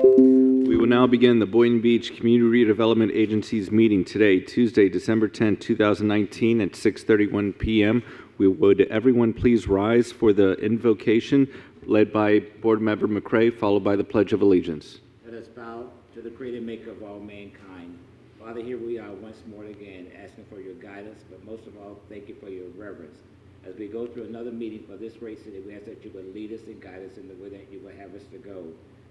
We will now begin the Boynton Beach Community Redevelopment Agency's meeting today, Tuesday, December 10, 2019 at 6:31 p.m. Would everyone please rise for the invocation led by Board Member McCray, followed by the Pledge of Allegiance. Let us bow to the Creator and Maker of all mankind. Father, here we are once more again, asking for your guidance, but most of all, thank you for your reverence. As we go through another meeting for this great city, we ask that you would lead us and guide us in the way that you would have us to go.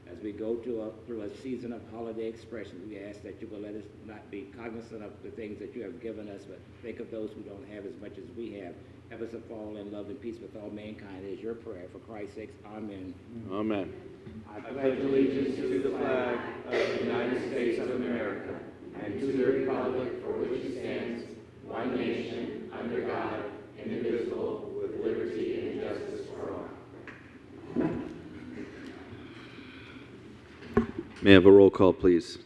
As we go through a season of holiday expressions, we ask that you will let us not be cognizant of the things that you have given us, but think of those who don't have as much as we have. Have us to fall in love and peace with all mankind. It is your prayer. For Christ's sake, amen. Amen. I pledge allegiance to the flag of the United States of America and to the republic for which it stands, one nation, under God, indivisible, with liberty and justice for all. May I have a roll call, please?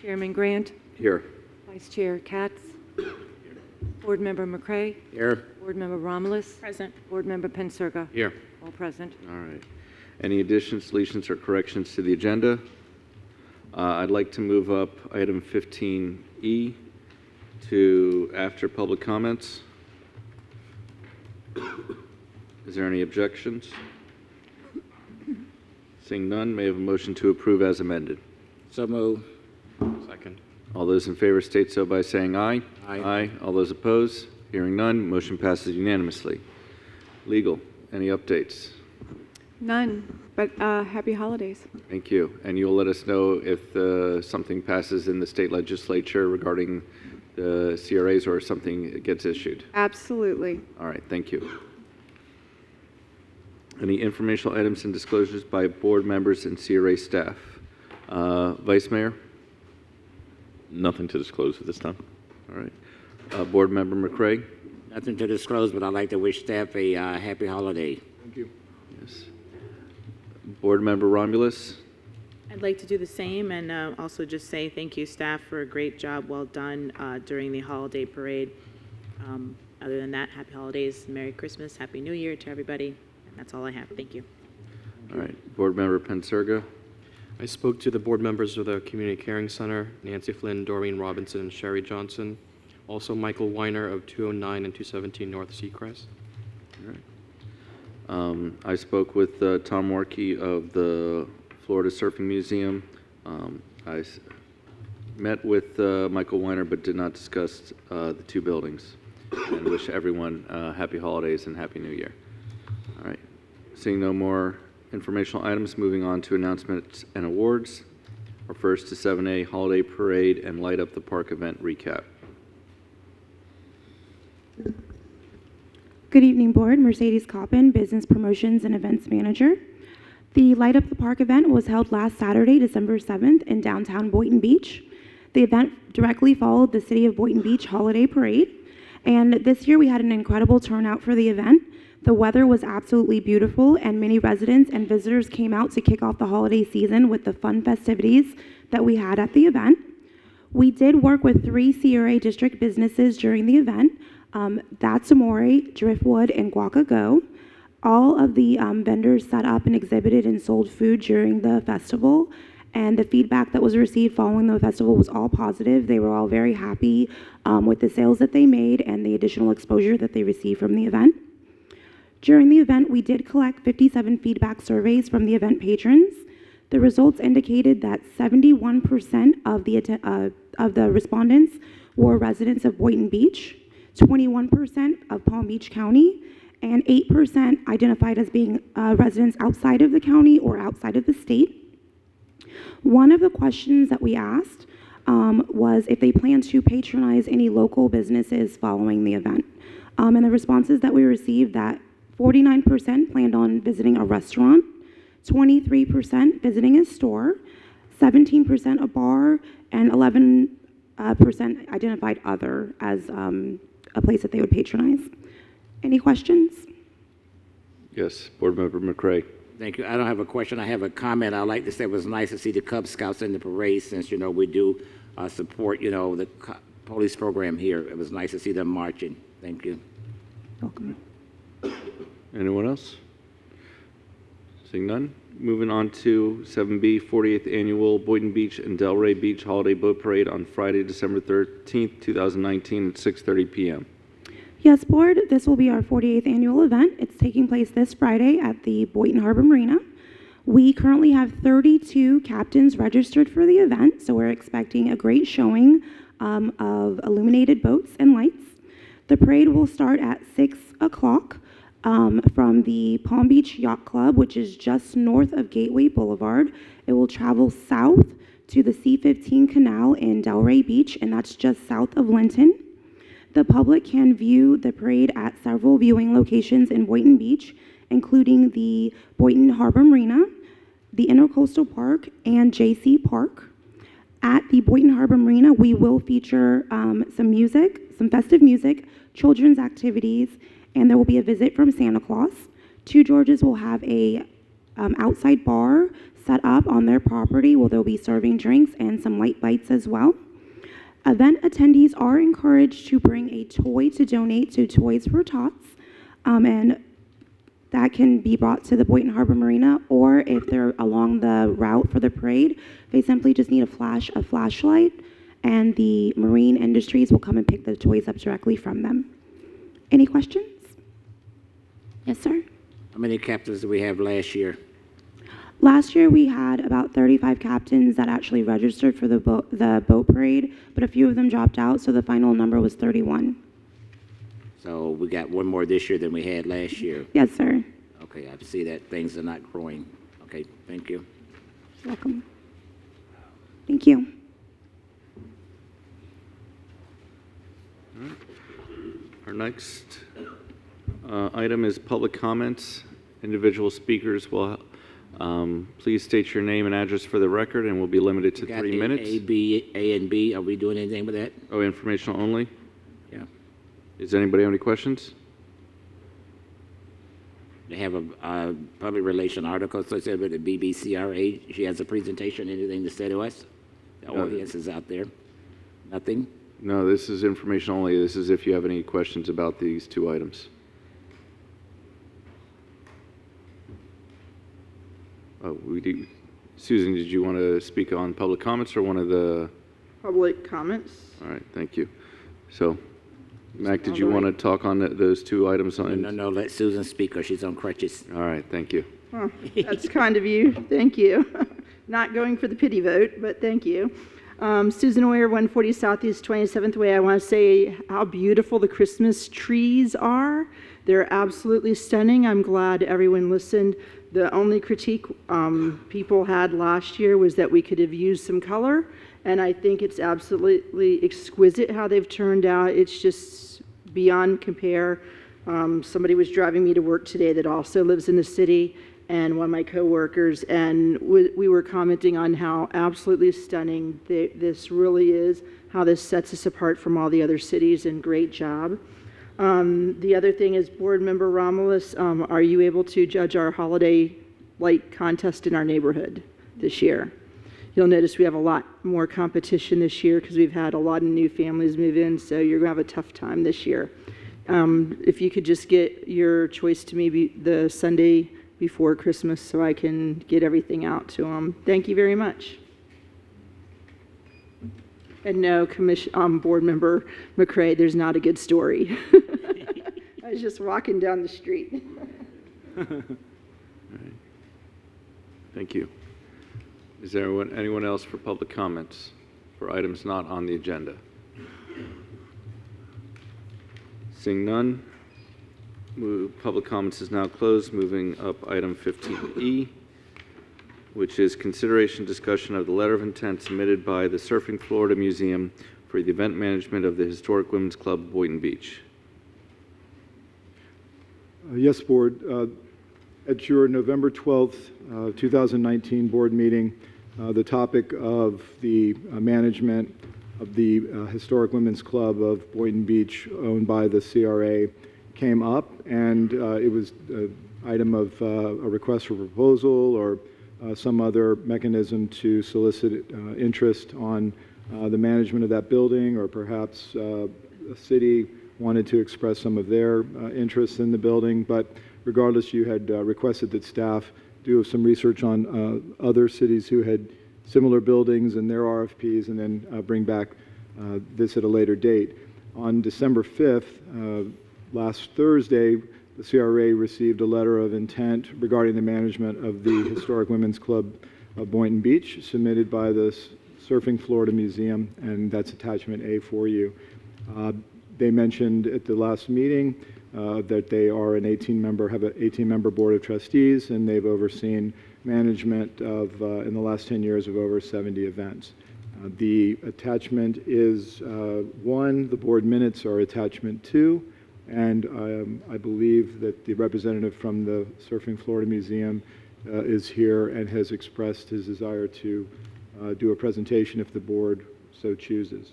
Chairman Grant. Here. Vice Chair Katz. Board Member McCray. Here. Board Member Romulus. Present. Board Member Pensurga. Here. All present. All right. Any additions, deletions, or corrections to the agenda? I'd like to move up item 15E to after public comments. Is there any objections? Seeing none, may I have a motion to approve as amended? So move. Second. All those in favor state so by saying aye. Aye. Aye. All those opposed? Hearing none, motion passes unanimously. Legal, any updates? None, but happy holidays. Thank you. And you'll let us know if something passes in the state legislature regarding the CRAs or something gets issued. Absolutely. All right, thank you. Any informational items and disclosures by board members and CRA staff? Vice Mayor? Nothing to disclose at this time. All right. Board Member McCray? Nothing to disclose, but I'd like to wish staff a happy holiday. Thank you. Yes. Board Member Romulus? I'd like to do the same and also just say thank you, staff, for a great job well done during the holiday parade. Other than that, happy holidays, Merry Christmas, Happy New Year to everybody. And that's all I have. Thank you. All right. Board Member Pensurga? I spoke to the board members of the Community Caring Center, Nancy Flynn, Doreen Robinson, and Sherry Johnson. Also Michael Weiner of 209 and 217 North Seacrest. All right. I spoke with Tom Warkey of the Florida Surfing Museum. I met with Michael Weiner but did not discuss the two buildings. And wish everyone happy holidays and Happy New Year. All right. Seeing no more informational items, moving on to announcements and awards. Our first to 7A Holiday Parade and Light Up the Park event recap. Good evening, Board. Mercedes Coppin, Business Promotions and Events Manager. The Light Up the Park event was held last Saturday, December 7th in downtown Boynton Beach. The event directly followed the City of Boynton Beach Holiday Parade, and this year we had an incredible turnout for the event. The weather was absolutely beautiful, and many residents and visitors came out to kick off the holiday season with the fun festivities that we had at the event. We did work with 3 CRA district businesses during the event. That's Amore, Driftwood, and Guaca Go. All of the vendors set up and exhibited and sold food during the festival, and the feedback that was received following the festival was all positive. They were all very happy with the sales that they made and the additional exposure that they received from the event. During the event, we did collect 57 feedback surveys from the event patrons. The results indicated that 71% of the respondents were residents of Boynton Beach, 21% of Palm Beach County, and 8% identified as being residents outside of the county or outside of the state. One of the questions that we asked was if they plan to patronize any local businesses following the event. And the responses that we received, that 49% planned on visiting a restaurant, 23% visiting a store, 17% a bar, and 11% identified other as a place that they would patronize. Any questions? Yes, Board Member McCray. Thank you. I don't have a question. I have a comment. I'd like to say it was nice to see the Cub Scouts in the parade since, we do support, the police program here. It was nice to see them marching. Thank you. Welcome. Anyone else? Seeing none, moving on to 7B, 48th Annual Boynton Beach and Delray Beach Holiday Boat Parade on Friday, December 13th, 2019 at 6:30 p.m. Yes, Board, this will be our 48th annual event. It's taking place this Friday at the Boynton Harbor Marina. We currently have 32 captains registered for the event, so we're expecting a great showing of illuminated boats and lights. The parade will start at 6 o'clock from the Palm Beach Yacht Club, which is just north of Gateway Boulevard. It will travel south to the C-15 Canal in Delray Beach, and that's just south of Linton. The public can view the parade at several viewing locations in Boynton Beach, including the Boynton Harbor Marina, the Intercoastal Park, and JC Park. At the Boynton Harbor Marina, we will feature some music, some festive music, children's activities, and there will be a visit from Santa Claus. Two Georges will have a outside bar set up on their property where they'll be serving drinks and some light bites as well. Event attendees are encouraged to bring a toy to donate to Toys for Tots, and that can be brought to the Boynton Harbor Marina, or if they're along the route for the parade, they simply just need a flashlight, and the marine industries will come and pick the toys up directly from them. Any questions? Yes, sir. How many captains did we have last year? Last year, we had about 35 captains that actually registered for the boat parade, but a few of them dropped out, so the final number was 31. So we got one more this year than we had last year. Yes, sir. Okay, I see that things are not growing. Okay, thank you. You're welcome. Thank you. Our next item is public comments. Individual speakers will please state your name and address for the record, and will be limited to 3 minutes. A and B. Are we doing anything with that? Oh, informational only? Yeah. Does anybody have any questions? They have a public relation article associated with the BBCRA. She has a presentation. Anything to say to us? The audience is out there. Nothing? No, this is information only. This is if you have any questions about these two items. Susan, did you want to speak on public comments or one of the? Public comments. All right, thank you. So, Mac, did you want to talk on those two items? No, let Susan speak, or she's on crutches. All right, thank you. Oh, that's kind of you. Thank you. Not going for the pity vote, but thank you. Susan Oyer, 140 Southeast 27th Way. I want to say how beautiful the Christmas trees are. They're absolutely stunning. I'm glad everyone listened. The only critique people had last year was that we could have used some color, and I think it's absolutely exquisite how they've turned out. It's just beyond compare. Somebody was driving me to work today that also lives in the city, and one of my coworkers, and we were commenting on how absolutely stunning this really is, how this sets us apart from all the other cities, and great job. The other thing is, Board Member Romulus, are you able to judge our holiday light contest in our neighborhood this year? You'll notice we have a lot more competition this year because we've had a lot of new families move in, so you're going to have a tough time this year. If you could just get your choice to me the Sunday before Christmas so I can get everything out to them. Thank you very much. And no, Board Member McCrae, there's not a good story. I was just walking down the street. All right. Thank you. Is there anyone else for public comments for items not on the agenda? Seeing none, public comments is now closed. Moving up, item 15E, which is consideration discussion of the letter of intent submitted by the Surfing Florida Museum for the event management of the Historic Women's Club, Boynton Beach. Yes, Board. At your November 12th, 2019 board meeting, the topic of the management of the Historic Women's Club of Boynton Beach, owned by the CRA, came up, and it was an item of a request for proposal or some other mechanism to solicit interest on the management of that building, or perhaps a city wanted to express some of their interest in the building. But regardless, you had requested that staff do some research on other cities who had similar buildings and their RFPs, and then bring back this at a later date. On December 5th, last Thursday, the CRA received a letter of intent regarding the management of the Historic Women's Club of Boynton Beach, submitted by the Surfing Florida Museum, and that's attachment A for you. They mentioned at the last meeting that they are an 18-member board of trustees, and they've overseen management of, in the last 10 years, of over 70 events. The attachment is 1, the board minutes are attachment 2, and I believe that the representative from the Surfing Florida Museum is here and has expressed his desire to do a presentation if the board so chooses.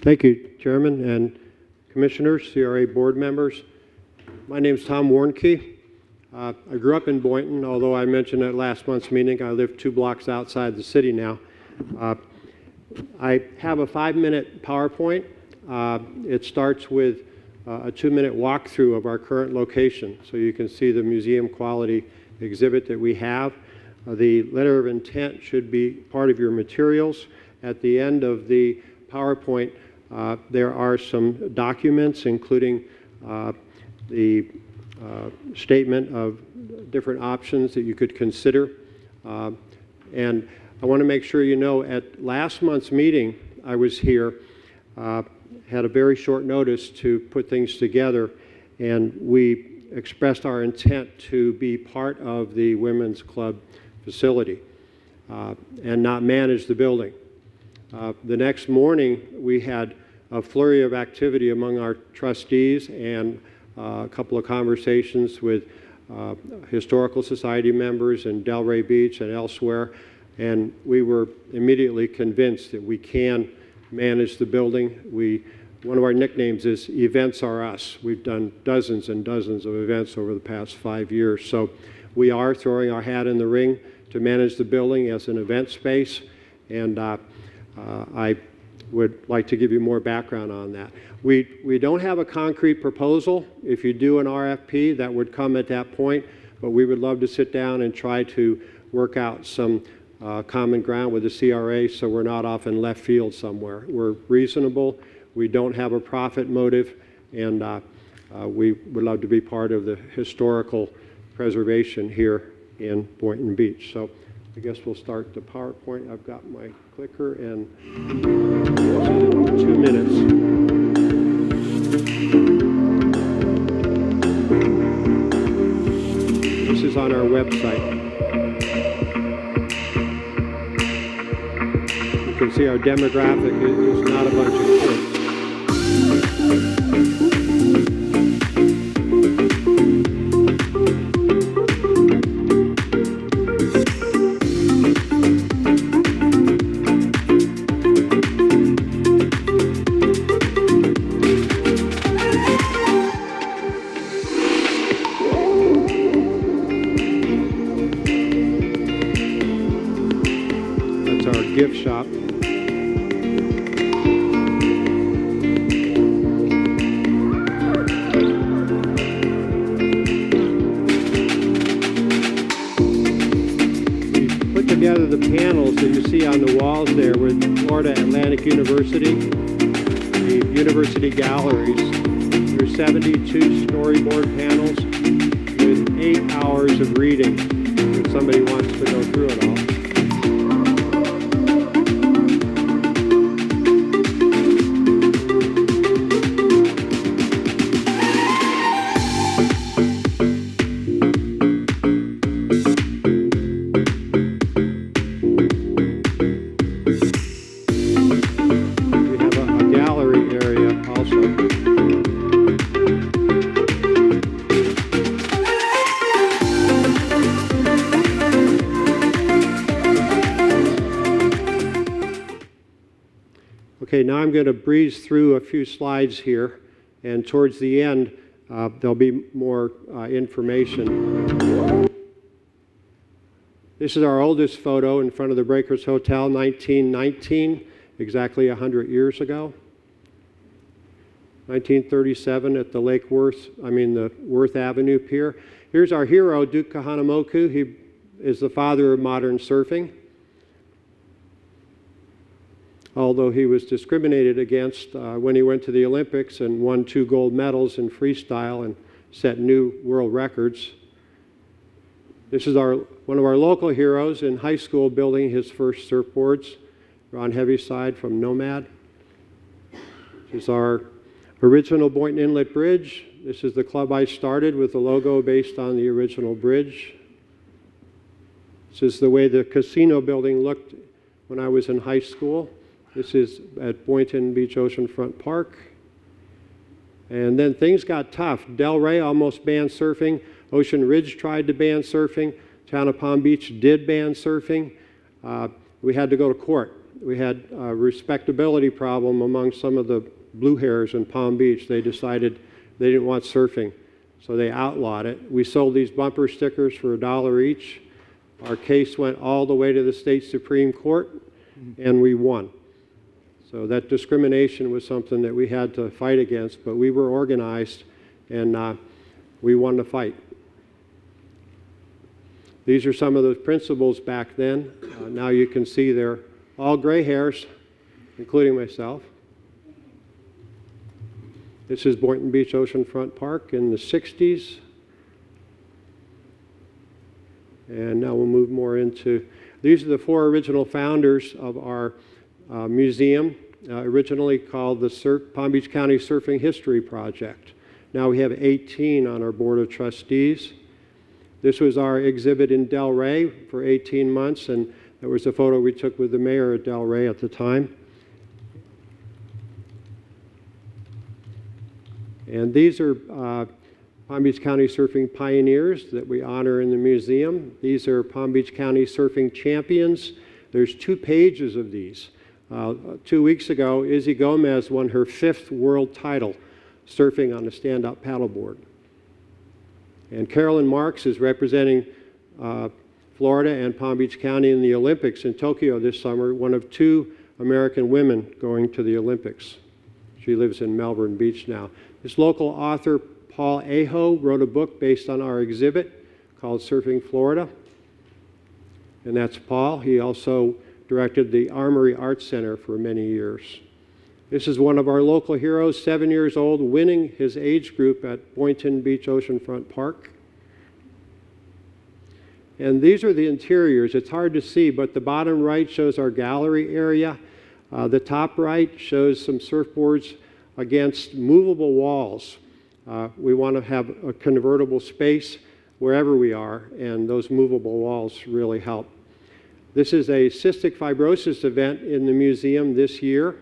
Thank you, Chairman and Commissioners, CRA board members. My name is Tom Warnke. I grew up in Boynton, although I mentioned at last month's meeting I live 2 blocks outside the city now. I have a 5-minute PowerPoint. It starts with a 2-minute walkthrough of our current location, so you can see the museum quality exhibit that we have. The letter of intent should be part of your materials. At the end of the PowerPoint, there are some documents, including the statement of different options that you could consider. And I want to make sure you know, at last month's meeting, I was here, had a very short notice to put things together, and we expressed our intent to be part of the Women's Club facility and not manage the building. The next morning, we had a flurry of activity among our trustees and a couple of conversations with Historical Society members in Delray Beach and elsewhere, and we were immediately convinced that we can manage the building. One of our nicknames is Events Are Us. We've done dozens and dozens of events over the past 5 years, so we are throwing our hat in the ring to manage the building as an event space, and I would like to give you more background on that. We don't have a concrete proposal. If you do an RFP, that would come at that point, but we would love to sit down and try to work out some common ground with the CRA so we're not off in left field somewhere. We're reasonable, we don't have a profit motive, and we would love to be part of the historical preservation here in Boynton Beach. So I guess we'll start the PowerPoint. I've got my clicker, and 2 minutes. This is on our website. You can see our demographic is not a bunch of kids. Gift shop. We put together the panels that you see on the walls there with Florida Atlantic University, the university galleries. There's 72 storyboard panels with 8 hours of reading if somebody wants to go through it all. Okay, now I'm going to breeze through a few slides here, and towards the end, there'll be more information. This is our oldest photo in front of the Breakers Hotel, 1919. exactly 100 years ago. 1937 at the the Worth Avenue Pier. Here's our hero, Duke Kahanamoku. He is the father of modern surfing. Although he was discriminated against when he went to the Olympics and won 2 gold medals in freestyle and set new world records. This is one of our local heroes in high school building his first surfboards, Ron Heaviside from Nomad. This is our original Boynton Inlet Bridge. This is the club I started with the logo based on the original bridge. This is the way the casino building looked when I was in high school. This is at Boynton Beach Oceanfront Park. And then things got tough. Delray almost banned surfing. Ocean Ridge tried to ban surfing. Town of Palm Beach did ban surfing. We had to go to court. We had a respectability problem among some of the blue hairs in Palm Beach. They decided they didn't want surfing, so they outlawed it. We sold these bumper stickers for $1 each. Our case went all the way to the state Supreme Court, and we won. So that discrimination was something that we had to fight against, but we were organized, and we won the fight. These are some of those principals back then. Now you can see they're all gray hairs, including myself. This is Boynton Beach Oceanfront Park in the 60s. And now we'll move more into, these are the 4 original founders of our museum, originally called the Palm Beach County Surfing History Project. Now we have 18 on our Board of Trustees. This was our exhibit in Delray for 18 months, and there was a photo we took with the mayor at Delray at the time. And these are Palm Beach County surfing pioneers that we honor in the museum. These are Palm Beach County surfing champions. There's 2 pages of these. 2 weeks ago, Izzy Gomez won her 5th world title surfing on a stand-up paddleboard. And Carolyn Marks is representing Florida and Palm Beach County in the Olympics in Tokyo this summer, one of 2 American women going to the Olympics. She lives in Melbourne Beach now. This local author, Paul Aho, wrote a book based on our exhibit called Surfing Florida. And that's Paul. He also directed the Armory Arts Center for many years. This is one of our local heroes, 7 years old, winning his age group at Boynton Beach Oceanfront Park. And these are the interiors. It's hard to see, but the bottom right shows our gallery area. The top right shows some surfboards against movable walls. We want to have a convertible space wherever we are, and those movable walls really help. This is a cystic fibrosis event in the museum this year,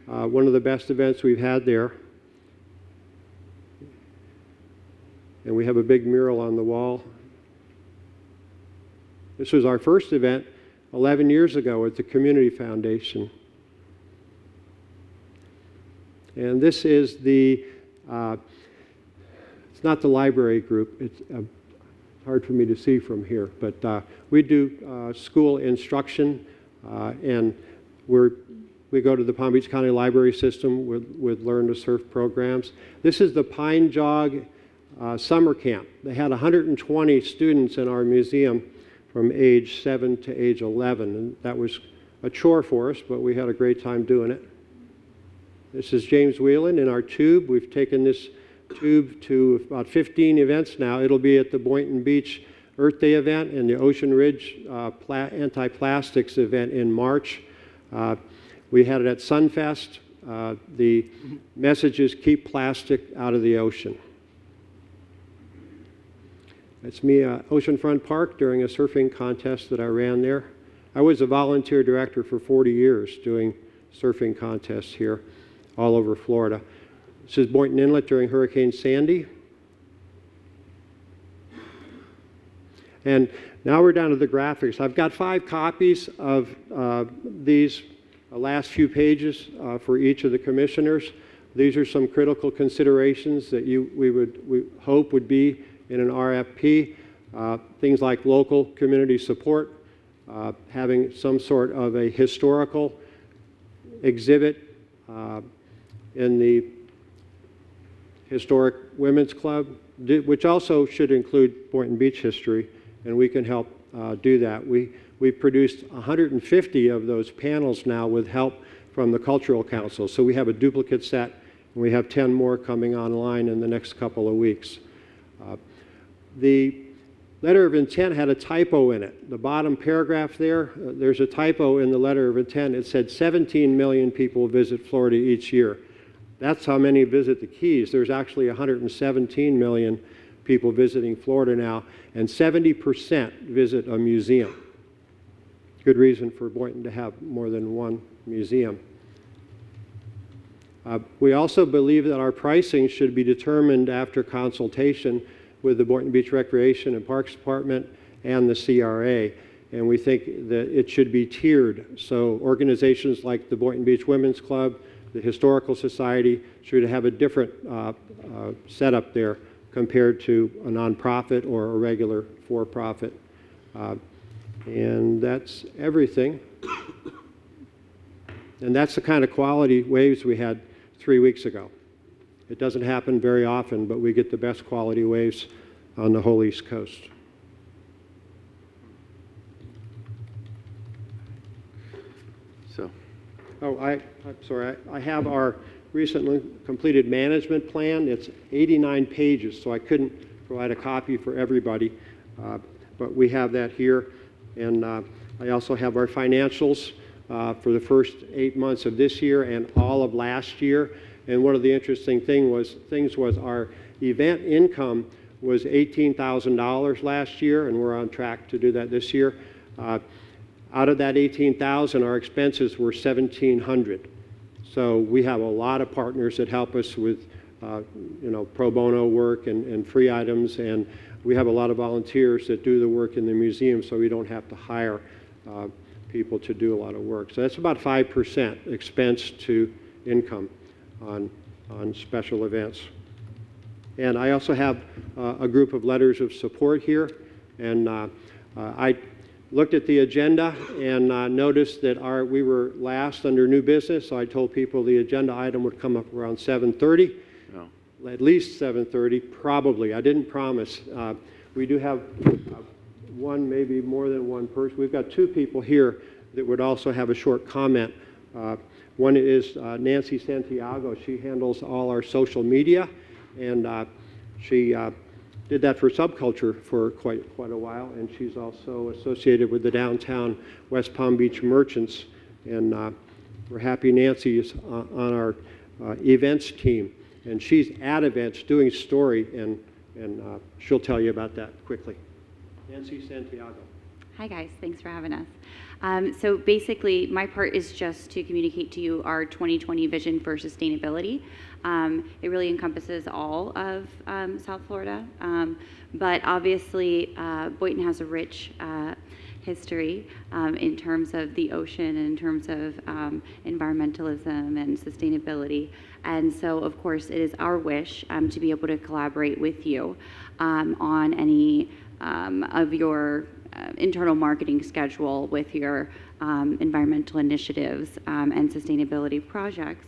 one of the best events we've had there. And we have a big mural on the wall. This was our first event 11 years ago at the Community Foundation. And this is the, it's not the library group. It's hard for me to see from here, but we do school instruction, and we go to the Palm Beach County Library System with Learn to Surf programs. This is the Pine Jog Summer Camp. They had 120 students in our museum from age 7 to age 11, and that was a chore for us, but we had a great time doing it. This is James Whelan in our tube. We've taken this tube to about 15 events now. It'll be at the Boynton Beach Earth Day event and the Ocean Ridge anti-plastics event in March. We had it at Sunfest. The message is keep plastic out of the ocean. That's me at Oceanfront Park during a surfing contest that I ran there. I was a volunteer director for 40 years doing surfing contests here all over Florida. This is Boynton Inlet during Hurricane Sandy. And now we're down to the graphics. I've got 5 copies of these last few pages for each of the commissioners. These are some critical considerations that we hope would be in an RFP. Things like local community support, having some sort of a historical exhibit in the Historic Women's Club, which also should include Boynton Beach history, and we can help do that. We've produced 150 of those panels now with help from the Cultural Council. So we have a duplicate set, and we have 10 more coming online in the next couple of weeks. The letter of intent had a typo in it. The bottom paragraph there, there's a typo in the letter of intent. It said 17 million people visit Florida each year. That's how many visit the Keys. There's actually 117 million people visiting Florida now, and 70% visit a museum. Good reason for Boynton to have more than one museum. We also believe that our pricing should be determined after consultation with the Boynton Beach Recreation and Parks Department and the CRA, and we think that it should be tiered. So organizations like the Boynton Beach Women's Club, the Historical Society should have a different setup there compared to a nonprofit or a regular for-profit. And that's everything. And that's the kind of quality waves we had 3 weeks ago. It doesn't happen very often, but we get the best quality waves on the whole East Coast. So, I'm sorry. I have our recently completed management plan. It's 89 pages, so I couldn't provide a copy for everybody, but we have that here. And I also have our financials for the first 8 months of this year and all of last year. And one of the interesting things was our event income was $18,000 last year, and we're on track to do that this year. Out of that $18,000, our expenses were $1,700. So we have a lot of partners that help us with, pro bono work and free items, and we have a lot of volunteers that do the work in the museum, so we don't have to hire people to do a lot of work. So that's about 5% expense to income on special events. And I also have a group of letters of support here, and I looked at the agenda and noticed that we were last under new business, so I told people the agenda item would come up around 7:30. No. At least 7:30, probably. I didn't promise. We do have one, maybe more than one person. We've got two people here that would also have a short comment. One is Nancy Santiago. She handles all our social media, and she did that for Subculture for quite a while, and she's also associated with the downtown West Palm Beach merchants, and we're happy Nancy is on our events team, and she's at events doing story, and she'll tell you about that quickly. Nancy Santiago. Hi guys, thanks for having us. So basically, my part is just to communicate to you our 2020 vision for sustainability. It really encompasses all of South Florida, but obviously Boynton has a rich history in terms of the ocean and in terms of environmentalism and sustainability. And so, of course, it is our wish to be able to collaborate with you on any of your internal marketing schedule with your environmental initiatives and sustainability projects.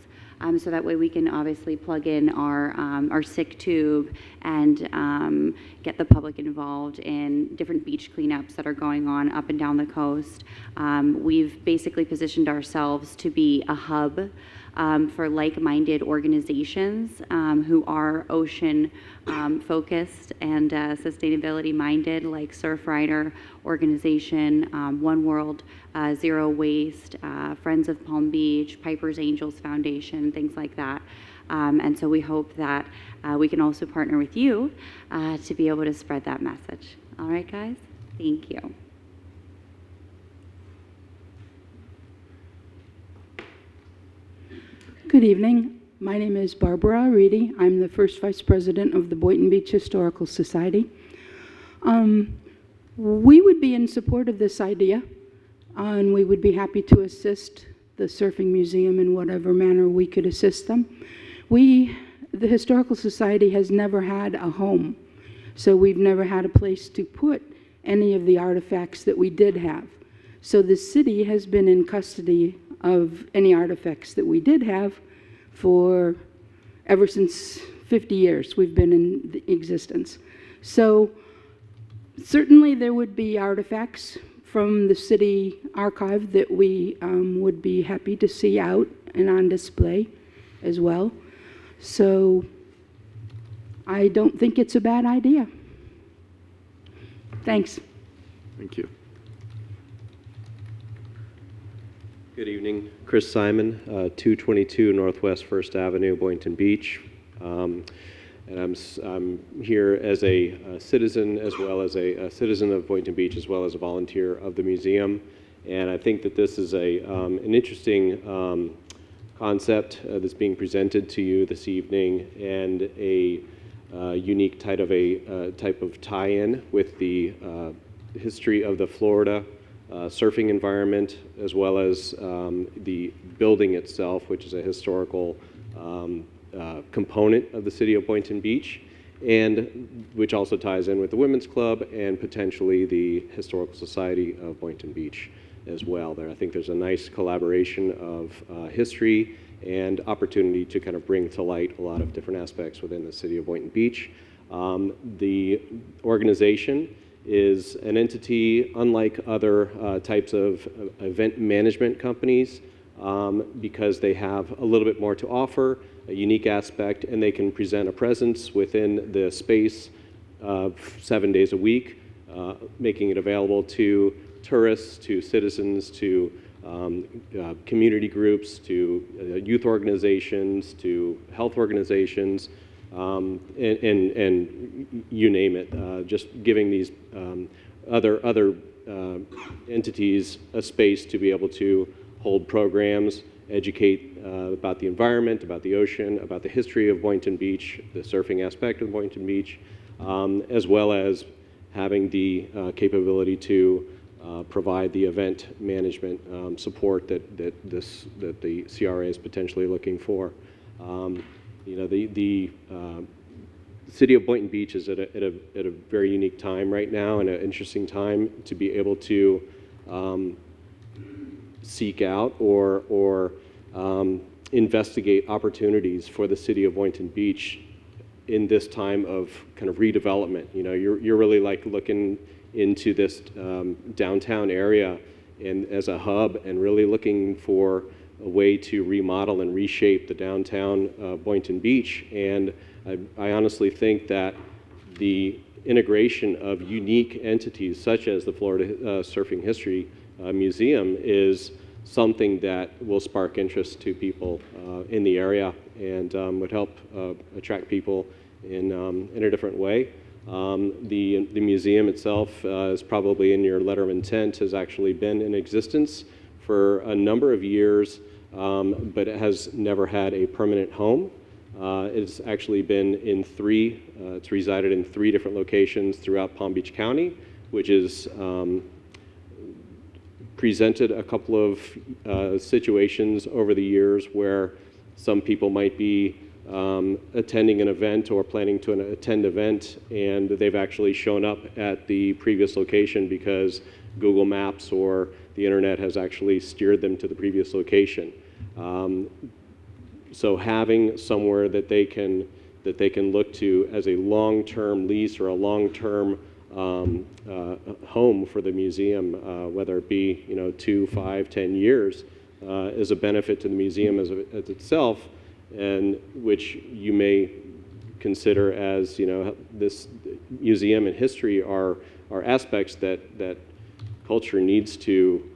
So that way we can obviously plug in our sick tube and get the public involved in different beach cleanups that are going on up and down the coast. We've basically positioned ourselves to be a hub for like-minded organizations who are ocean focused and sustainability minded, like Surfrider organization, One World, Zero Waste, Friends of Palm Beach, Piper's Angels Foundation, things like that. And so we hope that we can also partner with you to be able to spread that message. All right, guys? Thank you. Good evening. My name is Barbara Reedy. I'm the first vice president of the Boynton Beach Historical Society. We would be in support of this idea, and we would be happy to assist the Surfing Museum in whatever manner we could assist them. The Historical Society has never had a home, so we've never had a place to put any of the artifacts that we did have. So the city has been in custody of any artifacts that we did have for ever since 50 years we've been in existence. So certainly there would be artifacts from the city archive that we would be happy to see out and on display as well. So I don't think it's a bad idea. Thanks. Thank you. Good evening. Chris Simon, 222 Northwest 1st Avenue, Boynton Beach. And I'm here as a citizen, as well as a citizen of Boynton Beach, as well as a volunteer of the museum. And I think that this is an interesting concept that's being presented to you this evening, and a unique type of tie-in with the history of the Florida surfing environment, as well as the building itself, which is a historical component of the city of Boynton Beach, and which also ties in with the Women's Club and potentially the Historical Society of Boynton Beach as well. I think there's a nice collaboration of history and opportunity to kind of bring to light a lot of different aspects within the city of Boynton Beach. The organization is an entity unlike other types of event management companies because they have a little bit more to offer, a unique aspect, and they can present a presence within the space of 7 days a week, making it available to tourists, to citizens, to community groups, to youth organizations, to health organizations, and you name it, just giving these other entities a space to be able to hold programs, educate about the environment, about the ocean, about the history of Boynton Beach, the surfing aspect of Boynton Beach, as well as having the capability to provide the event management support that the CRA is potentially looking for. The city of Boynton Beach is at a very unique time right now, and an interesting time to be able to seek out or investigate opportunities for the city of Boynton Beach in this time of kind of redevelopment. You're really like looking into this downtown area and as a hub, and really looking for a way to remodel and reshape the downtown Boynton Beach. And I honestly think that the integration of unique entities such as the Florida Surfing History Museum is something that will spark interest to people in the area, and would help attract people in a different way. The museum itself is probably in your letter of intent, has actually been in existence for a number of years, but it has never had a permanent home. It's actually been in it's resided in 3 different locations throughout Palm Beach County, which is presented a couple of situations over the years where some people might be attending an event or planning to attend an event, and they've actually shown up at the previous location because Google Maps or the internet has actually steered them to the previous location. So having somewhere that they can look to as a long-term lease or a long-term home for the museum, whether it be 2, 5, 10 years, is a benefit to the museum as itself, and which you may consider as this museum and history are aspects that culture needs to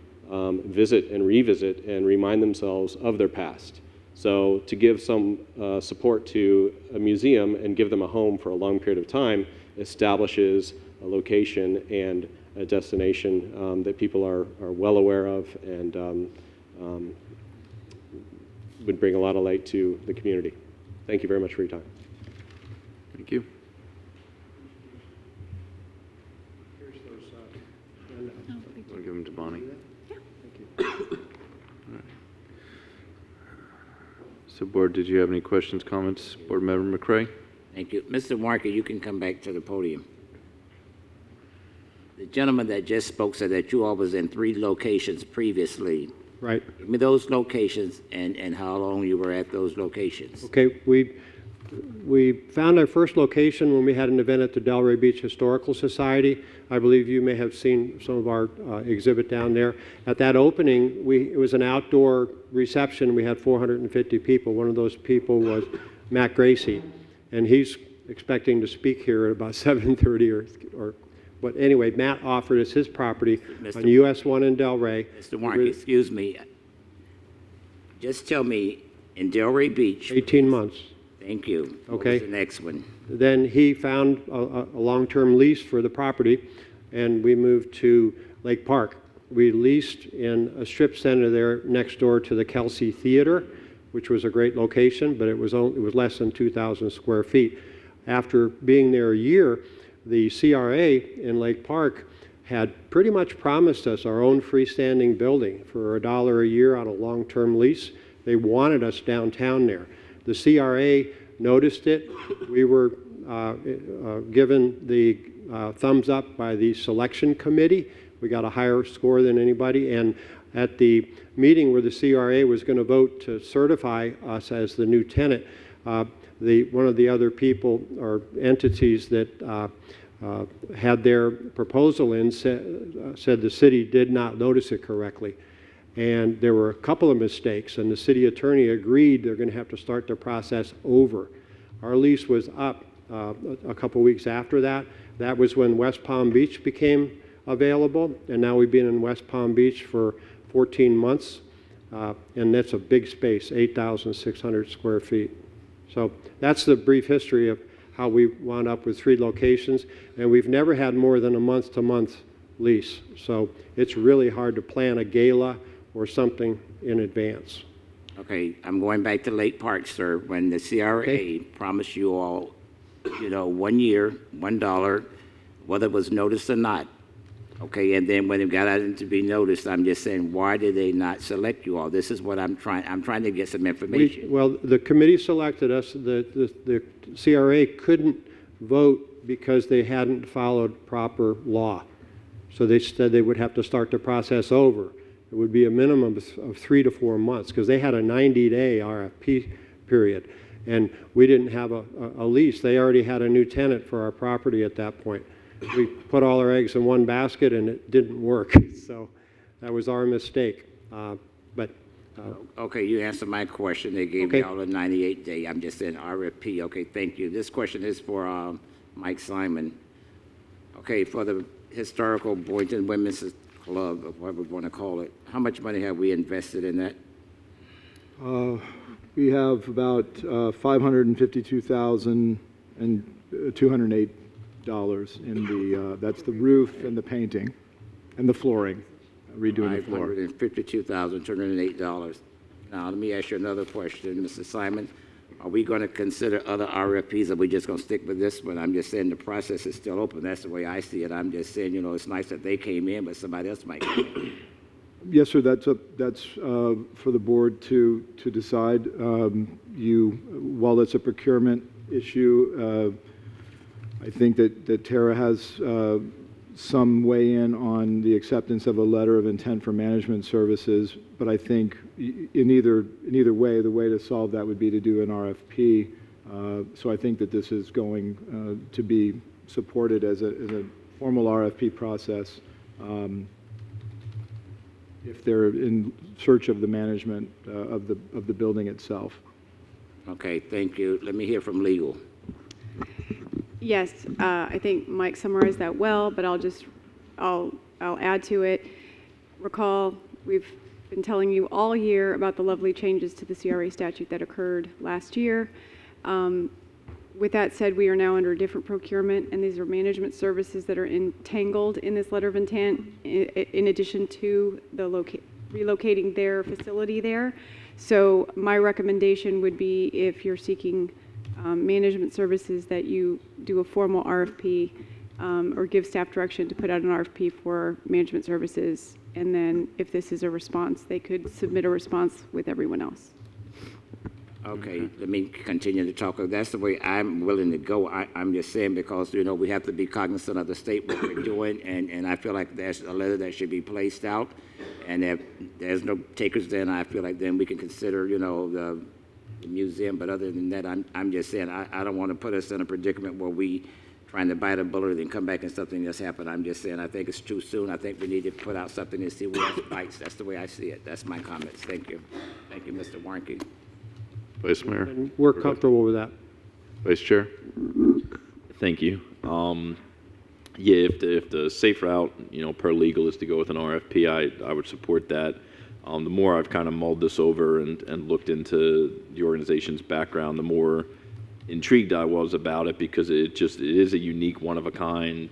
visit and revisit and remind themselves of their past. So to give some support to a museum and give them a home for a long period of time establishes a location and a destination that people are well aware of, and would bring a lot of light to the community. Thank you very much for your time. Thank you. I'll give them to Bonnie. So, Board, did you have any questions, comments? Board Member McCray? Thank you. Mr. Walker, you can come back to the podium. The gentleman that just spoke said that you all was in 3 locations previously. Right. Give me those locations and how long you were at those locations. Okay, we found our first location when we had an event at the Delray Beach Historical Society. I believe you may have seen some of our exhibit down there. At that opening, it was an outdoor reception. We had 450 people. One of those people was Matt Gracie, and he's expecting to speak here at about 7:30 or but anyway, Matt offered us his property on US 1 in Delray. Mr. Warren, excuse me. Just tell me, in Delray Beach. 18 months. Thank you. Okay. What was the next one? Then he found a long-term lease for the property, and we moved to Lake Park. We leased in a strip center there next door to the Kelsey Theater, which was a great location, but it was less than 2,000 square feet. After being there a year, the CRA in Lake Park had pretty much promised us our own freestanding building for $1 a year on a long-term lease. They wanted us downtown there. The CRA noticed it. We were given the thumbs up by the selection committee. We got a higher score than anybody. And at the meeting where the CRA was going to vote to certify us as the new tenant, one of the other people or entities that had their proposal in said the city did not notice it correctly. And there were a couple of mistakes, and the city attorney agreed they're going to have to start the process over. Our lease was up a couple weeks after that. That was when West Palm Beach became available, and now we've been in West Palm Beach for 14 months, and that's a big space, 8,600 square feet. So that's the brief history of how we wound up with 3 locations, and we've never had more than a month-to-month lease. So it's really hard to plan a gala or something in advance. Okay, I'm going back to Lake Park, sir. When the CRA promised you all, 1 year, $1, whether it was noticed or not. Okay, and then when it got out to be noticed, I'm just saying, why did they not select you all? This is what I'm trying to get some information. Well, the committee selected us. The CRA couldn't vote because they hadn't followed proper law. So they said they would have to start the process over. It would be a minimum of 3 to 4 months because they had a 90-day RFP period. And we didn't have a lease. They already had a new tenant for our property at that point. We put all our eggs in one basket and it didn't work. So that was our mistake. Okay, you answered my question. They gave me all a 98-day. I'm just saying RFP. Okay, thank you. This question is for Mike Simon. Okay, for the historical Boynton Women's Club, or whatever we want to call it, how much money have we invested in that? We have about $552,208 in the, that's the roof and the painting and the flooring, redoing the floor. $552,208. Now, let me ask you another question, Mr. Simon. Are we going to consider other RFPs, or are we just going to stick with this one? I'm just saying the process is still open. That's the way I see it. I'm just saying, it's nice that they came in, but somebody else might come in. Yes, sir. That's for the board to decide. While it's a procurement issue, I think that Tara has some weigh in on the acceptance of a letter of intent for management services. But I think in either way, the way to solve that would be to do an RFP. So I think that this is going to be supported as a formal RFP process. If they're in search of the management of the building itself. Okay, thank you. Let me hear from legal. Yes, I think Mike summarized that well, but I'll add to it. Recall, we've been telling you all year about the lovely changes to the CRA statute that occurred last year. With that said, we are now under a different procurement, and these are management services that are entangled in this letter of intent, in addition to the relocating their facility there. So my recommendation would be, if you're seeking management services, that you do a formal RFP or give staff direction to put out an RFP for management services. And then if this is a response, they could submit a response with everyone else. Okay, let me continue to talk. That's the way I'm willing to go. I'm just saying because, you know, we have to be cognizant of the state, what we're doing, and I feel like there's a letter that should be placed out. And if there's no takers, then I feel like then we can consider, you know, the museum. But other than that, I'm just saying I don't want to put us in a predicament where we trying to bite a bullet and then come back and something just happened. I'm just saying I think it's too soon. I think we need to put out something and see where it bites. That's the way I see it. That's my comments. Thank you. Thank you, Mr. Warnke. Vice Mayor. And we're comfortable with that. Vice Chair. Thank you. Yeah, if the safe route, you know, per legal is to go with an RFP, I would support that. The more I've kind of mulled this over and looked into the organization's background, the more intrigued I was about it, because it is a unique, one-of-a-kind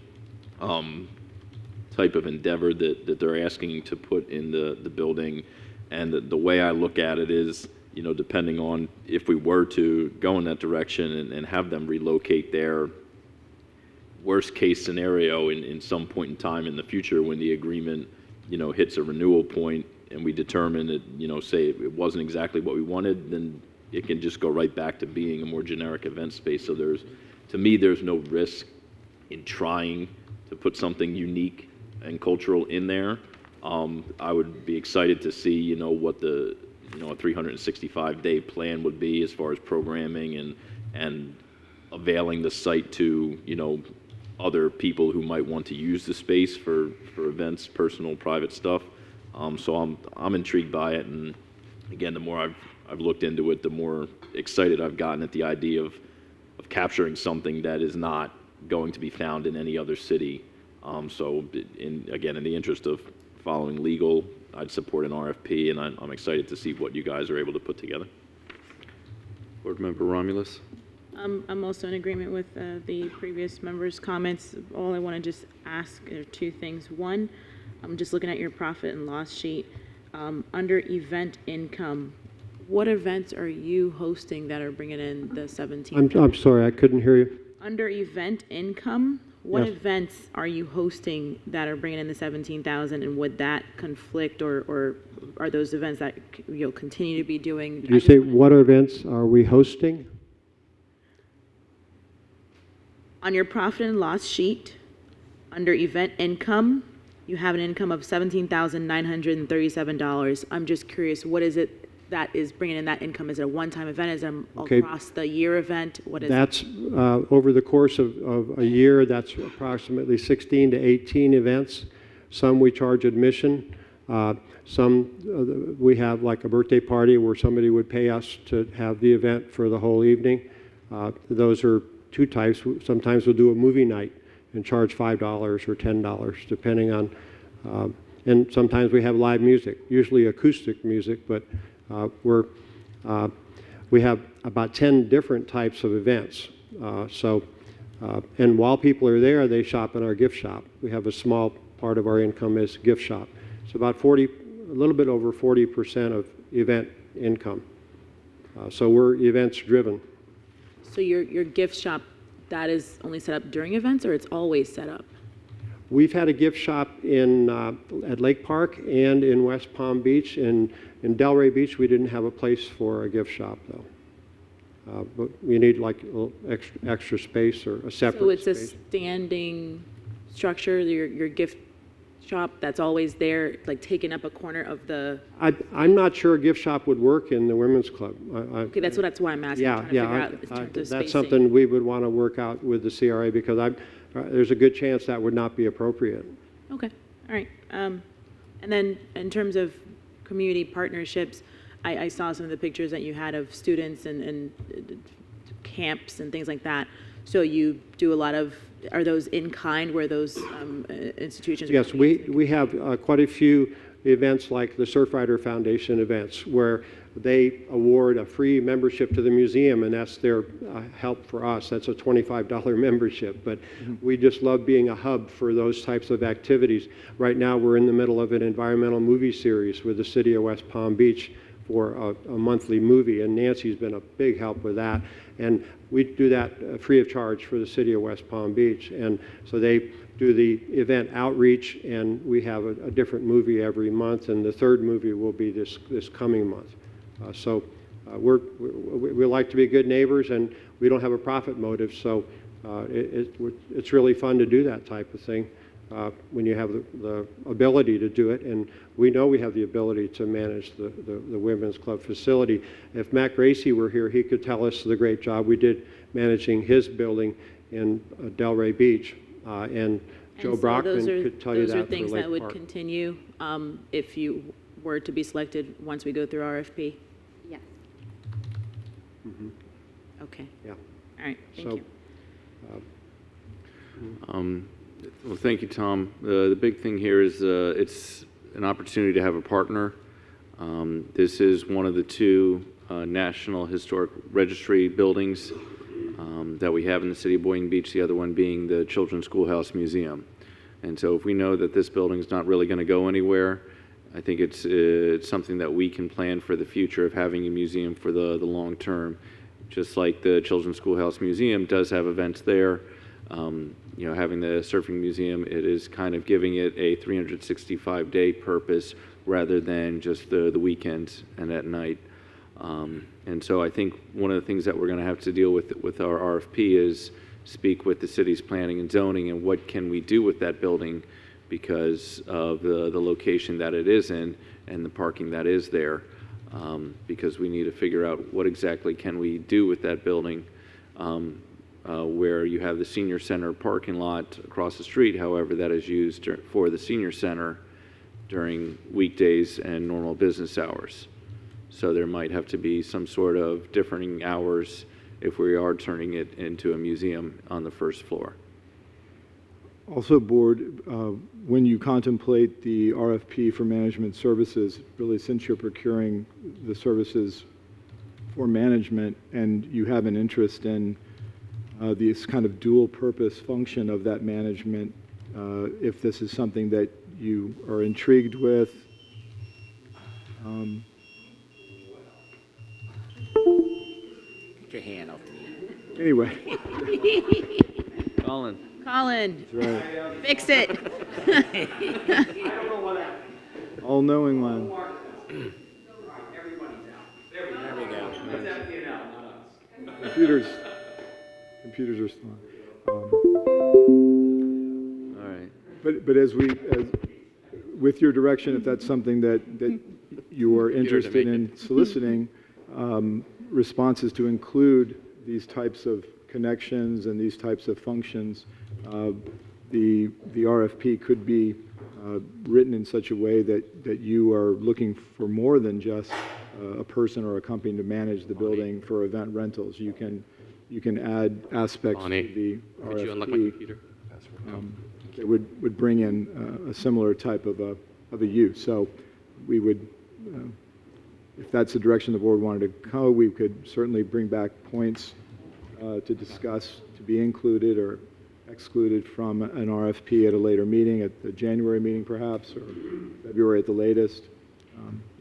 type of endeavor that they're asking to put in the building. And the way I look at it is, you know, depending on if we were to go in that direction and have them relocate there, worst case scenario in some point in time in the future when the agreement, you know, hits a renewal point and we determine that, you know, say it wasn't exactly what we wanted, then it can just go right back to being a more generic event space. So to me, there's no risk in trying to put something unique and cultural in there. I would be excited to see, you know, what a 365-day plan would be as far as programming and availing the site to, you know, other people who might want to use the space for events, personal, private stuff. So I'm intrigued by it, and again, the more I've looked into it, the more excited I've gotten at the idea of capturing something that is not going to be found in any other city. So in the interest of following legal, I'd support an RFP, and I'm excited to see what you guys are able to put together. Board Member Romulus. I'm also in agreement with the previous members' comments. All I want to just ask are two things. One, I'm just looking at your profit and loss sheet. Under event income, what events are you hosting that are bringing in the 17? I'm sorry, I couldn't hear you. Under event income, what Yes. events are you hosting that are bringing in the 17,000, and would that conflict, or are those events that you'll continue to be doing? Did you say what events are we hosting? On your profit and loss sheet, under event income, you have an income of $17,937. I'm just curious, what is it that is bringing in that income? Is it a one-time event? Is it an across the year event? What is That's it? over the course of a year, that's approximately 16 to 18 events. Some we charge admission. Some we have like a birthday party where somebody would pay us to have the event for the whole evening. Those are two types. Sometimes we'll do a movie night and charge $5 or $10, depending on, and sometimes we have live music, usually acoustic music, but we have about 10 different types of events. And while people are there, they shop in our gift shop. We have a small part of our income is gift shop. It's about a little bit over 40% of event income. So we're events driven. So your gift shop, that is only set up during events, or it's always set up? We've had a gift shop at Lake Park and in West Palm Beach. In Delray Beach, we didn't have a place for a gift shop, though. But we need like a little extra space or a separate So it's space. a standing structure, your gift shop that's always there, like taking up a corner of the... I'm not sure a gift shop would work in the women's club. Okay, that's why I'm asking. I'm trying to figure out in terms of that's spacing. something we would want to work out with the CRA, because there's a good chance that would not be appropriate. Okay, all right. And then in terms of community partnerships, I saw some of the pictures that you had of students and camps and things like that. So you do a lot of, are those in kind where those institutions? Yes, we have quite a few events like the Surfrider Foundation events where they award a free membership to the museum, and that's their help for us. That's a $25 membership, but we just love being a hub for those types of activities. Right now we're in the middle of an environmental movie series with the city of West Palm Beach for a monthly movie, and Nancy's been a big help with that. And we do that free of charge for the city of West Palm Beach. And so they do the event outreach, and we have a different movie every month, and the third movie will be this coming month. So we like to be good neighbors, and we don't have a profit motive, so it's really fun to do that type of thing when you have the ability to do it, and we know we have the ability to manage the Women's Club facility. If Matt Gracie were here, he could tell us the great job we did managing his building in Delray Beach, and Joe so Brockman could tell you that those are for things Lake that would Park. continue if you were to be selected once we go through RFP? Yes. Okay. Yeah. All right, thank So, you. Well, thank you, Tom. The big thing here is it's an opportunity to have a partner. This is one of the two National Historic Registry buildings that we have in the city of Boynton Beach, the other one being the Children's Schoolhouse Museum. And so if we know that this building is not really going to go anywhere, I think it's something that we can plan for the future of having a museum for the long term. Just like the Children's Schoolhouse Museum does have events there, you know, having the surfing museum, it is kind of giving it a 365-day purpose rather than just the weekends and at night. And so I think one of the things that we're going to have to deal with our RFP is speak with the city's planning and zoning and what can we do with that building because of the location that it is in and the parking that is there. Because we need to figure out what exactly can we do with that building where you have the senior center parking lot across the street, however, that is used for the senior center during weekdays and normal business hours. So there might have to be some sort of differing hours if we are turning it into a museum on the first floor. Also, Board, when you contemplate the RFP for management services, really since you're procuring the services for management and you have an interest in this kind of dual purpose function of that management, if this is something that you are intrigued with, Get your hand off me. anyway. Colin. Colin, That's right. fix it. All-knowing one. There we go. Computers are still on. All right. But as with your direction, if that's something that you are interested in soliciting, responses to include these types of connections and these types of functions, the RFP could be written in such a way that you are looking for more than just a person or a company to manage the building for event rentals. You can add aspects to the RFP. Would you unlock my computer? That would bring in a similar type of a use. So we would, if that's the direction the board wanted to go, we could certainly bring back points to discuss to be included or excluded from an RFP at a later meeting, at the January meeting perhaps, or February at the latest.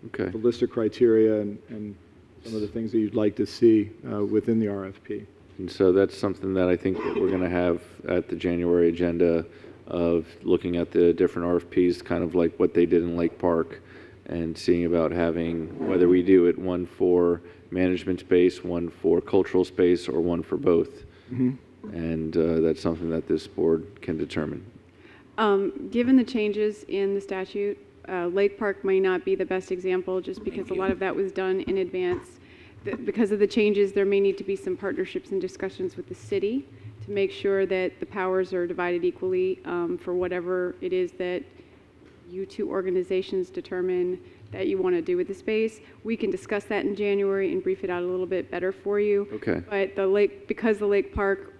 Okay. The list of criteria and some of the things that you'd like to see within the RFP. And so that's something that I think we're going to have at the January agenda of looking at the different RFPs, kind of like what they did in Lake Park, and seeing about having, whether we do it one for management space, one for cultural space, or one for both. Mm-hmm. And that's something that this board can determine. Given the changes in the statute, Lake Park may not be the best example just because a lot of that was done in advance. Because of the changes, there may need to be some partnerships and discussions with the city to make sure that the powers are divided equally for whatever it is that you two organizations determine that you want to do with the space. We can discuss that in January and brief it out a little bit better for you. Okay. But because the Lake Park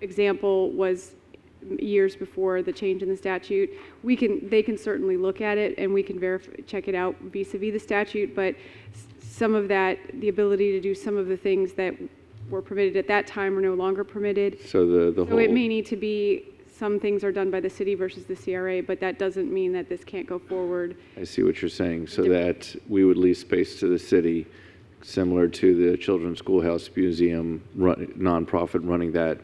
example was years before the change in the statute, they can certainly look at it and we can check it out vis-a-vis the statute, but some of that, the ability to do some of the things that were permitted at that time are no longer permitted. So the whole... So it may need to be, some things are done by the city versus the CRA, but that doesn't mean that this can't go forward. I see what you're saying, so that we would lease space to the city, similar to the Children's Schoolhouse Museum nonprofit running that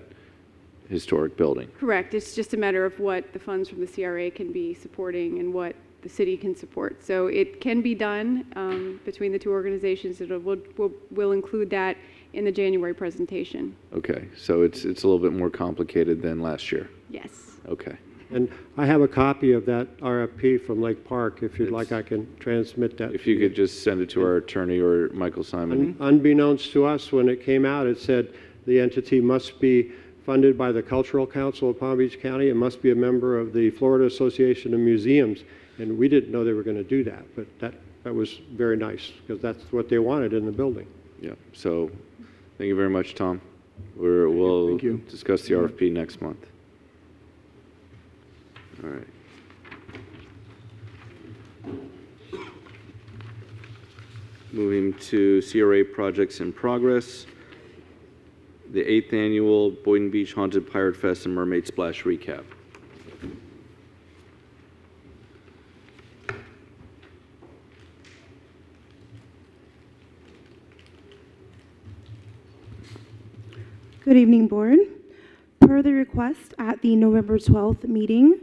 historic building. Correct. It's just a matter of what the funds from the CRA can be supporting and what the city can support. So it can be done between the two organizations. We'll include that in the January presentation. Okay, so it's a little bit more complicated than last year. Yes. Okay. And I have a copy of that RFP from Lake Park. If you'd like, I can transmit that. If you could just send it to our attorney or Michael Simon. Unbeknownst to us, when it came out, it said the entity must be funded by the Cultural Council of Palm Beach County. It must be a member of the Florida Association of Museums. And we didn't know they were going to do that, but that was very nice because that's what they wanted in the building. Yeah, so thank you very much, Tom. We'll Thank you. discuss the RFP next month. All right. Moving to CRA projects in progress. The 8th annual Boynton Beach Haunted Pirate Fest and Mermaid Splash recap. Good evening, Board. Per the request at the November 12th meeting,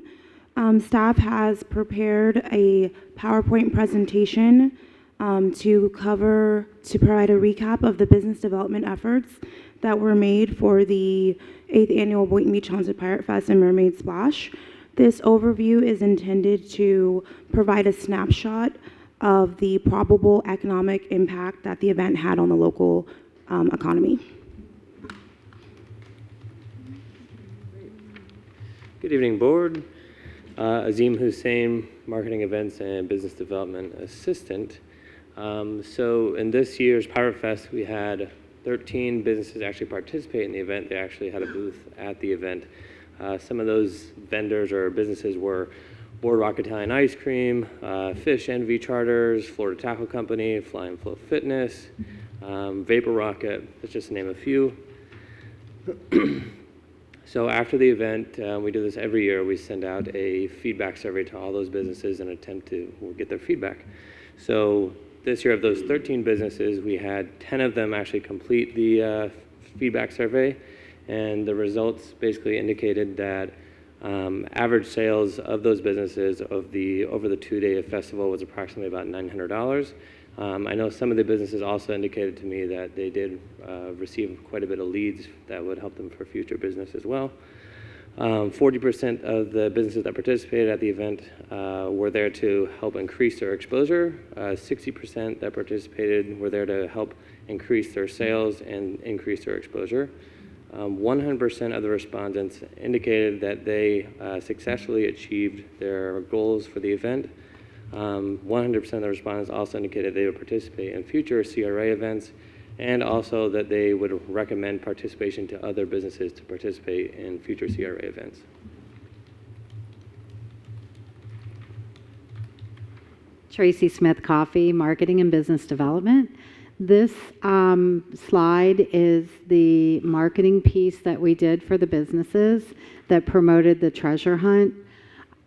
staff has prepared a PowerPoint presentation to provide a recap of the business development efforts that were made for the 8th annual Boynton Beach Haunted Pirate Fest and Mermaid Splash. This overview is intended to provide a snapshot of the probable economic impact that the event had on the local economy. Good evening, Board. Azim Hussein, Marketing Events and Business Development Assistant. So in this year's Pirate Fest, we had 13 businesses actually participate in the event. They actually had a booth at the event. Some of those vendors or businesses were Boardwalk Italian Ice Cream, Fish Envy Charters, Florida Tackle Company, Flying Flow Fitness, Vapor Rocket, let's just name a few. So after the event, we do this every year, we send out a feedback survey to all those businesses and attempt to get their feedback. So this year of those 13 businesses, we had 10 of them actually complete the feedback survey, and the results basically indicated that average sales of those businesses over the 2-day festival was approximately about $900. I know some of the businesses also indicated to me that they did receive quite a bit of leads that would help them for future business as well. 40% of the businesses that participated at the event were there to help increase their exposure. 60% that participated were there to help increase their sales and increase their exposure. 100% of the respondents indicated that they successfully achieved their goals for the event. 100% of the respondents also indicated they would participate in future CRA events, and also that they would recommend participation to other businesses to participate in future CRA events. Tracy Smith Coffee, Marketing and Business Development. This slide is the marketing piece that we did for the businesses that promoted the treasure hunt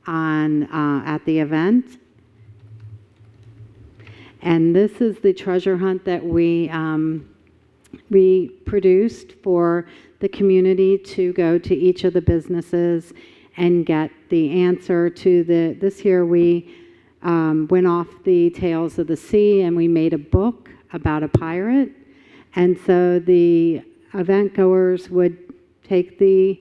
at the event. And this is the treasure hunt that we produced for the community to go to each of the businesses and get the answer to this year we went off the Tales of the Sea and we made a book about a pirate. And so the event goers would take the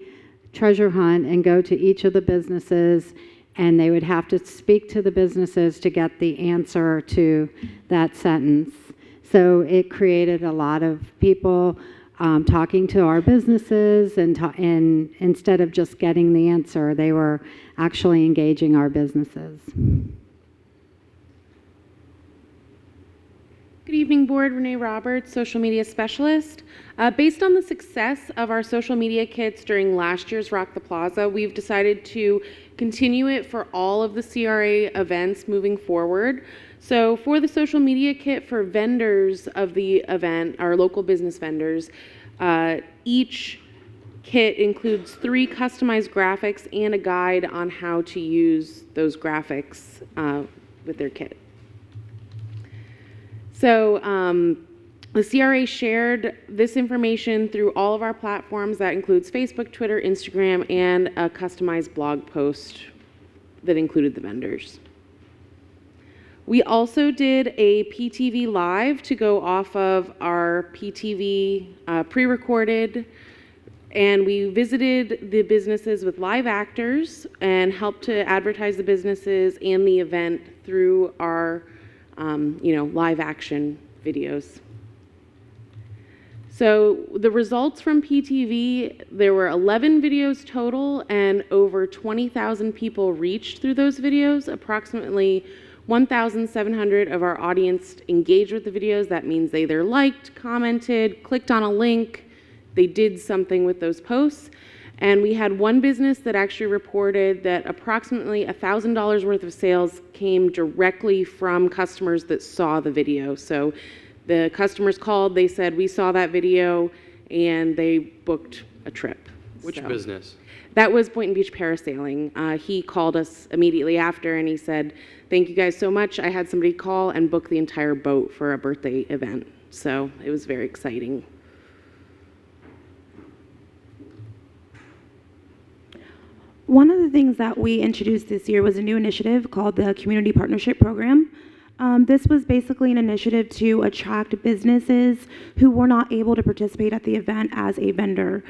treasure hunt and go to each of the businesses, and they would have to speak to the businesses to get the answer to that sentence. So it created a lot of people talking to our businesses, and instead of just getting the answer, they were actually engaging our businesses. Good evening, Board. Renee Roberts, Social Media Specialist. Based on the success of our social media kits during last year's Rock the Plaza, we've decided to continue it for all of the CRA events moving forward. So for the social media kit for vendors of the event, our local business vendors, each kit includes 3 customized graphics and a guide on how to use those graphics with their kit. So the CRA shared this information through all of our platforms. That includes Facebook, Twitter, Instagram, and a customized blog post that included the vendors. We also did a PTV Live to go off of our PTV pre-recorded, and we visited the businesses with live actors and helped to advertise the businesses and the event through our live action videos. So the results from PTV, there were 11 videos total, and over 20,000 people reached through those videos. Approximately 1,700 of our audience engaged with the videos. That means they either liked, commented, clicked on a link, they did something with those posts. And we had one business that actually reported that approximately $1,000 worth of sales came directly from customers that saw the video. So the customers called, they said, we saw that video, and they booked a trip. Which business? That was Boynton Beach Parasailing. He called us immediately after, and he said, thank you guys so much. I had somebody call and book the entire boat for a birthday event. So it was very exciting. One of the things that we introduced this year was a new initiative called the Community Partnership Program. This was basically an initiative to attract businesses who were not able to participate at the event as a vendor.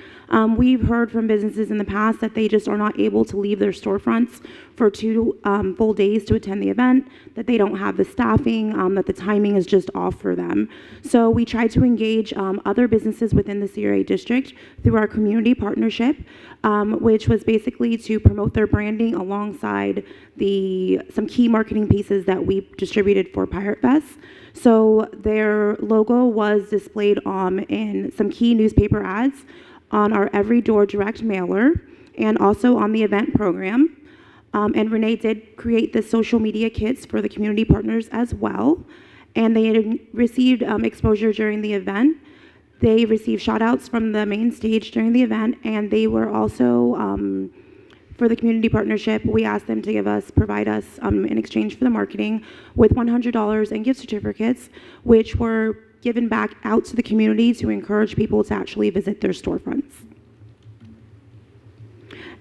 We've heard from businesses in the past that they just are not able to leave their storefronts for 2 full days to attend the event, that they don't have the staffing, that the timing is just off for them. So we tried to engage other businesses within the CRA district through our community partnership, which was basically to promote their branding alongside some key marketing pieces that we distributed for Pirate Fest. So their logo was displayed in some key newspaper ads, on our Every Door direct mailer, and also on the event program. And Renee did create the social media kits for the community partners as well. And they had received exposure during the event. They received shout outs from the main stage during the event, and they were also, for the community partnership, we asked them to provide us in exchange for the marketing with $100 in gift certificates, which were given back out to the community to encourage people to actually visit their storefronts.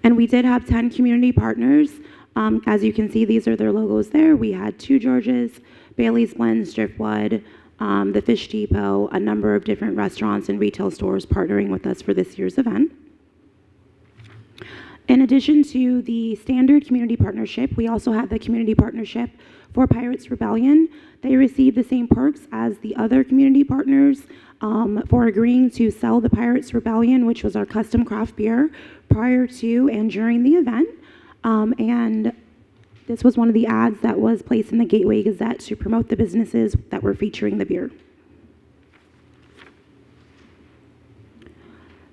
And we did have 10 community partners. As you can see, these are their logos there. We had Two Georges, Bailey's Blends, Driftwood, the Fish Depot, a number of different restaurants and retail stores partnering with us for this year's event. In addition to the standard community partnership, we also had the community partnership for Pirates Rebellion. They received the same perks as the other community partners for agreeing to sell the Pirates Rebellion, which was our custom craft beer, prior to and during the event. And this was one of the ads that was placed in the Gateway Gazette to promote the businesses that were featuring the beer.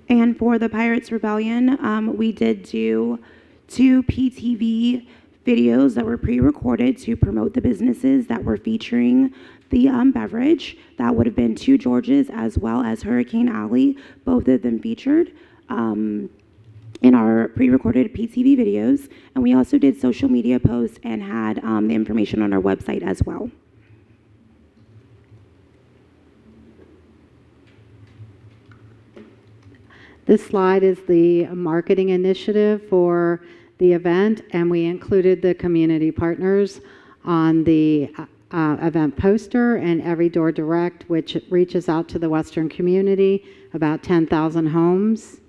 And for the Pirates Rebellion, we did do 2 PTV videos that were pre-recorded to promote the businesses that were featuring the beverage. That would have been Two Georges as well as Hurricane Alley, both of them featured in our pre-recorded PTV videos. And we also did social media posts and had the information on our website as well. This slide is the marketing initiative for the event, and we included the community partners on the event poster and Every Door Direct, which reaches out to the Western community, about 10,000 homes.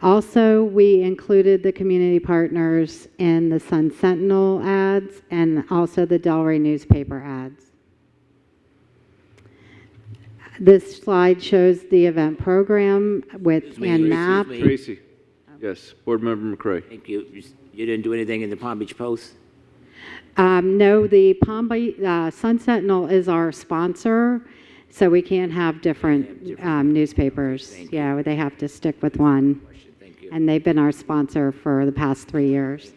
Also, we included the community partners in the Sun Sentinel ads and also the Delray newspaper ads. This slide shows the event program and map. Tracy. Yes, Board Member McCray. Thank you. You didn't do anything in the Palm Beach Post? No, the Palm Beach Sun Sentinel is our sponsor, so we can't have different newspapers. Yeah, they have to stick with one. And they've been our sponsor for the past 3 years.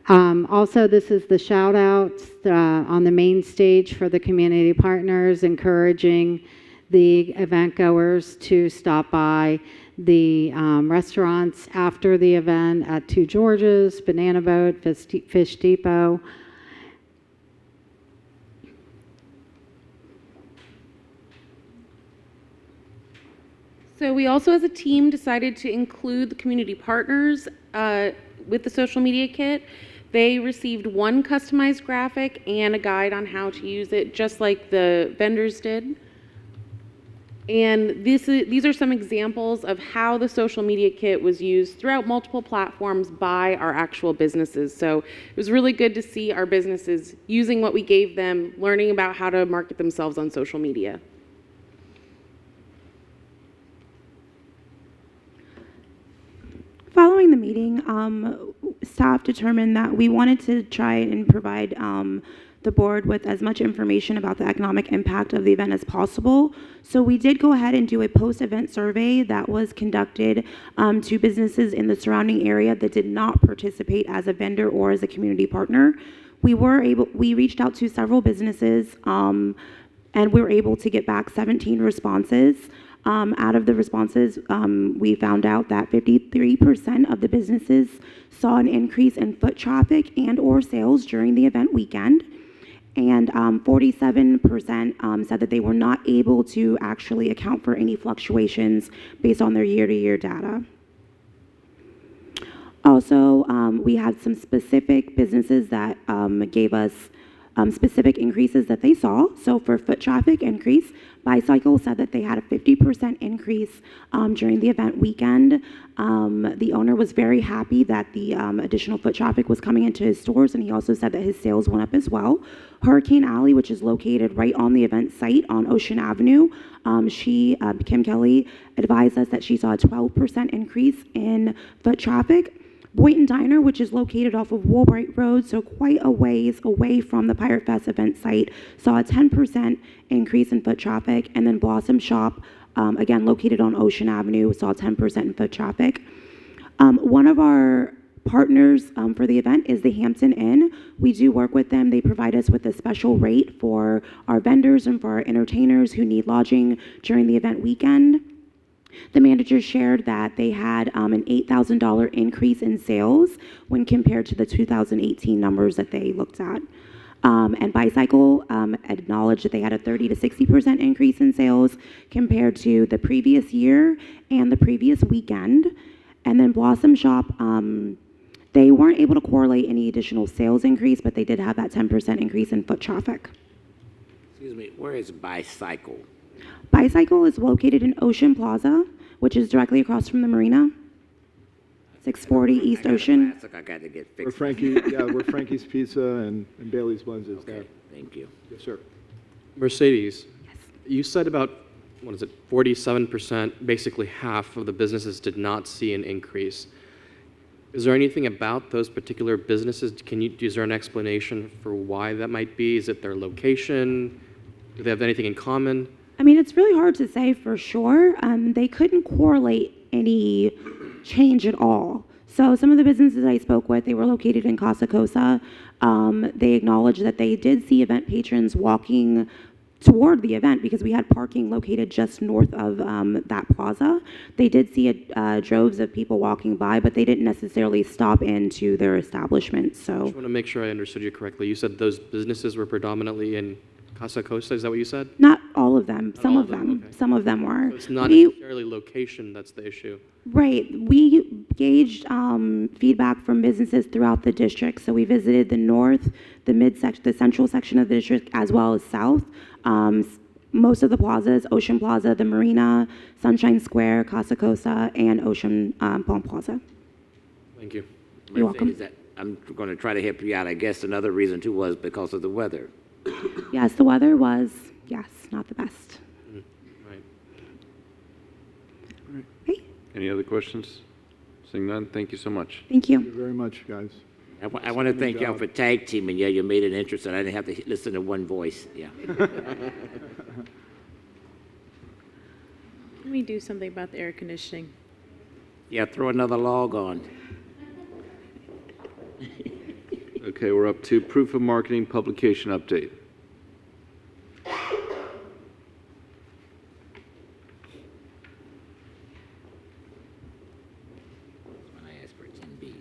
Also, this is the shout outs on the main stage for the community partners, encouraging the event goers to stop by the restaurants after the event at Two Georges, Banana Boat, Fish Depot. So we also as a team decided to include the community partners with the social media kit, they received one customized graphic and a guide on how to use it, just like the vendors did. And these are some examples of how the social media kit was used throughout multiple platforms by our actual businesses. So it was really good to see our businesses using what we gave them, learning about how to market themselves on social media. Following the meeting, staff determined that we wanted to try and provide the board with as much information about the economic impact of the event as possible. So we did go ahead and do a post-event survey that was conducted to businesses in the surrounding area that did not participate as a vendor or as a community partner. We reached out to several businesses and we were able to get back 17 responses. Out of the responses, we found out that 53% of the businesses saw an increase in foot traffic and or sales during the event weekend. And 47% said that they were not able to actually account for any fluctuations based on their year-to-year data. Also, we had some specific businesses that gave us specific increases that they saw. So for foot traffic increase, Bicycle said that they had a 50% increase during the event weekend. The owner was very happy that the additional foot traffic was coming into his stores, and he also said that his sales went up as well. Hurricane Alley, which is located right on the event site on Ocean Avenue, Kim Kelly, advised us that she saw a 12% increase in foot traffic. Boynton Diner, which is located off of Woolbright Road, so quite a ways away from the Pirate Fest event site, saw a 10% increase in foot traffic. And then Blossom Shop, again located on Ocean Avenue, saw 10% in foot traffic. One of our partners for the event is the Hampton Inn. We do work with them. They provide us with a special rate for our vendors and for our entertainers who need lodging during the event weekend. The manager shared that they had an $8,000 increase in sales when compared to the 2018 numbers that they looked at. And Bicycle acknowledged that they had a 30 to 60% increase in sales compared to the previous year and the previous weekend. And then Blossom Shop, they weren't able to correlate any additional sales increase, but they did have that 10% increase in foot traffic. Excuse me, where is Bicycle? Bicycle is located in Ocean Plaza, which is directly across from the marina, 640 East Ocean. I got to get fixed. We're Frankie's Pizza and Bailey's Blends is there. Thank you. Yes, sir. Mercedes, you said about, 47%, basically half of the businesses did not see an increase. Is there anything about those particular businesses? Is there an explanation for why that might be? Is it their location? Do they have anything in common? I mean, it's really hard to say for sure. They couldn't correlate any change at all. So some of the businesses I spoke with, they were located in Casa Cosa. They acknowledged that they did see event patrons walking toward the event because we had parking located just north of that plaza. They did see droves of people walking by, but they didn't necessarily stop into their establishment. So I just want to make sure I understood you correctly. You said those businesses were predominantly in Casa Costa, is that what you said? Not all of them. Not Some all of them. okay. Some of them were. So it's not necessarily location that's the issue. Right. We gauged feedback from businesses throughout the district. So we visited the north, the central section of the district, as well as south. Most of the plazas, Ocean Plaza, the Marina, Sunshine Square, Casa Cosa, and Ocean Palm Plaza. Thank you. You're welcome. I'm going to try to help you out. I guess another reason too was because of the weather. Yes, the weather was, not the best. Right. Any other questions? Seeing none, thank you so much. Thank you. Thank you very much, guys. I want to thank y'all for tag teaming. Yeah, you made it interesting. I didn't have to listen to one voice. Yeah. Can we do something about the air conditioning? Yeah, throw another log on. Okay, we're up to proof of marketing publication update. When I asked for 10B.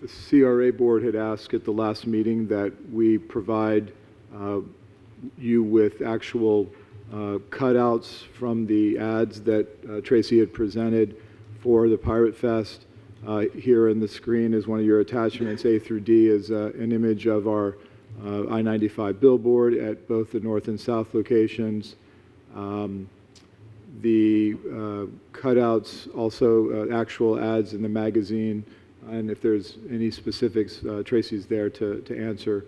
the CRA board had asked at the last meeting that we provide you with actual cutouts from the ads that Tracy had presented for the Pirate Fest. Here on the screen is one of your attachments. A through D is an image of our I-95 billboard at both the north and south locations. The cutouts, also actual ads in the magazine, and if there's any specifics, Tracy's there to answer.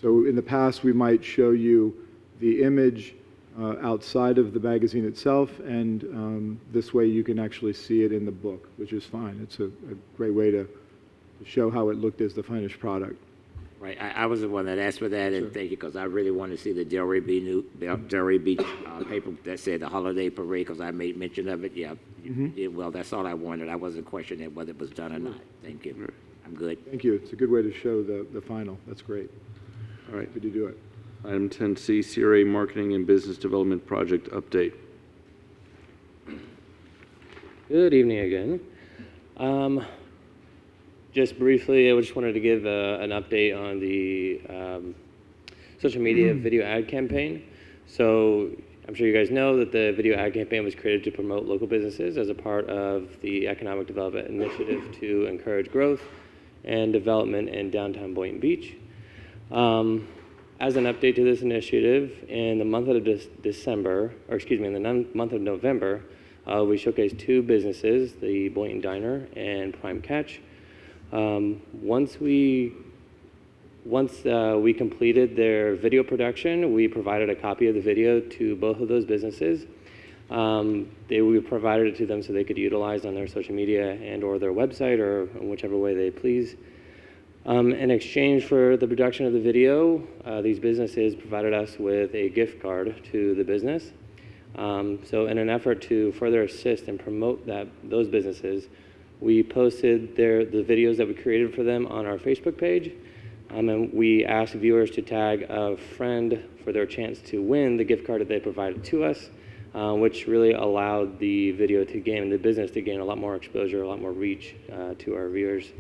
So in the past, we might show you the image outside of the magazine itself, and this way you can actually see it in the book, which is fine. It's a great way to show how it looked as the finished product. Right, I was the one that asked for that, and thank you, because I really want to see the Delray Beach paper that said the holiday parade, because I made mention of it. Yeah, you did well. That's all I wanted. I wasn't questioning whether it was done or not. Thank you. I'm good. Thank you. It's a good way to show the final. That's great. All right, good to do it. Item 10C, CRA Marketing and Business Development Project Update. Good evening again. Just briefly, I just wanted to give an update on the social media video ad campaign. So I'm sure you guys know that the video ad campaign was created to promote local businesses as a part of the Economic Development Initiative to encourage growth and development in downtown Boynton Beach. As an update to this initiative, in the month of in the month of November, we showcased two businesses, the Boynton Diner and Prime Catch. Once we completed their video production, we provided a copy of the video to both of those businesses. We provided it to them so they could utilize on their social media and or their website, or in whichever way they please. In exchange for the production of the video, these businesses provided us with a gift card to the business. So in an effort to further assist and promote those businesses, we posted the videos that we created for them on our Facebook page, and we asked viewers to tag a friend for their chance to win the gift card that they provided to us, which really allowed the business to gain a lot more exposure, a lot more reach to our viewers.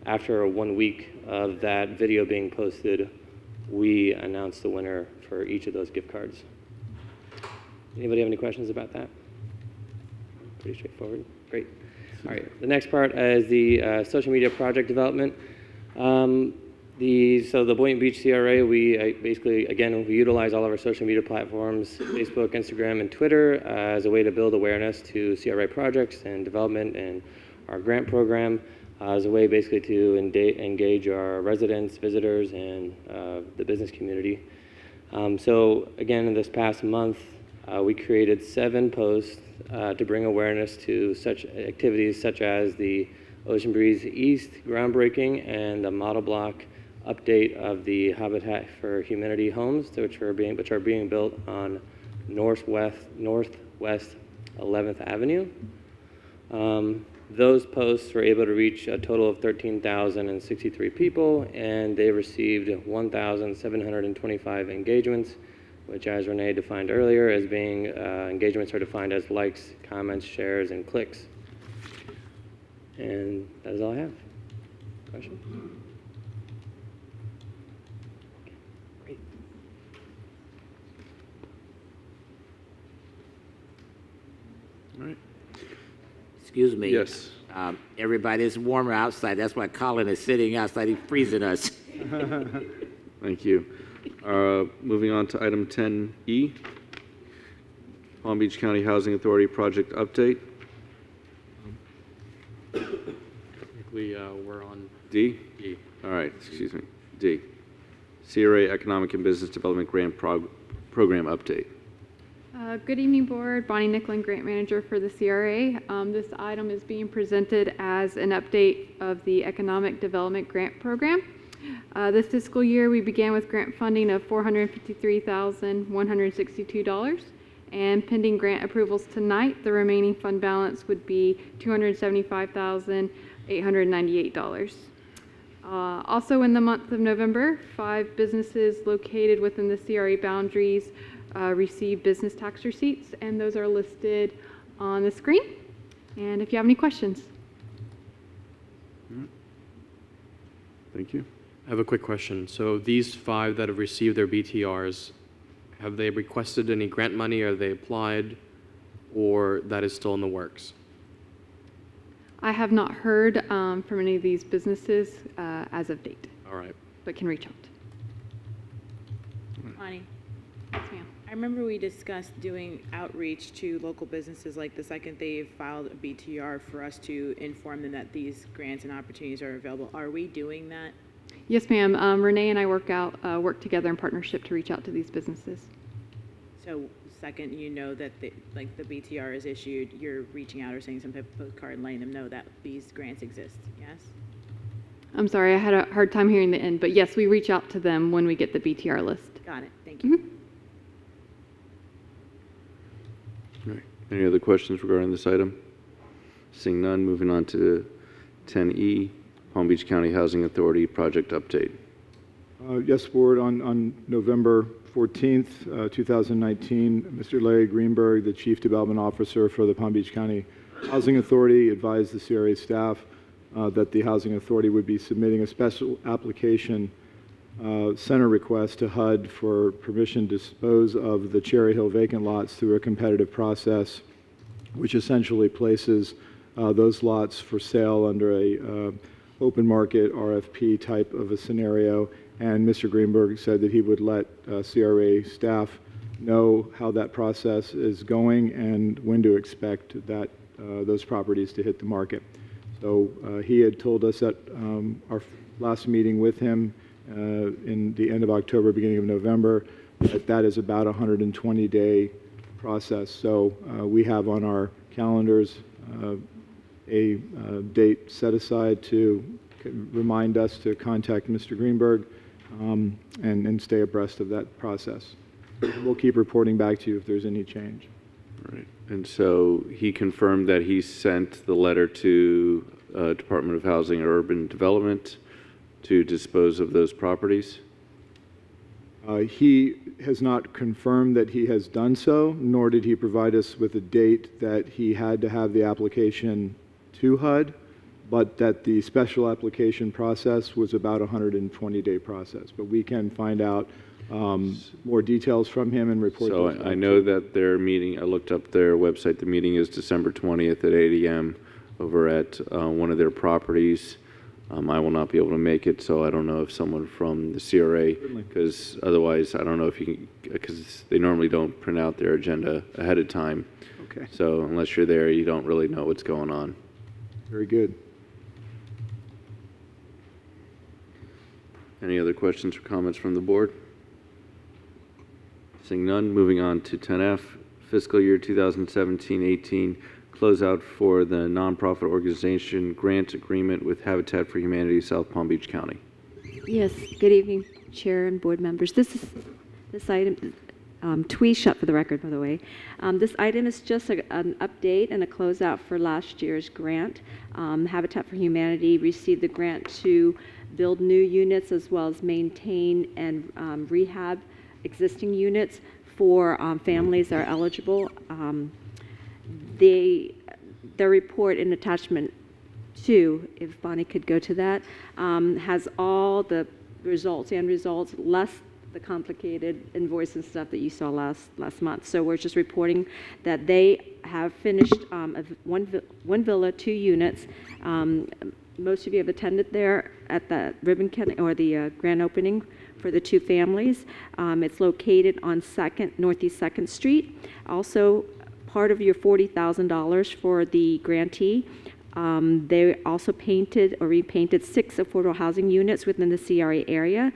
After 1 week of that video being posted, we announced the winner for each of those gift cards. Anybody have any questions about that? Pretty straightforward. Great. All right, the next part is the social media project development. So the Boynton Beach CRA, we utilize all of our social media platforms, Facebook, Instagram, and Twitter, as a way to build awareness to CRA projects and development and our grant program, as a way basically to engage our residents, visitors, and the business community. So again, in this past month, we created 7 posts to bring awareness to such activities such as the Ocean Breeze East groundbreaking and the model block update of the Habitat for Humanity homes, which are being built on Northwest 11th Avenue. Those posts were able to reach a total of 13,063 people, and they received 1,725 engagements, which, as Renee defined earlier, as being engagements are defined as likes, comments, shares, and clicks. And that is all I have. Question? Great. All right. Excuse me. Yes. Everybody, it's warmer outside. That's why Colin is sitting outside. He's freezing us. Thank you. Moving on to item 10E, Palm Beach County Housing Authority Project Update. I think we're on D? D. All right, excuse me. D. CRA Economic and Business Development Grant Program Update. Good evening, Board. Bonnie Nicklin, Grant Manager for the CRA. This item is being presented as an update of the Economic Development Grant Program. This fiscal year, we began with grant funding of $453,162, and pending grant approvals tonight, the remaining fund balance would be $275,898. Also in the month of November, 5 businesses located within the CRA boundaries received business tax receipts, and those are listed on the screen. And if you have any questions. Thank you. I have a quick question. So these 5 that have received their BTRs, have they requested any grant money? Are they applied? Or that is still in the works? I have not heard from any of these businesses as of date. All right. But can reach out. Bonnie? Yes, ma'am. I remember we discussed doing outreach to local businesses like the second they've filed a BTR for us to inform them that these grants and opportunities are available. Are we doing that? Yes, ma'am. Renee and I work together in partnership to reach out to these businesses. So second you know that the BTR is issued, you're reaching out or sending some type of postcard and letting them know that these grants exist, yes? I'm sorry, I had a hard time hearing the end, but yes, we reach out to them when we get the BTR list. Got it. Thank you. All right. Any other questions regarding this item? Seeing none, moving on to 10E, Palm Beach County Housing Authority project update. Yes, Board, on November 14th, 2019, Mr. Larry Greenberg, the Chief Development Officer for the Palm Beach County Housing Authority, advised the CRA staff that the Housing Authority would be submitting a special application center request to HUD for permission to dispose of the Cherry Hill vacant lots through a competitive process, which essentially places those lots for sale under a open market RFP type of a scenario. And Mr. Greenberg said that he would let CRA staff know how that process is going and when to expect that those properties to hit the market. So he had told us at our last meeting with him in the end of October, beginning of November, that is about a 120-day process. So we have on our calendars a date set aside to remind us to contact Mr. Greenberg and stay abreast of that process. We'll keep reporting back to you if there's any change. All right. And so he confirmed that he sent the letter to Department of Housing and Urban Development to dispose of those properties? He has not confirmed that he has done so, nor did he provide us with a date that he had to have the application to HUD, but that the special application process was about a 120-day process. But we can find out more details from him and report. So I know that their meeting, I looked up their website, the meeting is December 20th at 8 a.m. over at one of their properties. I will not be able to make it, so I don't know if someone from the CRA, because otherwise I don't know if you can, because they normally don't print out their agenda ahead of time. Okay. So unless you're there, you don't really know what's going on. Very good. Any other questions or comments from the board? Seeing none, moving on to 10F, fiscal year 2017-18, closeout for the nonprofit organization grant agreement with Habitat for Humanity South Palm Beach County. Yes, good evening, Chair and board members. This item, TWE shut for the record, by the way. This item is just an update and a closeout for last year's grant. Habitat for Humanity received the grant to build new units as well as maintain and rehab existing units for families that are eligible. Their report in attachment 2, if Bonnie could go to that, has all the results, less the complicated invoice and stuff that you saw last month. So we're just reporting that they have finished one villa, 2 units. Most of you have attended there at the ribbon cutting or the grand opening for the 2 families. It's located on Northeast 2nd Street. Also, part of your $40,000 for the grantee. They also painted or repainted 6 affordable housing units within the CRA area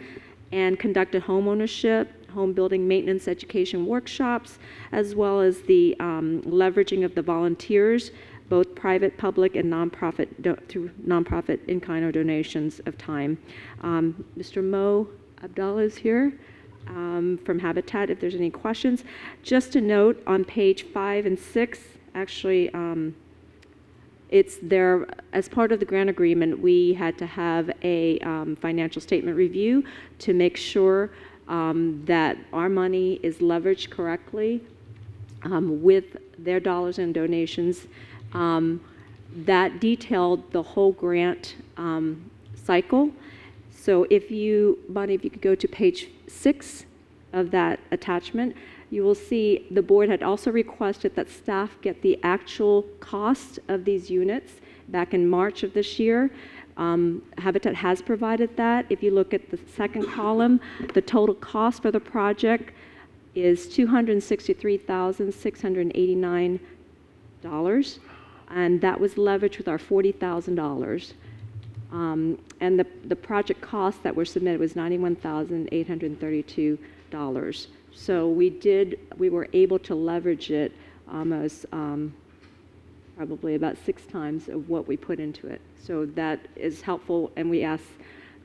and conducted home ownership, home building maintenance education workshops, as well as the leveraging of the volunteers, both private, public, and nonprofit through nonprofit in-kind or donations of time. Mr. Mo Abdallah is here. From Habitat, if there's any questions. Just a note on page 5 and 6, actually, it's there as part of the grant agreement. We had to have a financial statement review to make sure that our money is leveraged correctly with their dollars and donations. That detailed the whole grant cycle. So Bonnie, if you could go to page 6 of that attachment, you will see the board had also requested that staff get the actual cost of these units back in March of this year. Habitat has provided that. If you look at the second column, the total cost for the project is $263,689, and that was leveraged with our $40,000. And the project cost that were submitted was $91,832. So we were able to leverage it almost probably about 6 times of what we put into it. So that is helpful, and we asked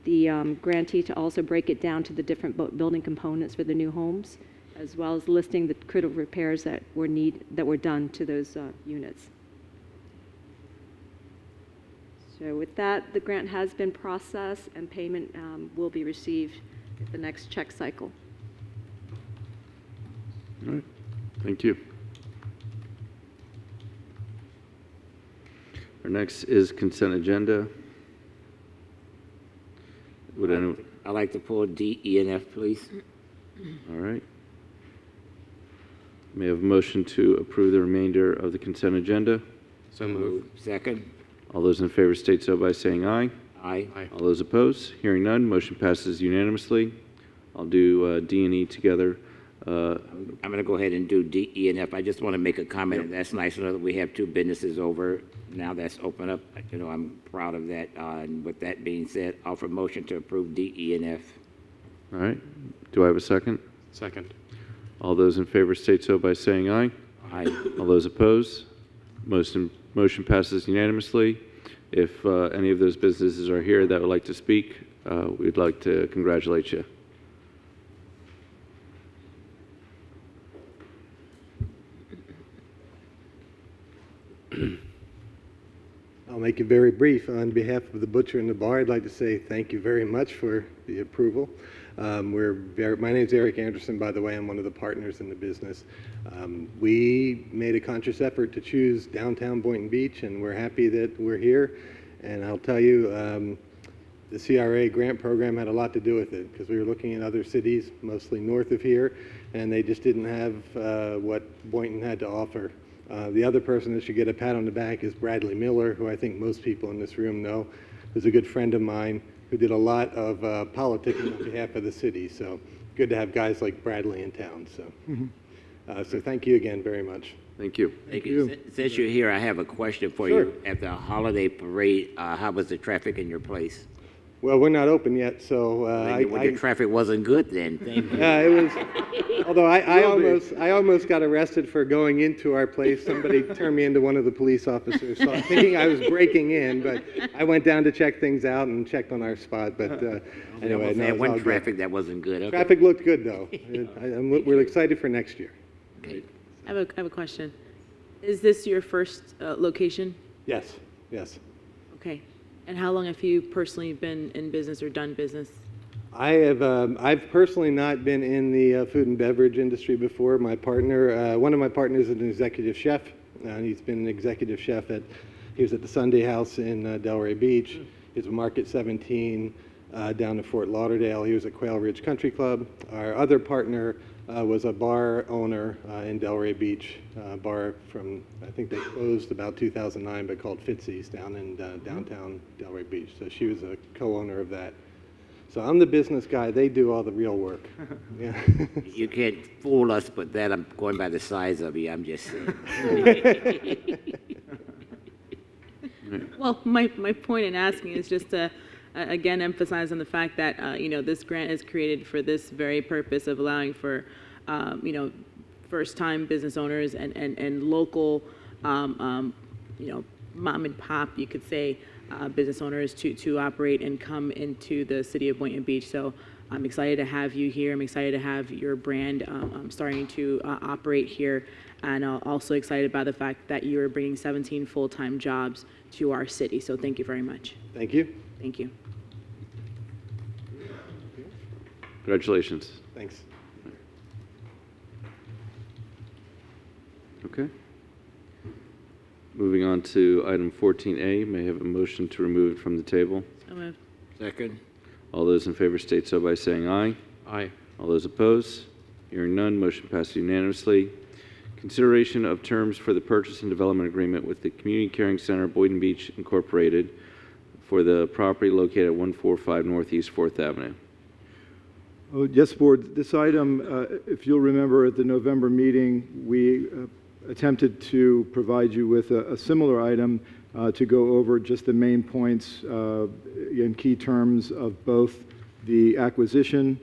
the grantee to also break it down to the different building components for the new homes, as well as listing the critical repairs that were done to those units. So with that, the grant has been processed, and payment will be received at the next check cycle. All right. Thank you. Our next is consent agenda. Would anyone? I'd like to pull D, E, and F, please. All right. May I have a motion to approve the remainder of the consent agenda? So moved. Second. All those in favor state so by saying aye. Aye. All those opposed? Hearing none, motion passes unanimously. I'll do D and E together. I'm going to go ahead and do D, E, and F. I just want to make a comment. That's nice to know that we have 2 businesses over. Now that's open up. You know, I'm proud of that. And with that being said, offer motion to approve D, E, and F. All right. Do I have a second? Second. All those in favor state so by saying aye. Aye. All those opposed? Motion passes unanimously. If any of those businesses are here that would like to speak, we'd like to congratulate you. I'll make it very brief. On behalf of the butcher and the bar, I'd like to say thank you very much for the approval. My name is Eric Anderson, by the way. I'm one of the partners in the business. We made a conscious effort to choose downtown Boynton Beach, and we're happy that we're here. And I'll tell you, the CRA grant program had a lot to do with it, because we were looking at other cities, mostly north of here, and they just didn't have what Boynton had to offer. The other person that should get a pat on the back is Bradley Miller, who I think most people in this room know, who's a good friend of mine, who did a lot of politicking on behalf of the city. So good to have guys like Bradley in town. So, so thank you again very much. Thank you. Thank you. Since you're here, I have a question for you. At the holiday parade, how was the traffic in your place? Well, we're not open yet, so the traffic wasn't good then. Thank you. Yeah, it was. Although I almost got arrested for going into our place. Somebody turned me into one of the police officers, so I'm thinking I was breaking in. But I went down to check things out and checked on our spot. But anyway, no, one traffic that wasn't good. Okay. Traffic looked good though. We're excited for next year. Okay. I have a question. Is this your first location? Yes. Yes. Okay. And how long have you personally been in business or done business? I have. I've personally not been in the food and beverage industry before. My partner, one of my partners, is an executive chef. He's been an executive chef he was at the Sunday House in Delray Beach. He's at Market 17 down to Fort Lauderdale. He was at Quail Ridge Country Club. Our other partner was a bar owner in Delray Beach, bar from, I think they closed about 2009, but called Fitzy's down in downtown Delray Beach. So she was a co-owner of that. So I'm the business guy. They do all the real work. Yeah. You can't fool us, but that I'm going by the size of you. I'm just saying. Well, my point in asking is just to, again, emphasize on the fact that, this grant is created for this very purpose of allowing for, first-time business owners and local, mom and pop, you could say, business owners to operate and come into the city of Boynton Beach. So I'm excited to have you here. I'm excited to have your brand starting to operate here. And also excited by the fact that you are bringing 17 full-time jobs to our city. So thank you very much. Thank you. Thank you. Congratulations. Thanks. Okay. Moving on to item 14A, may I have a motion to remove it from the table? So moved. Second. All those in favor state so by saying aye. Aye. All those opposed? Hearing none, motion passes unanimously. Consideration of terms for the purchase and development agreement with the Community Caring Center, Boynton Beach Incorporated, for the property located at 145 Northeast 4th Avenue. Oh, yes, Board. This item, if you'll remember at the November meeting, we attempted to provide you with a similar item to go over just the main points and key terms of both the acquisition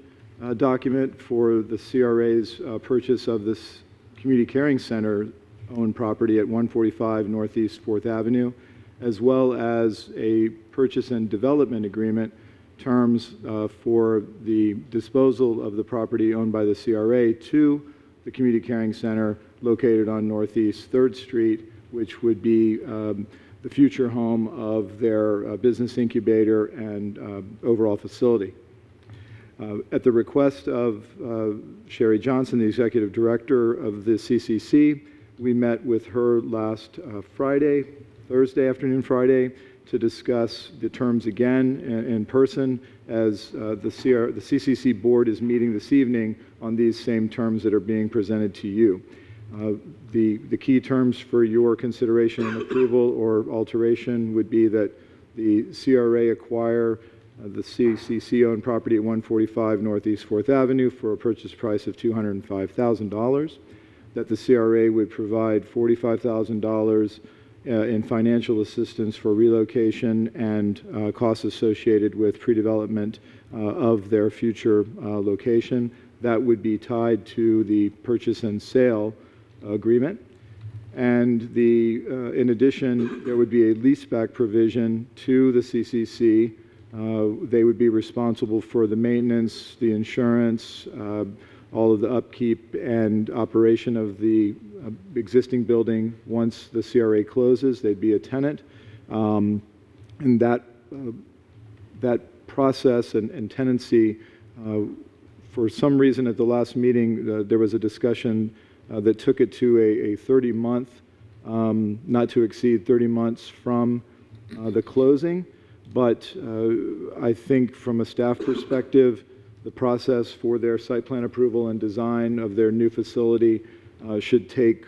document for the CRA's purchase of this Community Caring Center owned property at 145 Northeast 4th Avenue, as well as a purchase and development agreement terms for the disposal of the property owned by the CRA to the Community Caring Center located on Northeast 3rd Street, which would be the future home of their business incubator and overall facility. At the request of Sherry Johnson, the Executive Director of the CCC, we met with her last Thursday afternoon, Friday, to discuss the terms again in person as the CCC board is meeting this evening on these same terms that are being presented to you. The key terms for your consideration and approval or alteration would be that the CRA acquire the CCC-owned property at 145 Northeast 4th Avenue for a purchase price of $205,000, that the CRA would provide $45,000 in financial assistance for relocation and costs associated with pre-development of their future location. That would be tied to the purchase and sale agreement. And in addition, there would be a leaseback provision to the CCC. They would be responsible for the maintenance, the insurance, all of the upkeep and operation of the existing building. Once the CRA closes, they'd be a tenant. And that process and tenancy, for some reason at the last meeting, there was a discussion that took it to a 30-month, not to exceed 30 months from the closing. But I think from a staff perspective, the process for their site plan approval and design of their new facility should take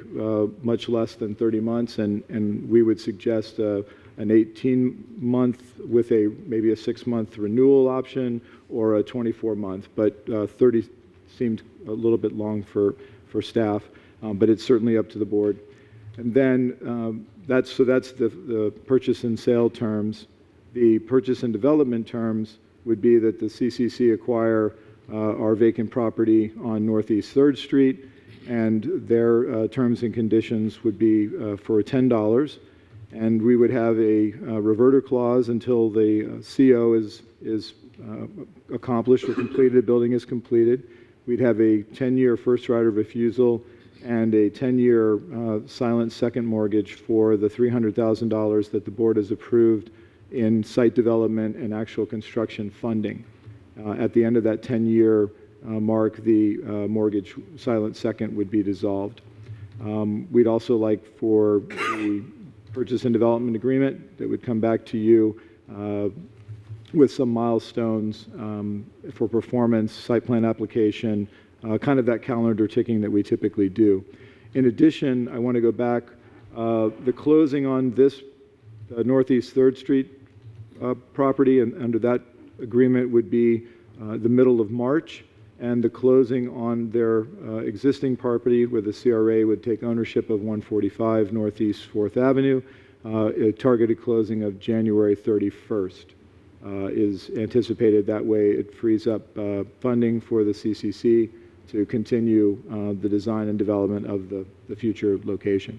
much less than 30 months, and we would suggest an 18-month with maybe a 6-month renewal option or a 24-month, but 30 seemed a little bit long for staff, but it's certainly up to the board. And then that's the purchase and sale terms. The purchase and development terms would be that the CCC acquire our vacant property on Northeast 3rd Street, and their terms and conditions would be for $10, and we would have a reverter clause until the CO is accomplished or completed, the building is completed. We'd have a 10-year first right of refusal and a 10-year silent second mortgage for the $300,000 that the board has approved in site development and actual construction funding. At the end of that 10-year mark, the mortgage silent second would be dissolved. We'd also like for the purchase and development agreement that would come back to you with some milestones for performance, site plan application, kind of that calendar ticking that we typically do. In addition, I want to go back. The closing on this Northeast 3rd Street property and under that agreement would be the middle of March, and the closing on their existing property where the CRA would take ownership of 145 Northeast 4th Avenue, a targeted closing of January 31st is anticipated. That way it frees up funding for the CCC to continue the design and development of the future location.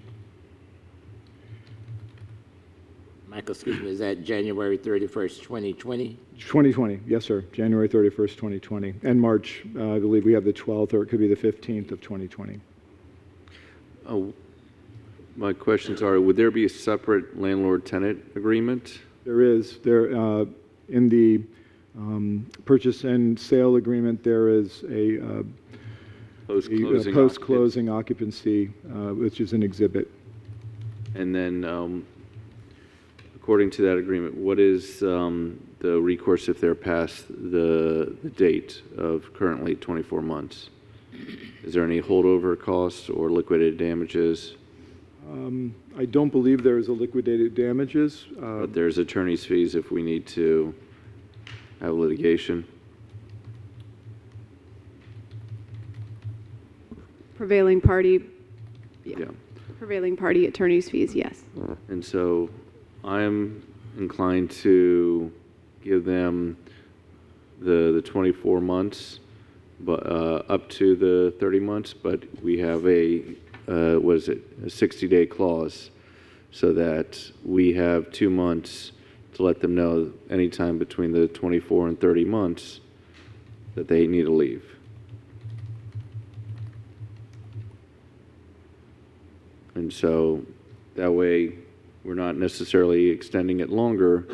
Michael, excuse me, is that January 31st, 2020? 2020, yes, sir. January 31st, 2020. And March, I believe we have the 12th, or it could be the 15th of 2020. Oh, my questions are, would there be a separate landlord-tenant agreement? There is. In the purchase and sale agreement, there is a post-closing occupancy, which is an exhibit. And then, according to that agreement, what is the the recourse if they're past the date of currently 24 months? Is there any holdover costs or liquidated damages? I don't believe there is a liquidated damages. But there's attorney's fees if we need to have litigation. Prevailing party, Yeah. prevailing party attorney's fees, yes. And so I'm inclined to give them the 24 months, but up to the 30 months, but we have a 60-day clause so that we have 2 months to let them know anytime between the 24 and 30 months that they need to leave. And so that way we're not necessarily extending it longer,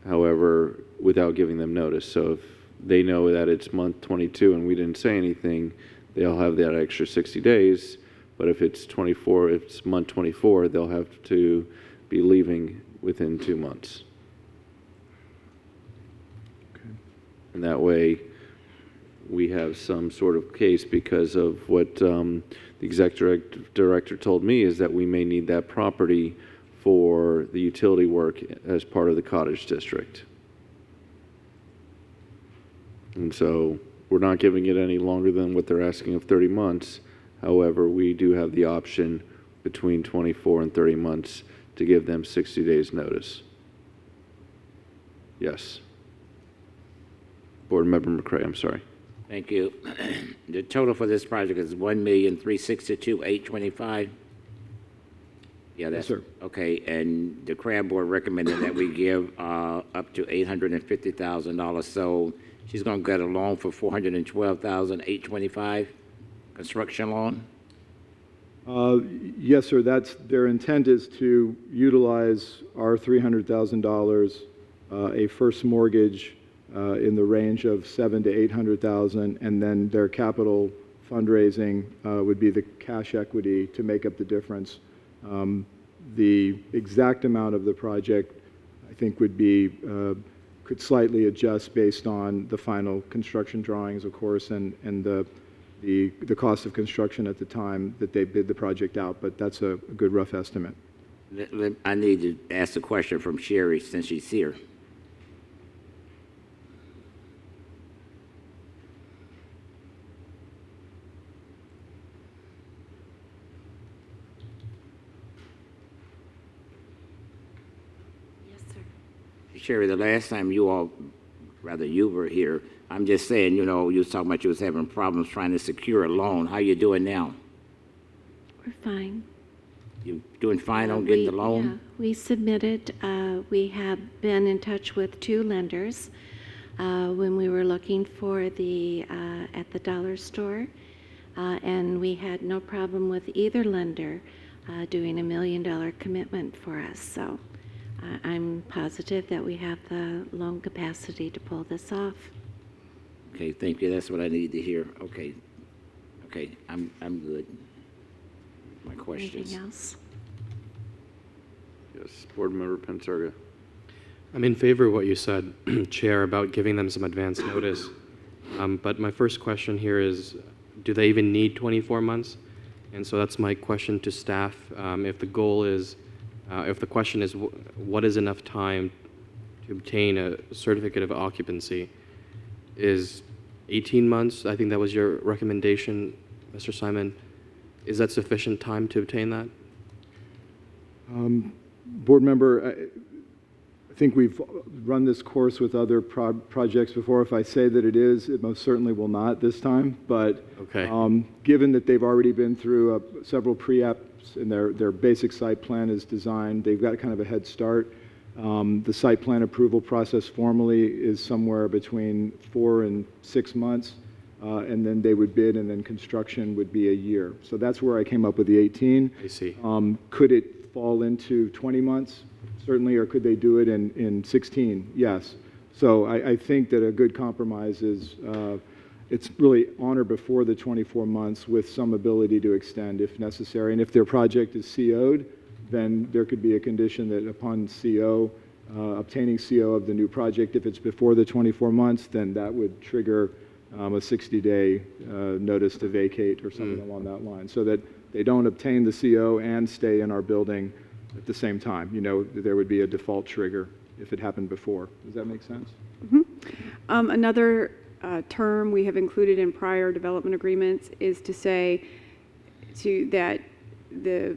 however, without giving them notice. So if they know that it's month 22 and we didn't say anything, they'll have that extra 60 days. But if it's 24, if it's month 24, they'll have to be leaving within 2 months. Okay. And that way we have some sort of case because of what the executive director told me is that we may need that property for the utility work as part of the cottage district. And so we're not giving it any longer than what they're asking of 30 months. However, we do have the option between 24 and 30 months to give them 60 days notice. Yes. Board Member McCray, I'm sorry. Thank you. The total for this project is $1,362,825. Yeah, that's Yes, sir. okay. And the CRA board recommended that we give up to $850,000. So she's going to get a loan for $412,825, construction loan. Yes, sir. That's their intent is to utilize our $300,000, a first mortgage in the range of $700,000 to $800,000, and then their capital fundraising would be the cash equity to make up the difference. The exact amount of the project, I think, would be could slightly adjust based on the final construction drawings, of course, and the cost of construction at the time that they bid the project out. But that's a good rough estimate. I need to ask a question from Sherry since she's here. Sherry, the last time you were here, I'm just saying, you know, you was talking about you was having problems trying to secure a loan. How you doing now? We're fine. You doing fine on getting the loan? Yeah, we submitted. We have been in touch with 2 lenders when we were looking for the at the dollar store, and we had no problem with either lender doing $1 million commitment for us. So. I'm positive that we have the loan capacity to pull this off. Okay, thank you. That's what I need to hear. Okay, I'm good. My questions. Anything else? Yes, Board Member Pensarga. I'm in favor of what you said, Chair, about giving them some advance notice. But my first question here is, do they even need 24 months? And so that's my question to staff. If the goal is if the question is what is enough time to obtain a certificate of occupancy, is 18 months, I think that was your recommendation, Mr. Simon, is that sufficient time to obtain that? Board member, I think we've run this course with other projects before. If I say that it is, it most certainly will not this time. But okay. Given that they've already been through several pre-apps and their basic site plan is designed, they've got kind of a head start. The site plan approval process formally is somewhere between 4 and 6 months, and then they would bid, and then construction would be a year. So that's where I came up with the 18. I see. Could it fall into 20 months? Certainly, or could they do it in 16? Yes. So I think that a good compromise is it's really on or before the 24 months with some ability to extend if necessary. And if their project is CO'd, then there could be a condition that upon CO, obtaining CO of the new project. If it's before the 24 months, then that would trigger a 60-day notice to vacate or something along that line, so that they don't obtain the CO and stay in our building at the same time. You know, there would be a default trigger if it happened before. Does that make sense? Another term we have included in prior development agreements is to say that the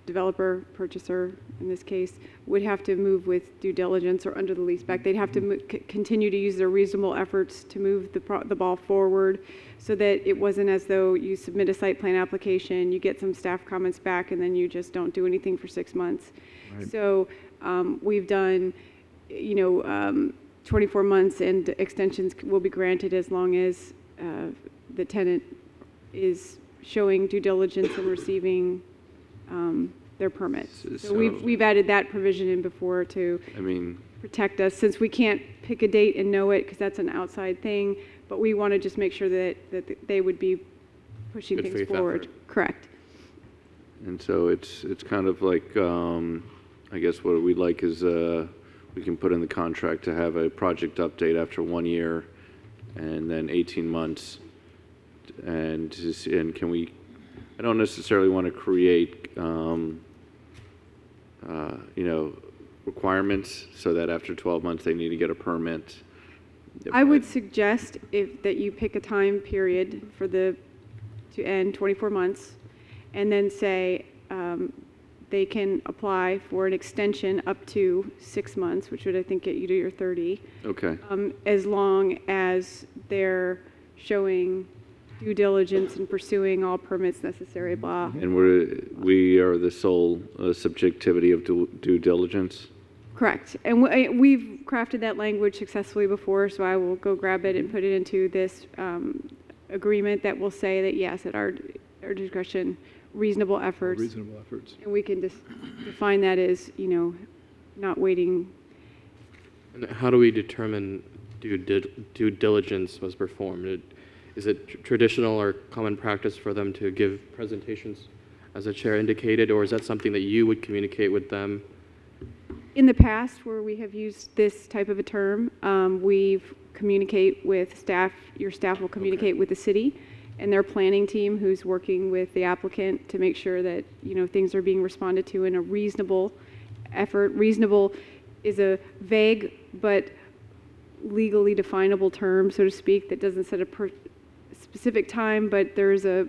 developer, purchaser in this case, would have to move with due diligence or under the lease back. They'd have to continue to use their reasonable efforts to move the ball forward, so that it wasn't as though you submit a site plan application, you get some staff comments back, and then you just don't do anything for 6 months. Right. So we've done, 24 months, and extensions will be granted as long as the tenant is showing due diligence and receiving their permits. So we've added that provision in before to protect us, since we can't pick a date and know it because that's an outside thing, but we want to just make sure that they would be pushing Good things faith forward. effort. Correct. And so it's kind of like, I guess what we'd like is we can put in the contract to have a project update after 1 year and then 18 months. And can we, I don't necessarily want to create, requirements so that after 12 months they need to get a permit. I would suggest that you pick a time period for to end 24 months, and then say they can apply for an extension up to 6 months, which would, I think, get you to your 30. Okay. As long as they're showing due diligence and pursuing all permits necessary, blah. And we are the sole subjectivity of due diligence? Correct. And we've crafted that language successfully before, so I will go grab it and put it into this agreement that will say that, yes, at our discretion, reasonable efforts. Reasonable efforts. And we can just define that as, not waiting. And how do we determine due diligence was performed? Is it traditional or common practice for them to give presentations, as the chair indicated, or is that something that you would communicate with them? In the past, where we have used this type of a term, we've communicate with staff. Your staff will communicate with the city and their planning team, who's working with the applicant to make sure that things are being responded to in a reasonable effort. Reasonable is a vague but legally definable term, so to speak, that doesn't set a specific time, but there's a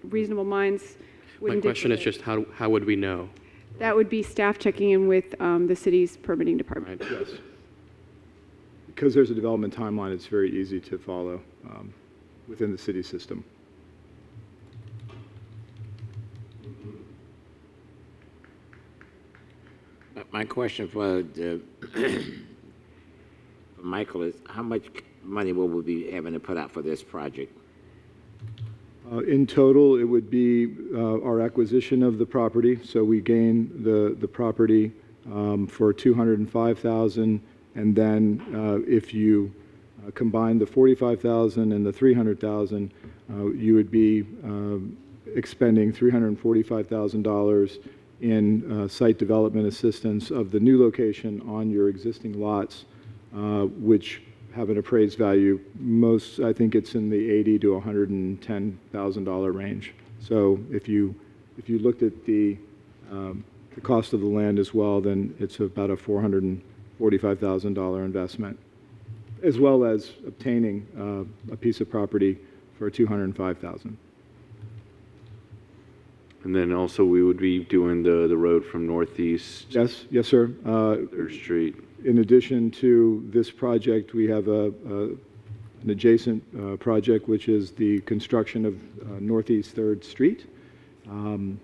reasonable minds. My question is just how would we know? That would be staff checking in with the city's permitting department. Yes. Because there's a development timeline, it's very easy to follow within the city system. My question for Michael is, how much money will we be having to put out for this project? In total, it would be our acquisition of the property. So we gain the property for $205,000, and then if you combine the $45,000 and the $300,000, you would be expending $345,000 in site development assistance of the new location on your existing lots, which have an appraised value. I think it's in the $80,000 to $110,000 range. So if you looked at the cost of the land as well, then it's about a $445,000 investment, as well as obtaining a piece of property for $205,000. And then also we would be doing the road from northeast. Yes, sir. 3rd Street. In addition to this project, we have an adjacent project, which is the construction of Northeast 3rd Street. Would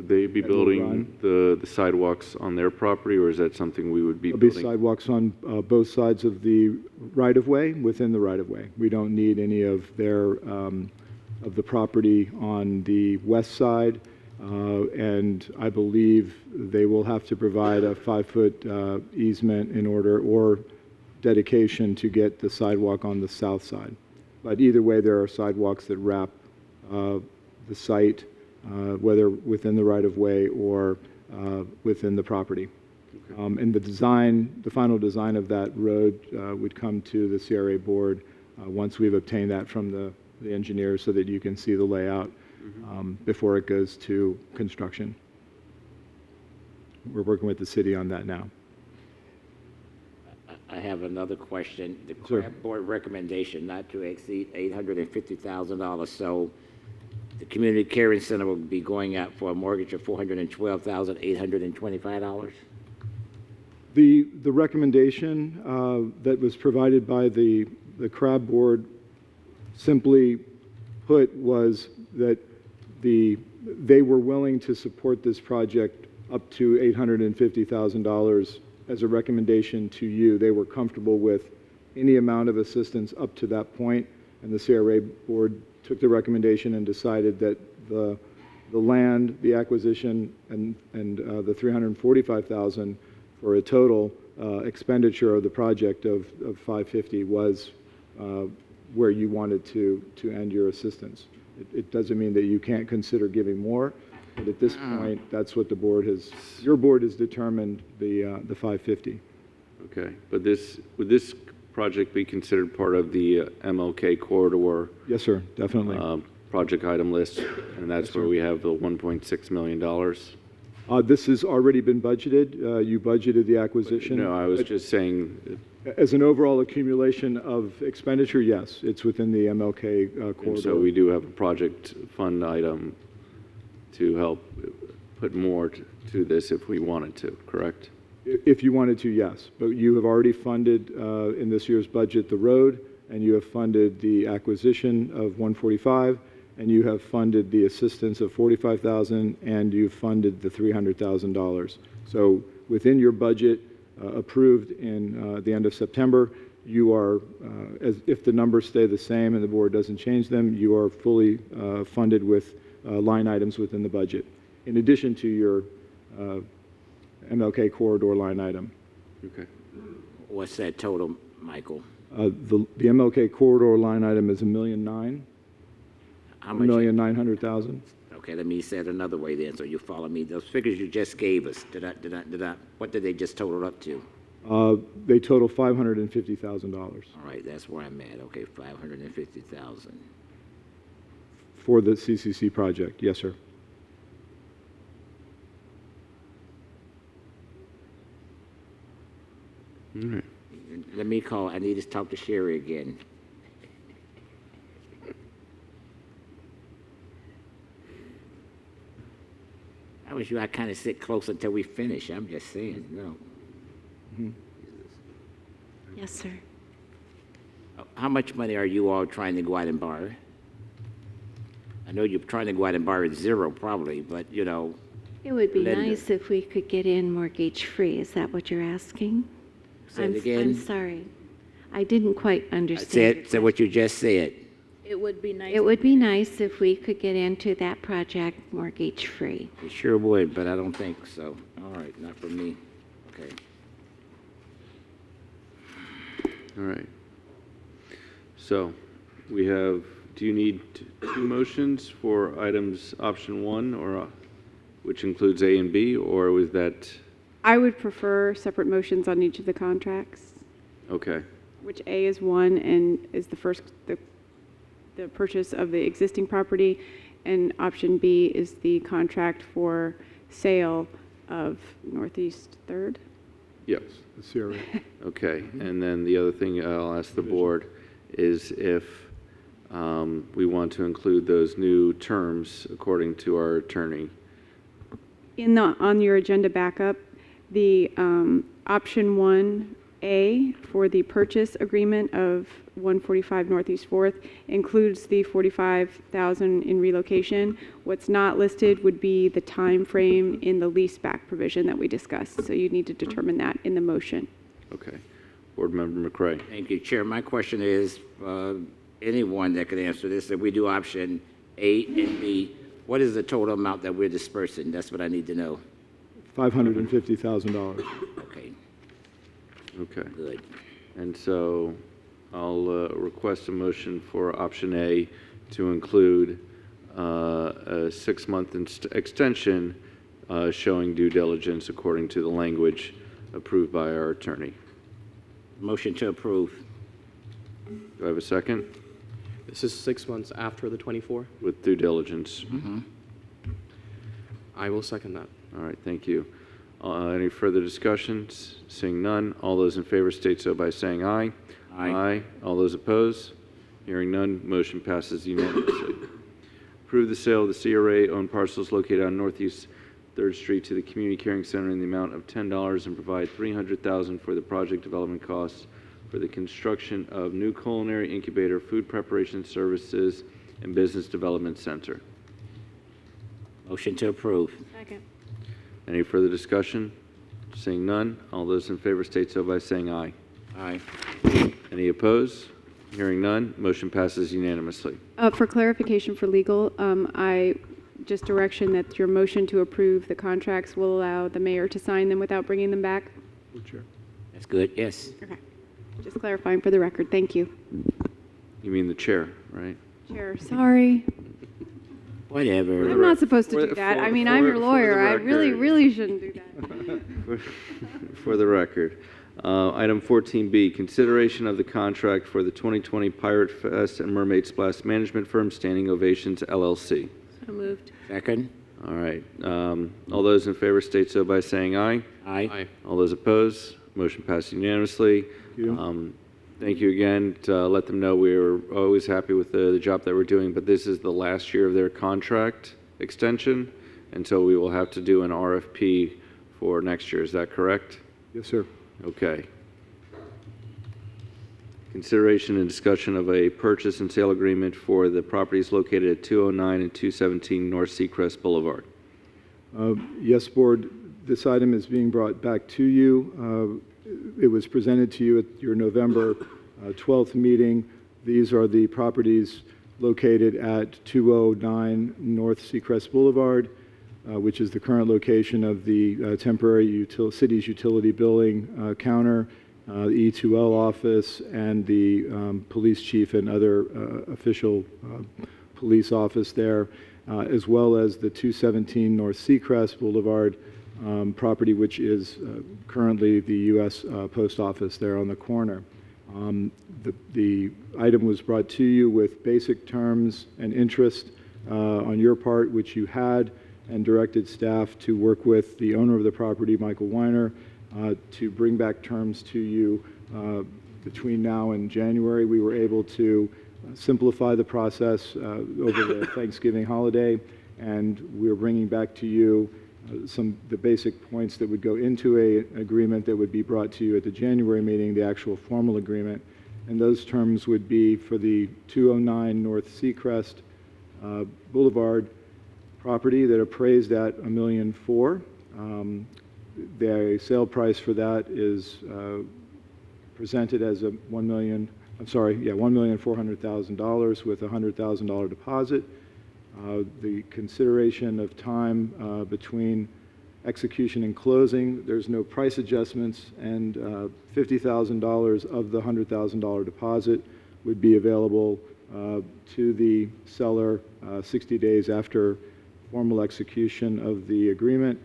they be building the sidewalks on their property, or is that something we would be There'll be building? sidewalks on both sides of the right-of-way, within the right-of-way. We don't need any of the property on the west side. And I believe they will have to provide a 5-foot easement in order, or dedication, to get the sidewalk on the south side. But either way, there are sidewalks that wrap the site, whether within the right-of-way or within the property. And the final design of that road would come to the CRA board once we've obtained that from the engineers so that you can see the layout before it goes to construction. We're working with the city on that now. I have another question. The Sure. CRA board recommendation not to exceed $850,000. So the community caring center will be going out for a mortgage of $412,825. The recommendation that was provided by the CRAB board, simply put, was that they were willing to support this project up to $850,000 as a recommendation to you. They were comfortable with any amount of assistance up to that point, and the CRA board took the recommendation and decided that the land, the acquisition, and the $345,000 for a total expenditure of the project of $550 was where you wanted to end your assistance. It doesn't mean that you can't consider giving more, but at this point, that's what your board has determined the $550. Okay, but would this project be considered part of the MLK corridor? Yes, sir, definitely. Project item list, and that's Yes, where sir. we have the $1.6 million? This has already been budgeted. You budgeted the acquisition. No, I was just saying, As an overall accumulation of expenditure, yes, it's within the MLK and corridor. so we do have a project fund item to help put more to this if we wanted to, correct? If you wanted to, yes. But you have already funded in this year's budget the road, and you have funded the acquisition of 145, and you have funded the assistance of $45,000, and you've funded the $300,000. So within your budget approved in the end of September, you are, if the numbers stay the same and the board doesn't change them, you are fully funded with line items within the budget, in addition to your MLK corridor line item. Okay. What's that total, Michael? The MLK corridor line item is $1.9 million. How much? $1,900,000. Okay, let me say it another way then, so you follow me. Those figures you just gave us, what did they just total up to? They total $550,000 All right, that's where I'm at. Okay, $550,000. for the CCC project. Yes, sir. All right. Let me call. I need to talk to Sherry again. I wish I kind of sit close until we finish. I'm just saying, Yes, sir. How much money are you all trying to go out and borrow? I know you're trying to go out and borrow zero, probably, but It would be lender. nice if we could get in mortgage-free. Is that what you're asking? Say it I'm again. sorry. I didn't quite understand. Say what you just said. It would be nice. It would be nice if we could get into that project mortgage-free. It sure would, but I don't think so. All right, not for me. Okay. All right. So we have, do you need two motions for items option one, or which includes A and B, or was that, I would prefer separate motions on each of the contracts, okay, which A is one and is the first, the purchase of the existing property, and option B is the contract for sale of Northeast Third. yes. The CRA. Okay, and then the other thing I'll ask the board is if we want to include those new terms according to our attorney. On your agenda backup, the option 1A for the purchase agreement of 145 Northeast 4th includes the $45,000 in relocation. What's not listed would be the time frame in the lease back provision that we discussed. So you need to determine that in the motion. Okay. Board Member McCray. Thank you, Chair. My question is, anyone that can answer this, if we do option A and B, what is the total amount that we're dispersing? That's what I need to know. $550,000. Okay, Okay. good. And so I'll request a motion for option A to include a 6-month extension showing due diligence according to the language approved by our attorney. Motion to approve. Do I have a second? This is 6 months after the 24? With due diligence. I will second that. All right, thank you. Any further discussions? Seeing none, all those in favor state so by saying aye. Aye. All those opposed? Hearing none, motion passes unanimously. Approve the sale of the CRA-owned parcels located on Northeast 3rd Street to the Community Caring Center in the amount of $10 and provide $300,000 for the project development costs for the construction of new culinary incubator, food preparation services, and business development center. Motion to approve. Second. Any further discussion? Seeing none, all those in favor state so by saying aye. Aye. Any opposed? Hearing none, motion passes unanimously. For clarification for legal, I just direction that your motion to approve the contracts will allow the mayor to sign them without bringing them back. That's good, yes. Okay. Just clarifying for the record. Thank you. You mean the chair, right? Chair, sorry. Whatever. I'm not supposed to do that. I mean, I'm your lawyer. I really shouldn't do that. For the record. Item 14B, consideration of the contract for the 2020 Pirate Fest and Mermaid Splash Management Firm, Standing Ovations, LLC. So moved. Second. All right. All those in favor state so by saying aye. Aye. All those opposed? Motion passed unanimously. Thank you again. To let them know we're always happy with the job that we're doing, but this is the last year of their contract extension, and so we will have to do an RFP for next year. Is that correct? Yes, sir. Okay. Consideration and discussion of a purchase and sale agreement for the properties located at 209 and 217 North Seacrest Boulevard. Yes, Board. This item is being brought back to you. It was presented to you at your November 12th meeting. These are the properties located at 209 North Seacrest Boulevard, which is the current location of the temporary city's utility billing counter, the E2L office, and the police chief and other official police office there, as well as the 217 North Seacrest Boulevard property, which is currently the U.S. Post Office there on the corner. The item was brought to you with basic terms and interest on your part, which you had, and directed staff to work with the owner of the property, Michael Weiner, to bring back terms to you between now and January. We were able to simplify the process over the Thanksgiving holiday, and we're bringing back to you the basic points that would go into an agreement that would be brought to you at the January meeting, the actual formal agreement. And those terms would be for the 209 North Seacrest Boulevard property that appraised at $1.4 million. The sale price for that is presented as a $1,400,000 with a $100,000 deposit. The consideration of time between execution and closing, there's no price adjustments, and $50,000 of the $100,000 deposit would be available to the seller 60 days after formal execution of the agreement.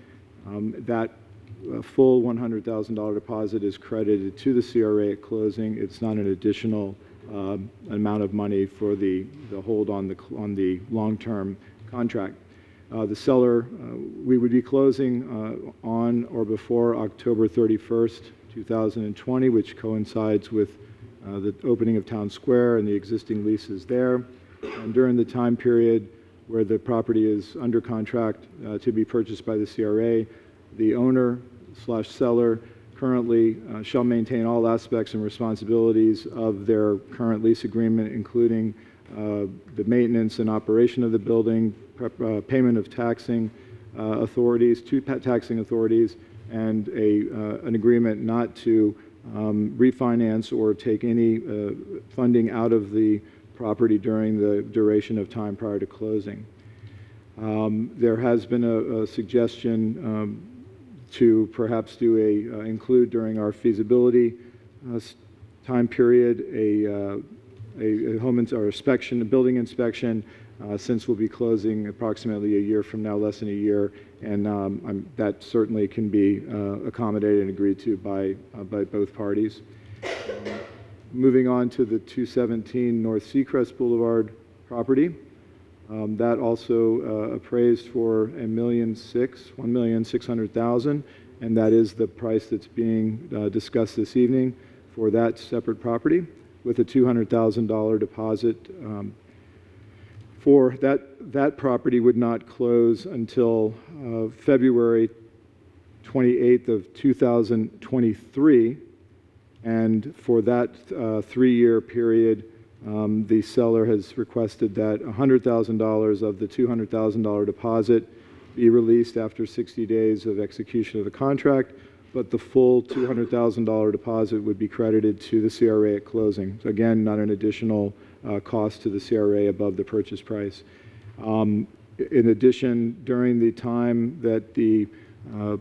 That full $100,000 deposit is credited to the CRA at closing. It's not an additional amount of money for the hold on the long-term contract. The seller, we would be closing on or before October 31st, 2020, which coincides with the opening of Town Square and the existing leases there. And during the time period where the property is under contract to be purchased by the CRA, the owner/seller currently shall maintain all aspects and responsibilities of their current lease agreement, including the maintenance and operation of the building, payment of taxing authorities, to taxing authorities, and an agreement not to refinance or take any funding out of the property during the duration of time prior to closing. There has been a suggestion to perhaps include during our feasibility time period a building inspection since we'll be closing approximately a year from now, less than a year, and that certainly can be accommodated and agreed to by both parties. Moving on to the 217 North Seacrest Boulevard property. That also appraised for $1,600,000, and that is the price that's being discussed this evening for that separate property, with a $200,000 deposit. For that property would not close until February 28th of 2023, and for that 3-year period, the seller has requested that $100,000 of the $200,000 deposit be released after 60 days of execution of the contract, but the full $200,000 deposit would be credited to the CRA at closing. So again, not an additional cost to the CRA above the purchase price. In addition, during the time that the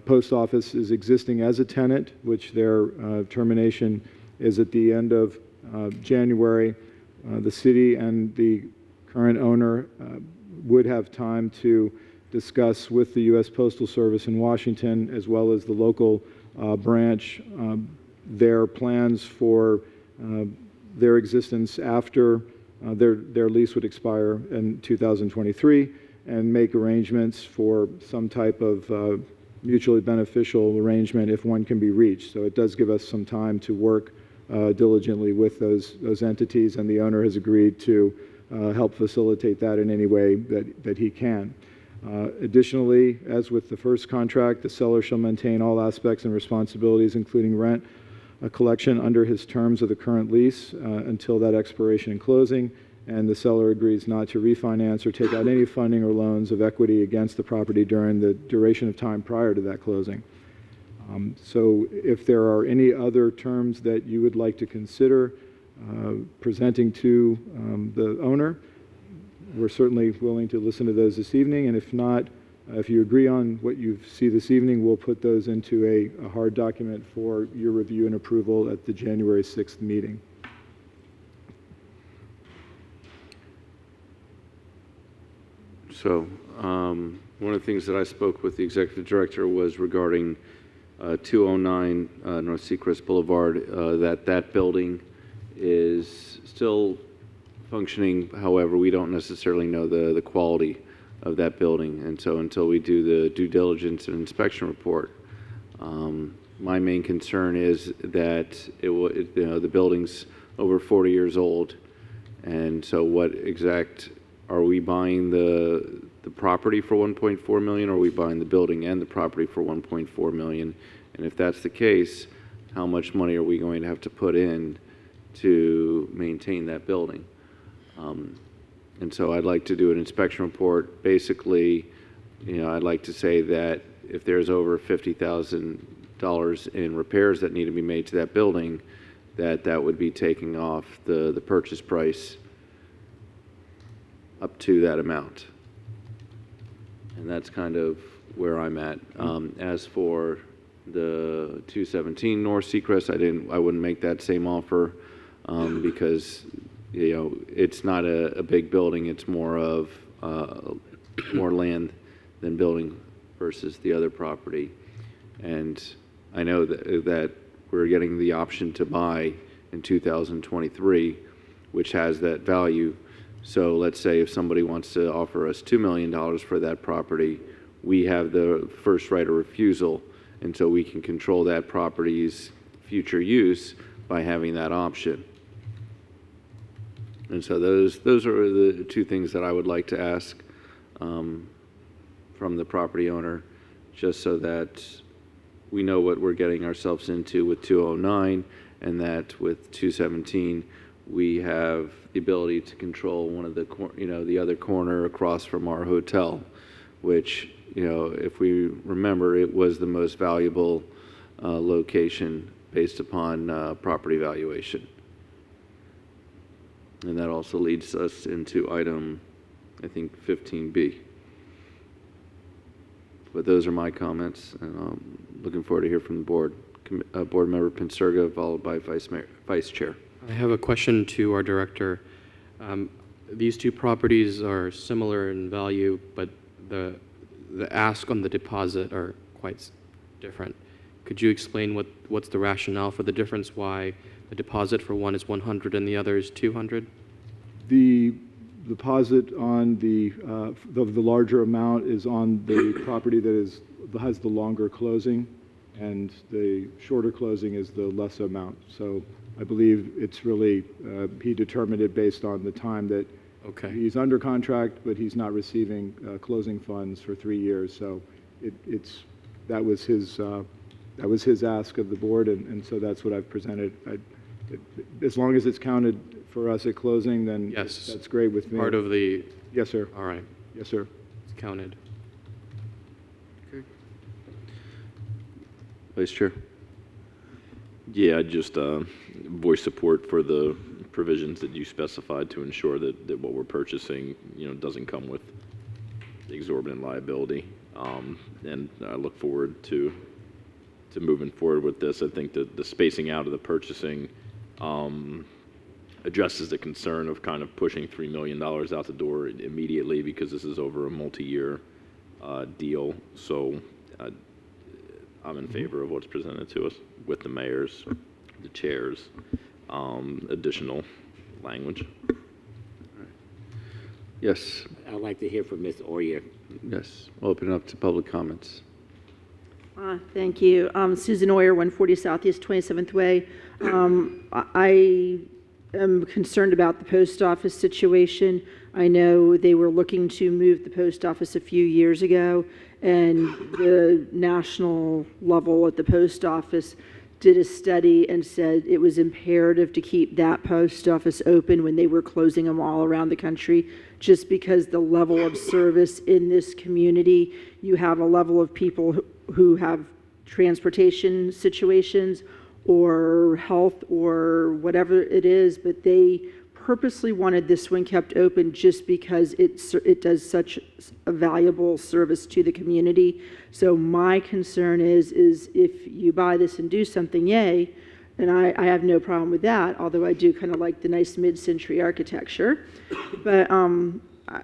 post office is existing as a tenant, which their termination is at the end of January, the city and the current owner would have time to discuss with the U.S. Postal Service in Washington, as well as the local branch, their plans for their existence after their lease would expire in 2023, and make arrangements for some type of mutually beneficial arrangement if one can be reached. So it does give us some time to work diligently with those entities, and the owner has agreed to help facilitate that in any way that he can. Additionally, as with the first contract, the seller shall maintain all aspects and responsibilities, including rent collection, under his terms of the current lease until that expiration and closing, and the seller agrees not to refinance or take out any funding or loans of equity against the property during the duration of time prior to that closing. So if there are any other terms that you would like to consider presenting to the owner, we're certainly willing to listen to those this evening, and if not, if you agree on what you see this evening, we'll put those into a hard document for your review and approval at the January 6th meeting. So one of the things that I spoke with the executive director was regarding 209 North Seacrest Boulevard, that building is still functioning. However, we don't necessarily know the quality of that building, and so until we do the due diligence and inspection report, my main concern is that the building's over 40 years old, and so what exact are we buying the property for $1.4 million, or are we buying the building and the property for $1.4 million? And if that's the case, how much money are we going to have to put in to maintain that building? And so I'd like to do an inspection report. Basically, I'd like to say that if there's over $50,000 in repairs that need to be made to that building, that would be taking off the purchase price up to that amount. And that's kind of where I'm at. As for the 217 North Seacrest, I wouldn't make that same offer because it's not a big building. It's more of more land than building versus the other property. And I know that we're getting the option to buy in 2023, which has that value. So let's say if somebody wants to offer us $2 million for that property, we have the first right of refusal, and so we can control that property's future use by having that option. And so those are the two things that I would like to ask from the property owner, just so that we know what we're getting ourselves into with 209, and that with 217 we have the ability to control one of the other corner across from our hotel, which if we remember, it was the most valuable location based upon property valuation. And that also leads us into item, I think, 15B. But those are my comments, and I'm looking forward to hear from the board. Board Member Pinsurga, followed by Vice Chair. I have a question to our director. these two properties are similar in value, but the ask on the deposit are quite different. Could you explain what's the rationale for the difference, why the deposit for one is 100 and the other is 200? The deposit on the larger amount is on the property that has the longer closing, and the shorter closing is the less amount. So I believe it's really, he determined it based on the time that he's under contract, but he's not receiving closing funds for 3 years. So that was his ask of the board, and so that's what I've presented. As long as it's counted for us at closing, then that's great with me. Part of the... Yes, sir. All right. Yes, sir. It's counted. Okay. Vice Chair. Yeah, I'd just voice support for the provisions that you specified to ensure that what we're purchasing, doesn't come with exorbitant liability. And I look forward to moving forward with this. I think that the spacing out of the purchasing addresses the concern of kind of pushing $3 million out the door immediately, because this is over a multi-year deal. So I'm in favor of what's presented to us with the mayors, the chairs, additional language. Yes. I'd like to hear from Ms. Oyer. Yes. We'll open it up to public comments. Thank you. Susan Oyer, 140 Southeast 27th Way. I am concerned about the post office situation. I know they were looking to move the post office a few years ago, and the national level at the post office did a study and said it was imperative to keep that post office open when they were closing them all around the country, just because the level of service in this community, you have a level of people who have transportation situations or health or whatever it is, but they purposely wanted this one kept open just because it does such a valuable service to the community. So my concern is if you buy this and do something, yay, and I have no problem with that, although I do kind of like the nice mid-century architecture. But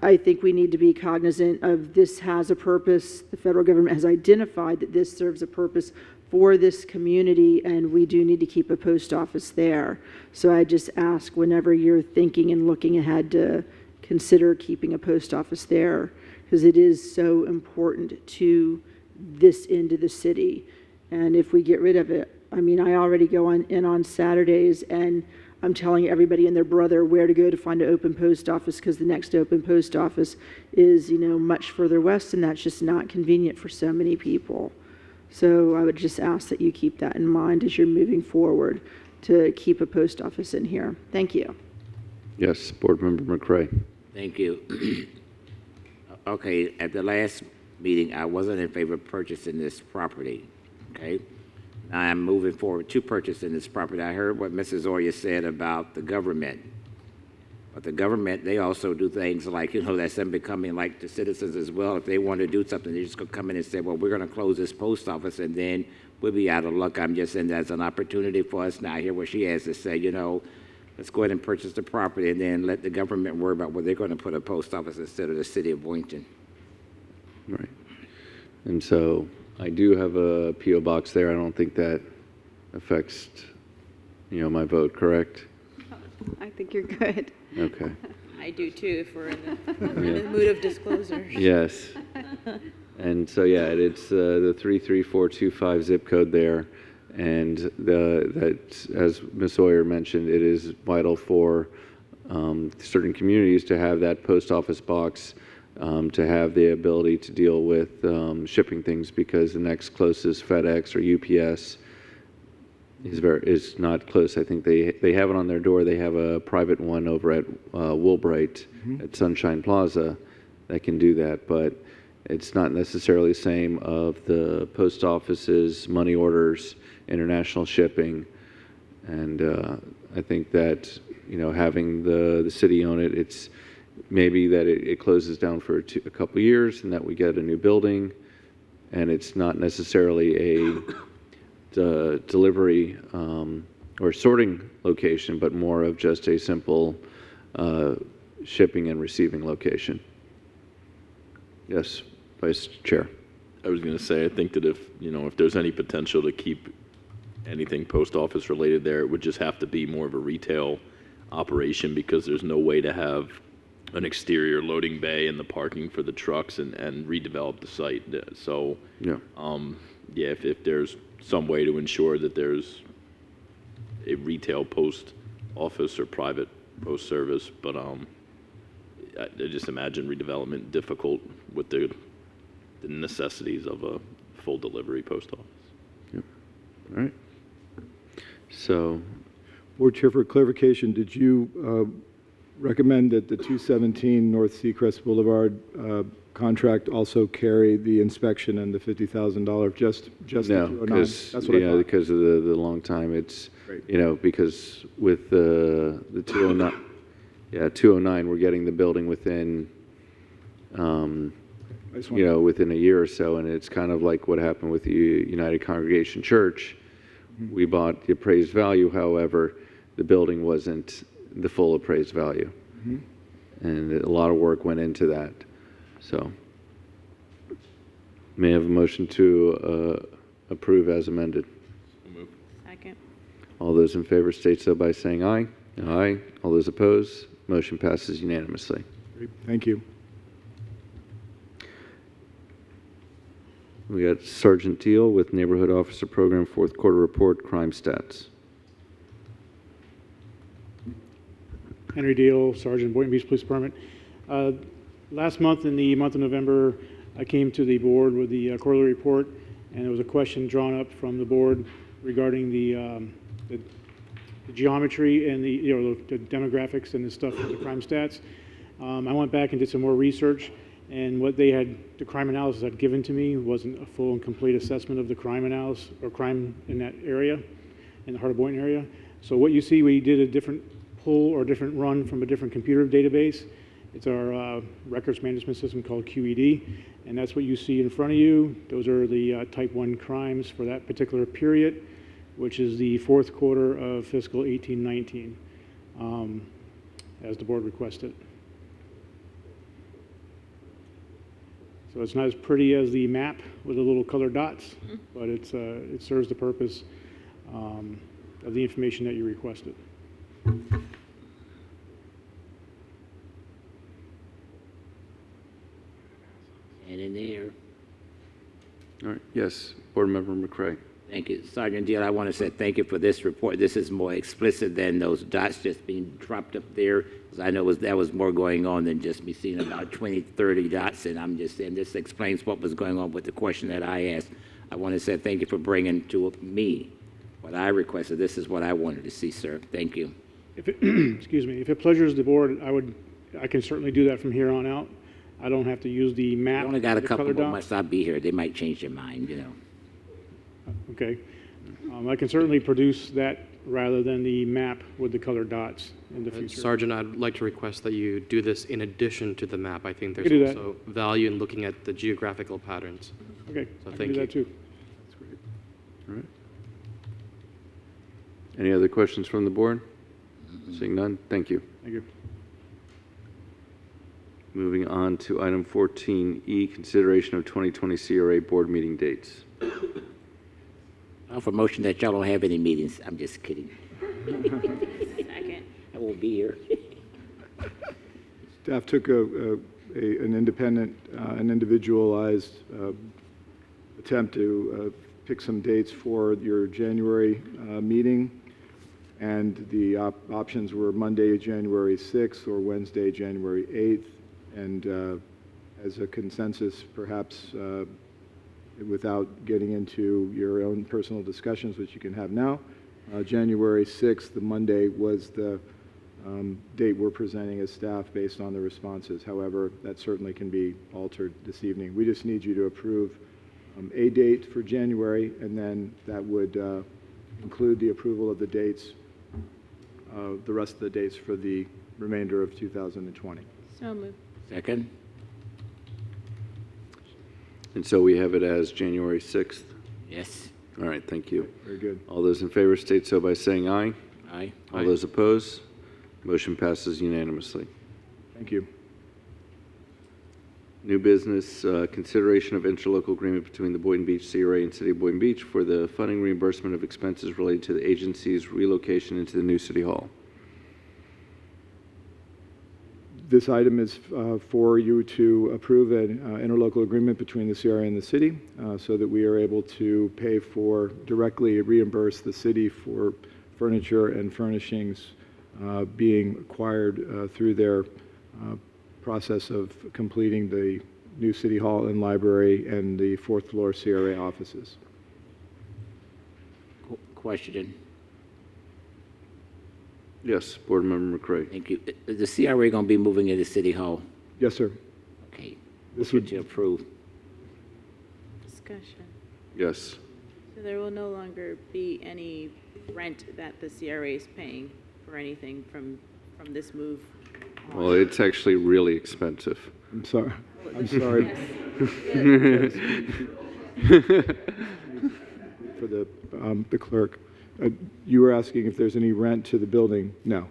I think we need to be cognizant of this has a purpose. The federal government has identified that this serves a purpose for this community, and we do need to keep a post office there. So I just ask, whenever you're thinking and looking ahead, to consider keeping a post office there, because it is so important to this end of the city. And if we get rid of it, I mean, I already go in on Saturdays, and I'm telling everybody and their brother where to go to find an open post office, because the next open post office is, much further west, and that's just not convenient for so many people. So I would just ask that you keep that in mind as you're moving forward, to keep a post office in here. Thank you. Yes, Board Member McRae. Thank you. Okay, at the last meeting, I wasn't in favor of purchasing this property, okay? Now I'm moving forward to purchasing this property. I heard what Mrs. Oyer said about the government. But the government, they also do things like, that's them becoming like the citizens as well. If they want to do something, they just go come in and say, well, we're going to close this post office, and then we'll be out of luck. I'm just saying that's an opportunity for us now. I hear what she has to say, let's go ahead and purchase the property and then let the government worry about where they're going to put a post office instead of the city of Boynton. Right. And so I do have a P.O. box there. I don't think that affects, my vote, correct? I think you're good. Okay. I do too, if we're in the mood of disclosure. Yes. And so, yeah, it's the 33425 zip code there. And that, as Ms. Sawyer mentioned, it is vital for certain communities to have that post office box, to have the ability to deal with shipping things, because the next closest FedEx or UPS is not close. I think they have it on their door. They have a private one over at Woolbright at Sunshine Plaza that can do that, but it's not necessarily the same of the post office's money orders, international shipping, and I think that having the city own it, it's maybe that it closes down for a couple of years, and that we get a new building, and it's not necessarily a delivery or sorting location, but more of just a simple shipping and receiving location. Yes, Vice Chair. I was going to say, I think that if there's any potential to keep anything post office related there, it would just have to be more of a retail operation, because there's no way to have an exterior loading bay and the parking for the trucks and redevelop the site. So, yeah, if there's some way to ensure that there's a retail post office or private post service, but I just imagine redevelopment difficult with the necessities of a full delivery post office. Yep. All right. So, Board Chair, for clarification, did you recommend that the 217 North Seacrest Boulevard contract also carry the inspection and the $50,000? Just no, the 209? because That's what I thought. because of the long time. It's Great. Because with the 209, 209, we're getting the building within within a year or so, and it's kind of like what happened with the United Congregation Church. Mm-hmm. We bought the appraised value, however, the building wasn't the full appraised value. Mm-hmm. And a lot of work went into that. So, may I have a motion to approve as amended? Second. All those in favor state so by saying aye. Aye. All those opposed, motion passes unanimously. Great. Thank you. We got Sergeant Deal with Neighborhood Officer Program fourth quarter report, crime stats. Henry Deal, Sergeant, Boynton Beach Police Department. Last month, in the month of November, I came to the board with the quarterly report, and there was a question drawn up from the board regarding the geometry and the demographics and the stuff of the crime stats. I went back and did some more research, and what the crime analysis had given to me wasn't a full and complete assessment of the crime analysis or crime in that area, in the heart of Boynton area. So what you see, we did a different pull or different run from a different computer database. It's our records management system called QED, and that's what you see in front of you. Those are the type 1 crimes for that particular period, which is the fourth quarter of fiscal 18-19, as the board requested. So it's not as pretty as the map with the little colored dots, but it serves the purpose of the information that you requested. And in there. All right. Yes, Board Member McCray. Thank you. Sergeant Deal, I want to say thank you for this report. This is more explicit than those dots just being dropped up there, because I know that was more going on than just me seeing about 20, 30 dots, and I'm just saying this explains what was going on with the question that I asked. I want to say thank you for bringing to me what I requested. This is what I wanted to see, sir. Thank you. If it, excuse me, if it pleasures the board, I can certainly do that from here on out. I don't have to use the map. I only got a couple more more months I'll be here. They might change their mind, Okay. I can certainly produce that rather than the map with the colored dots in the future. Sergeant, I'd like to request that you do this in addition to the map. I think can do there's that. also value in looking at the geographical patterns. Okay, So I thank can do you. that too. That's great. All right. Any other questions from the board? Seeing none, thank you. Thank you. Moving on to item 14E, consideration of 2020 CRA board meeting dates. For motion that y'all don't have any meetings. I'm just kidding. Second. I won't be here. Staff took an independent, an individualized attempt to pick some dates for your January meeting, and the options were Monday, January 6th, or Wednesday, January 8th, and as a consensus, perhaps without getting into your own personal discussions, which you can have now, January 6th, the Monday, was the date we're presenting as staff based on the responses. However, that certainly can be altered this evening. We just need you to approve a date for January, and then that would include the approval of the dates, the rest of the dates for the remainder of 2020. So moved. Second. And so we have it as January 6th? Yes. All right, thank you. Very good. All those in favor state so by saying aye. Aye. All those opposed, motion passes unanimously. Thank you. New business, consideration of interlocal agreement between the Boynton Beach CRA and City of Boynton Beach for the funding reimbursement of expenses related to the agency's relocation into the new City Hall. This item is for you to approve an interlocal agreement between the CRA and the city so that we are able to pay for, directly reimburse the city for furniture and furnishings being acquired through their process of completing the new City Hall and library and the fourth floor CRA offices. Question. Yes, Board Member McCray. Thank you. Is the CRA going to be moving into City Hall? Yes, sir. Okay. This Would you approve? Discussion. Yes. So there will no longer be any rent that the CRA is paying for anything from this move? Well, it's actually really expensive. I'm sorry. I'm sorry. For the clerk. You were asking if there's any rent to the building? No.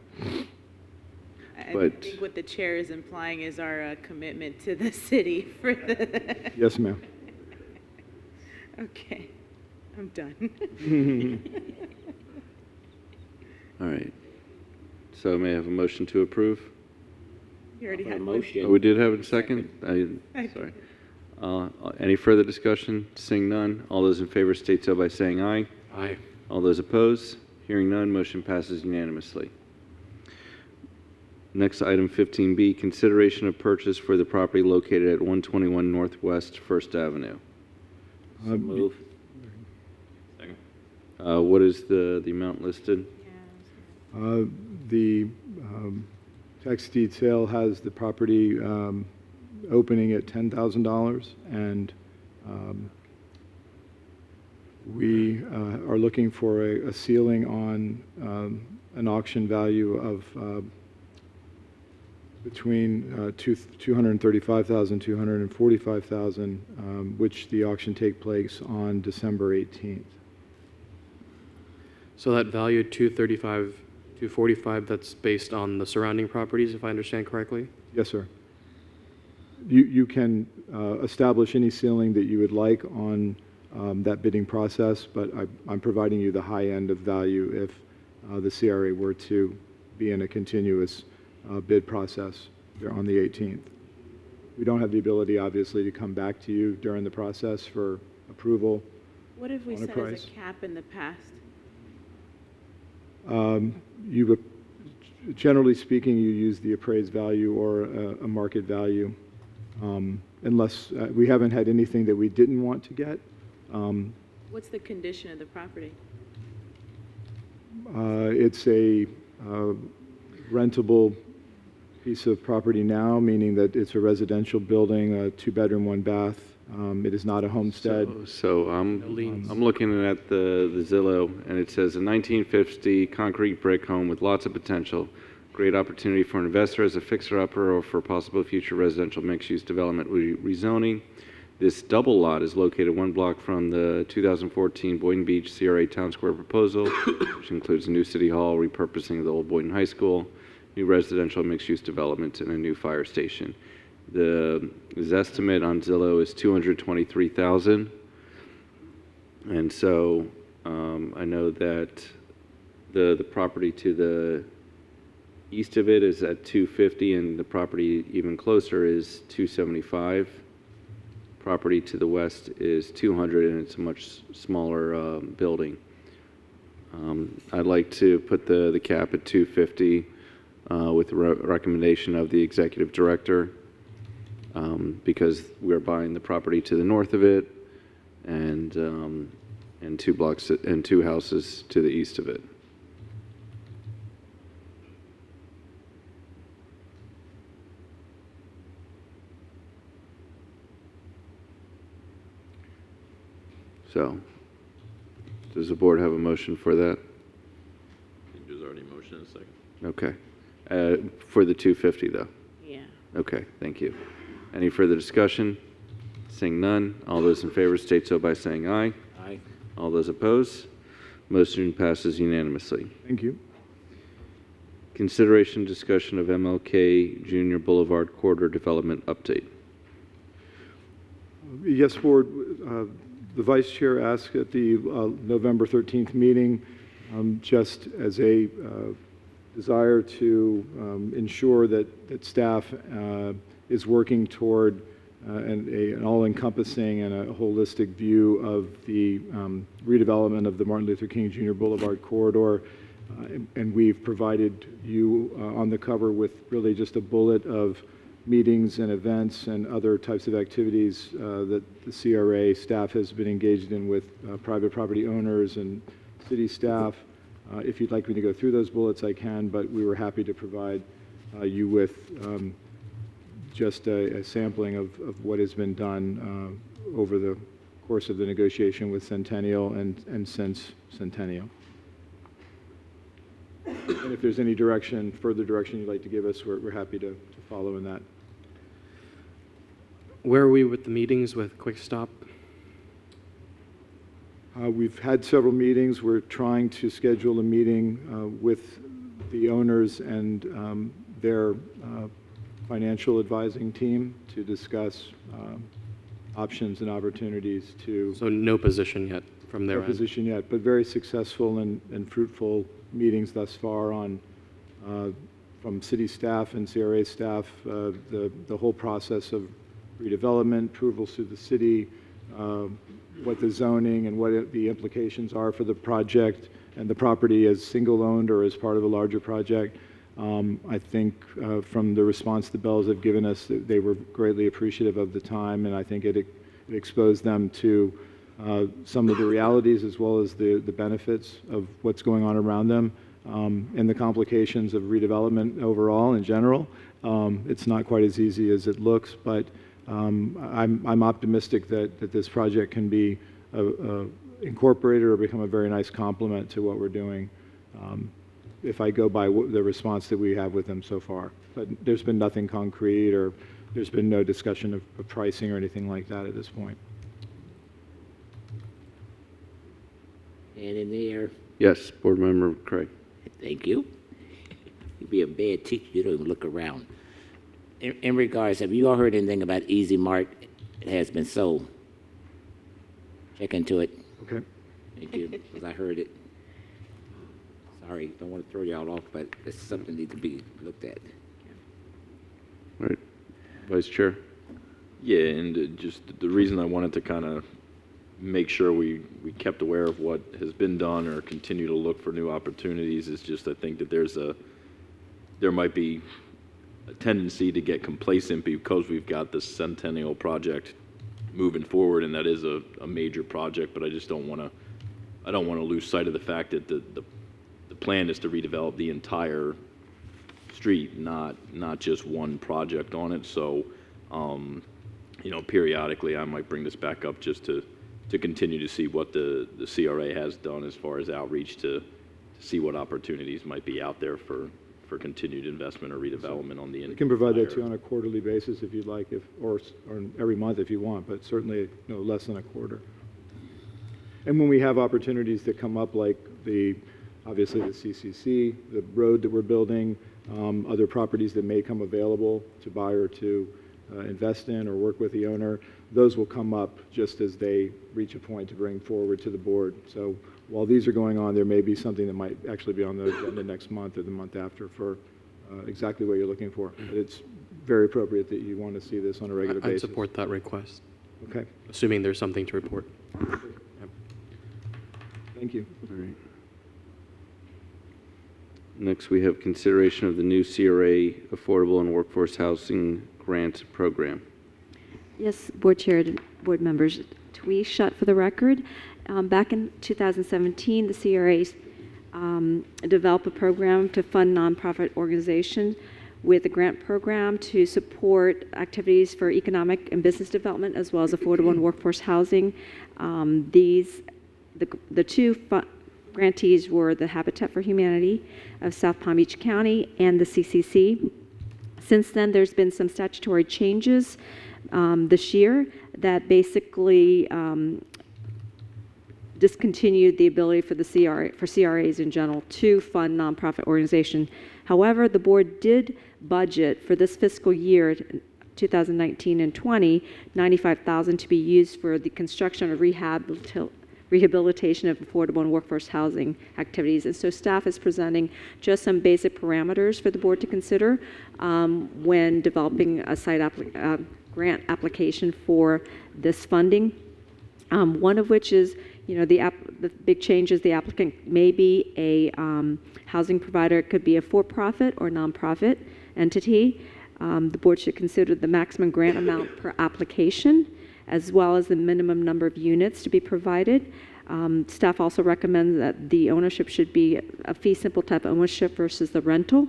I think what the chair is implying is our commitment to the city for the... Yes, ma'am. Okay, I'm done. All right. So may I have a motion to approve? You already had a one. motion. Oh, we did have a second? Second. Sorry. Any further discussion? Seeing none. All those in favor state so by saying aye. Aye. All those opposed? Hearing none, motion passes unanimously. Next, item 15B, consideration of purchase for the property located at 121 Northwest First Avenue. So move. Second. What is the amount listed? The tax deed sale has the property opening at $10,000, and we are looking for a ceiling on an auction value of between $235,000 and $245,000, which the auction take place on December 18th. So that value, 235, 245, that's based on the surrounding properties, if I understand correctly? Yes, sir. You can establish any ceiling that you would like on that bidding process, but I'm providing you the high end of value if the CRA were to be in a continuous bid process on the 18th. We don't have the ability, obviously, to come back to you during the process for approval. What have we on a set price. as a cap in the past? Generally speaking, you use the appraised value or a market value, unless we haven't had anything that we didn't want to get. What's the condition of the property? It's a rentable piece of property now, meaning that it's a residential building, a 2-bedroom, 1-bath. It is not a homestead. So I'm looking at the Zillow, and it says a 1950 concrete brick home with lots of potential. Great opportunity for an investor as a fixer-upper or for possible future residential mixed-use development rezoning. This double lot is located 1 block from the 2014 Boynton Beach CRA Town Square proposal, which includes a new city hall, repurposing of the old Boynton High School, new residential mixed-use development, and a new fire station. His estimate on Zillow is $223,000, and so I know that the property to the east of it is at $250,000, and the property even closer is $275,000. Property to the west is $200,000, and it's a much smaller building. I'd like to put the cap at $250,000 with the recommendation of the executive director, because we're buying the property to the north of it, and 2 blocks and 2 houses to the east of it. So, does the board have a motion for that? There's already a motion in a second. Okay. For the 250, though? Yeah. Okay, thank you. Any further discussion? Seeing none, all those in favor state so by saying aye. Aye. All those opposed? Motion passes unanimously. Thank you. Consideration discussion of MLK Junior Boulevard Corridor Development Update. Yes, Board. The Vice Chair asked at the November 13th meeting, just as a desire to ensure that staff is working toward an all-encompassing and a holistic view of the redevelopment of the Martin Luther King Jr. Boulevard corridor. And we've provided you on the cover with really just a bullet of meetings and events and other types of activities that the CRA staff has been engaged in with private property owners and city staff. If you'd like me to go through those bullets, I can, but we were happy to provide you with just a sampling of what has been done over the course of the negotiation with Centennial and since Centennial. And if there's any further direction you'd like to give us, we're happy to follow in that. Where are we with the meetings with Quick Stop? We've had several meetings. We're trying to schedule a meeting with the owners and their financial advising team to discuss options and opportunities to... So no position yet from their end? No position yet, but very successful and fruitful meetings thus far on from city staff and CRA staff, the whole process of redevelopment, approvals through the city, what the zoning and what the implications are for the project and the property as single-owned or as part of a larger project. I think from the response the Bells have given us, they were greatly appreciative of the time, and I think it exposed them to some of the realities as well as the benefits of what's going on around them and the complications of redevelopment overall in general. It's not quite as easy as it looks, but I'm optimistic that this project can be incorporated or become a very nice complement to what we're doing if I go by the response that we have with them so far. But there's been nothing concrete, or there's been no discussion of pricing or anything like that at this point. And in there, Yes, Board Member Craig. thank you. You'd be a bad teacher, you don't even look around. In regards, have you all heard anything about Easy Mart? It has been sold. Check into it. Okay. Thank you, because I heard it. Sorry, don't want to throw y'all off, but it's something that needs to be looked at. All right. Vice Chair. Yeah, and just the reason I wanted to kind of make sure we kept aware of what has been done or continue to look for new opportunities is just I think that there might be a tendency to get complacent because we've got this Centennial project moving forward, and that is a major project, but I just don't want to lose sight of the fact that the plan is to redevelop the entire street, not just one project on it. So, periodically I might bring this back up just to continue to see what the CRA has done as far as outreach to see what opportunities might be out there for continued investment or redevelopment on the entire. We can provide that to you on a quarterly basis if you'd like, or every month if you want, but certainly less than a quarter. And when we have opportunities that come up, like obviously the CCC, the road that we're building, other properties that may come available to buy or to invest in or work with the owner, those will come up just as they reach a point to bring forward to the board. So while these are going on, there may be something that might actually be on the agenda next month or the month after for exactly what you're looking for. But it's very appropriate that you want to see this on a regular basis. I'd support that request. Okay. Assuming there's something to report. Yep. Thank you. All right. Next, we have consideration of the new CRA Affordable and Workforce Housing Grant Program. Yes, Board Chair and Board members, we shut for the record. Back in 2017, the CRA developed a program to fund nonprofit organizations with a grant program to support activities for economic and business development as well as affordable and workforce housing. The two grantees were the Habitat for Humanity of South Palm Beach County and the CCC. Since then, there's been some statutory changes this year that basically discontinued the ability for CRAs in general to fund nonprofit organizations However, the board did budget for this fiscal year, 2019 and 20, $95,000 to be used for the construction of rehabilitation of affordable and workforce housing activities. And so staff is presenting just some basic parameters for the board to consider when developing a grant application for this funding. One of which is, the big change is the applicant may be a housing provider. It could be a for-profit or nonprofit entity. The board should consider the maximum grant amount per application, as well as the minimum number of units to be provided. Staff also recommends that the ownership should be a fee simple type ownership versus the rental.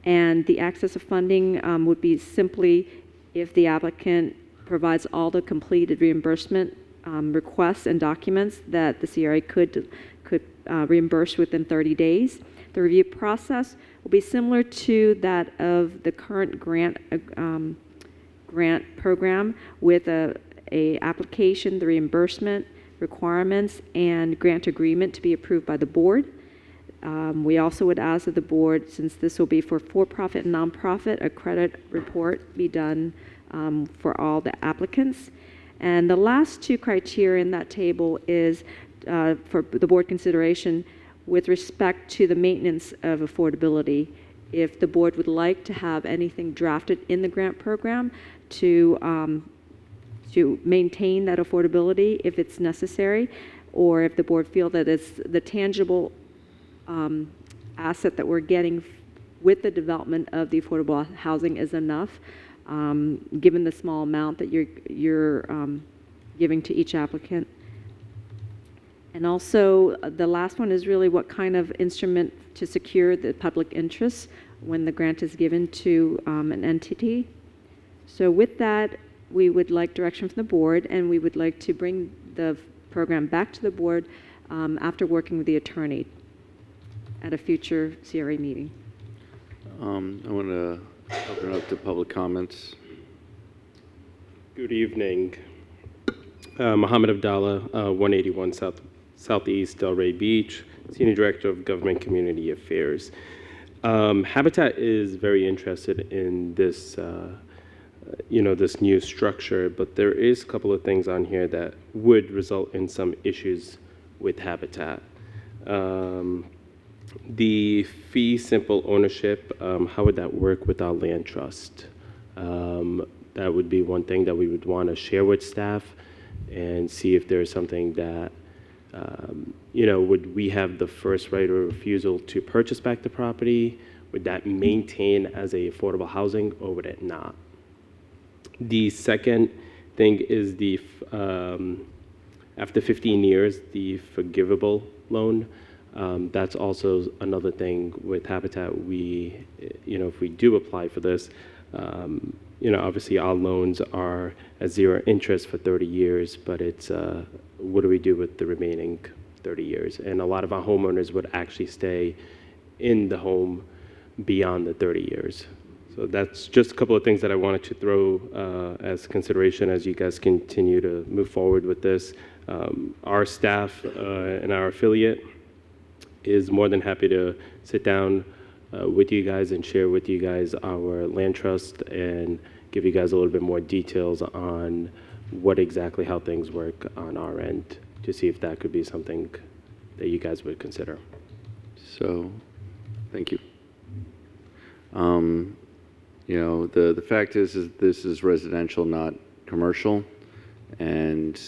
And the access of funding would be simply if the applicant provides all the completed reimbursement requests and documents that the CRA could reimburse within 30 days. The review process will be similar to that of the current grant program, with a application, the reimbursement requirements, and grant agreement to be approved by the board. We also would ask that the board, since this will be for-profit and nonprofit, a credit report be done for all the applicants. And the last two criteria in that table is for the board consideration with respect to the maintenance of affordability. If the board would like to have anything drafted in the grant program to maintain that affordability if it's necessary, or if the board feel that it's the tangible asset that we're getting with the development of the affordable housing is enough, given the small amount that you're giving to each applicant. And also, the last one is really what kind of instrument to secure the public interest when the grant is given to an entity. So with that, we would like direction from the board, and we would like to bring the program back to the board after working with the attorney at a future CRA meeting. I want to open it up to public comments. Good evening. Mohammed Abdallah, 181 Southeast Delray Beach, Senior Director of Government Community Affairs. Habitat is very interested in this, this new structure, but there is a couple of things on here that would result in some issues with Habitat. The fee simple ownership, how would that work with our land trust? That would be one thing that we would want to share with staff and see if there's something that, would we have the first right of refusal to purchase back the property? Would that maintain as a affordable housing, or would it not? The second thing is the, after 15 years, the forgivable loan. That's also another thing with Habitat. We, if we do apply for this, obviously our loans are at 0 interest for 30 years, but it's, what do we do with the remaining 30 years? And a lot of our homeowners would actually stay in the home beyond the 30 years. So that's just a couple of things that I wanted to throw as consideration as you guys continue to move forward with this. Our staff and our affiliate is more than happy to sit down with you guys and share with you guys our land trust and give you guys a little bit more details on what exactly how things work on our end to see if that could be something that you guys would consider. So, thank you. The fact is this is residential, not commercial, and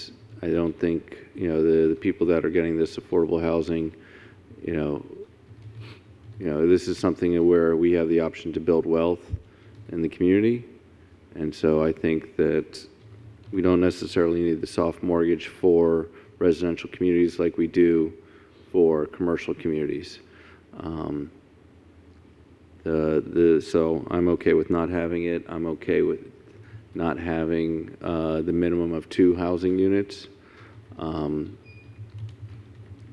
I don't think the people that are getting this affordable housing, this is something where we have the option to build wealth in the community, and so I think that we don't necessarily need the soft mortgage for residential communities like we do for commercial communities. So I'm okay with not having it. I'm okay with not having the minimum of 2 housing units.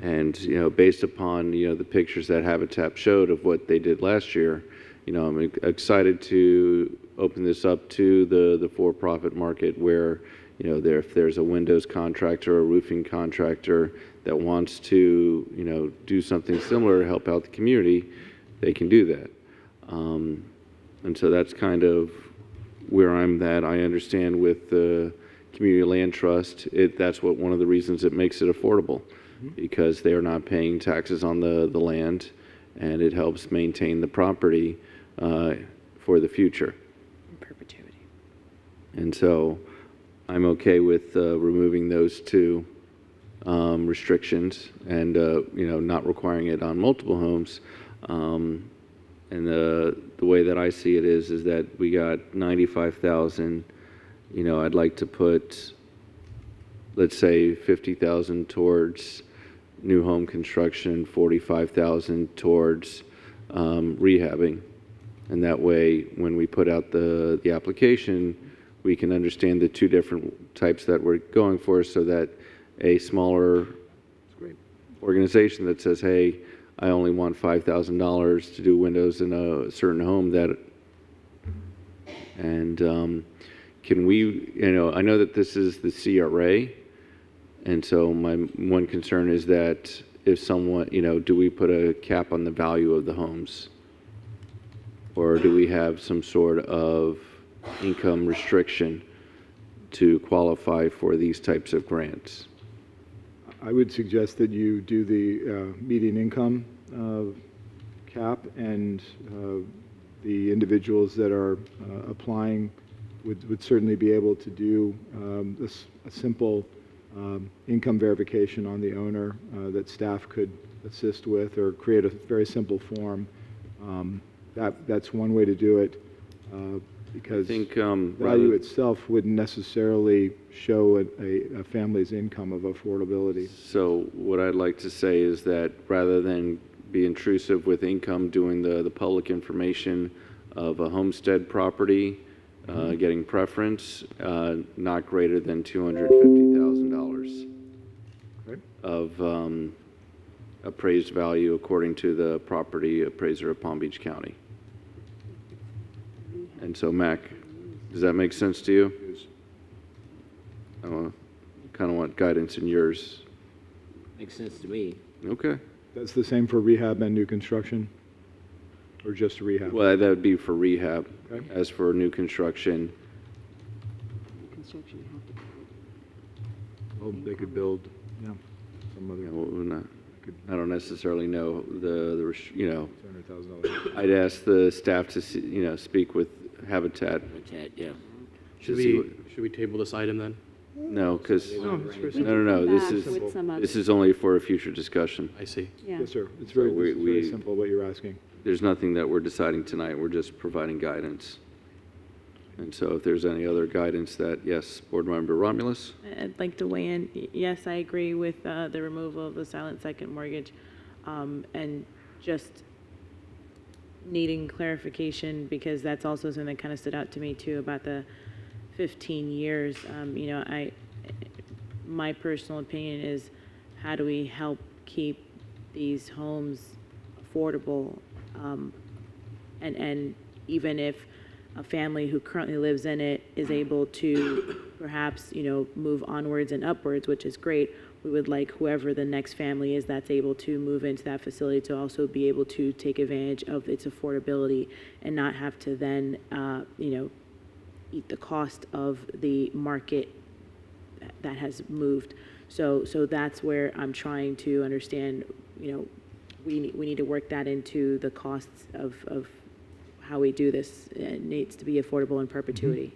And based upon the pictures that Habitat showed of what they did last year, I'm excited to open this up to the for-profit market where if there's a windows contractor or a roofing contractor that wants to do something similar to help out the community, they can do that. And so that's kind of where I'm at. I understand with the Community Land Trust, that's one of the reasons it makes it affordable, because they're not paying taxes on the land, and it helps maintain the property for the future. In perpetuity. And so I'm okay with removing those two restrictions and not requiring it on multiple homes. And the way that I see it is that we got 95,000. I'd like to put, let's say, 50,000 towards new home construction, 45,000 towards rehabbing, and that way, when we put out the application, we can understand the two different types that we're going for, so that a smaller organization that says, hey, I only want $5,000 to do windows in a certain home, can we, I know that this is the CRA, and so my one concern is that if someone, do we put a cap on the value of the homes? Or do we have some sort of income restriction to qualify for these types of grants? I would suggest that you do the median income cap, and the individuals that are applying would certainly be able to do a simple income verification on the owner that staff could assist with, or create a very simple form. That's one way to do it, because value itself wouldn't necessarily show a family's income of affordability. So what I'd like to say is that rather than be intrusive with income, doing the public information of a homestead property, getting preference, not greater than $250,000 of appraised value according to the property appraiser of Palm Beach County. And so, Mac, does that make sense to you? I kind of want guidance in yours. Makes sense to me. Okay. That's the same for rehab and new construction, or just rehab? Well, that would be for rehab. Okay. As for new construction, well, they could build, some other. I don't necessarily know $200,000. I'd ask the staff to speak with Habitat. Yeah. Should we table this item then? No, because no. This This is only for a future discussion. I see. Yeah. Yes, sir. It's very simple what you're asking. There's nothing that we're deciding tonight. We're just providing guidance. And so if there's any other guidance that, yes, Board Member Romulus? I'd like to weigh in. Yes, I agree with the removal of the silent second mortgage, and just needing clarification, because that's also something that kind of stood out to me too about the 15 years. My personal opinion is, how do we help keep these homes affordable? And even if a family who currently lives in it is able to perhaps, move onwards and upwards, which is great, we would like whoever the next family is that's able to move into that facility to also be able to take advantage of its affordability and not have to then, eat the cost of the market that has moved. So that's where I'm trying to understand, we need to work that into the costs of how we do this. It needs to be affordable in perpetuity.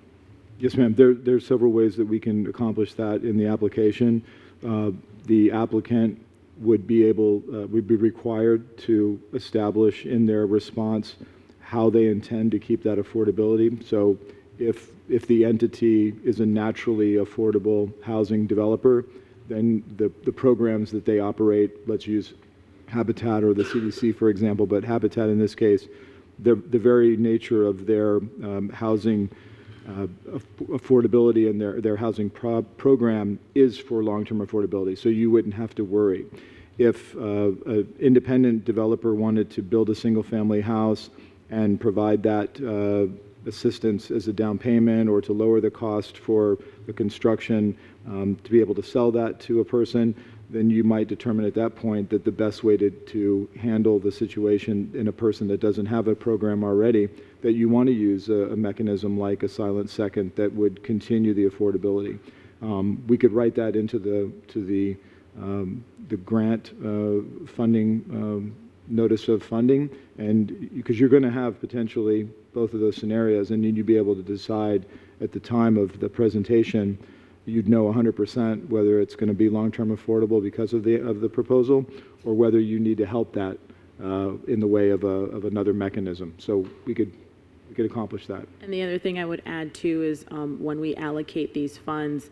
Yes, ma'am. There's several ways that we can accomplish that in the application. The applicant would be required to establish in their response how they intend to keep that affordability. So if the entity is a naturally affordable housing developer, then the programs that they operate, let's use Habitat or the CDC, for example, but Habitat in this case, the very nature of their housing affordability and their housing program is for long-term affordability, so you wouldn't have to worry. If an independent developer wanted to build a single-family house and provide that assistance as a down payment, or to lower the cost for the construction, to be able to sell that to a person, then you might determine at that point that the best way to handle the situation in a person that doesn't have a program already, that you want to use a mechanism like a silent second that would continue the affordability. We could write that into the grant funding notice of funding, and because you're going to have potentially both of those scenarios, and you'd be able to decide at the time of the presentation, you'd know 100% whether it's going to be long-term affordable because of the proposal, or whether you need to help that in the way of another mechanism. So we could accomplish that. And the other thing I would add too is when we allocate these funds,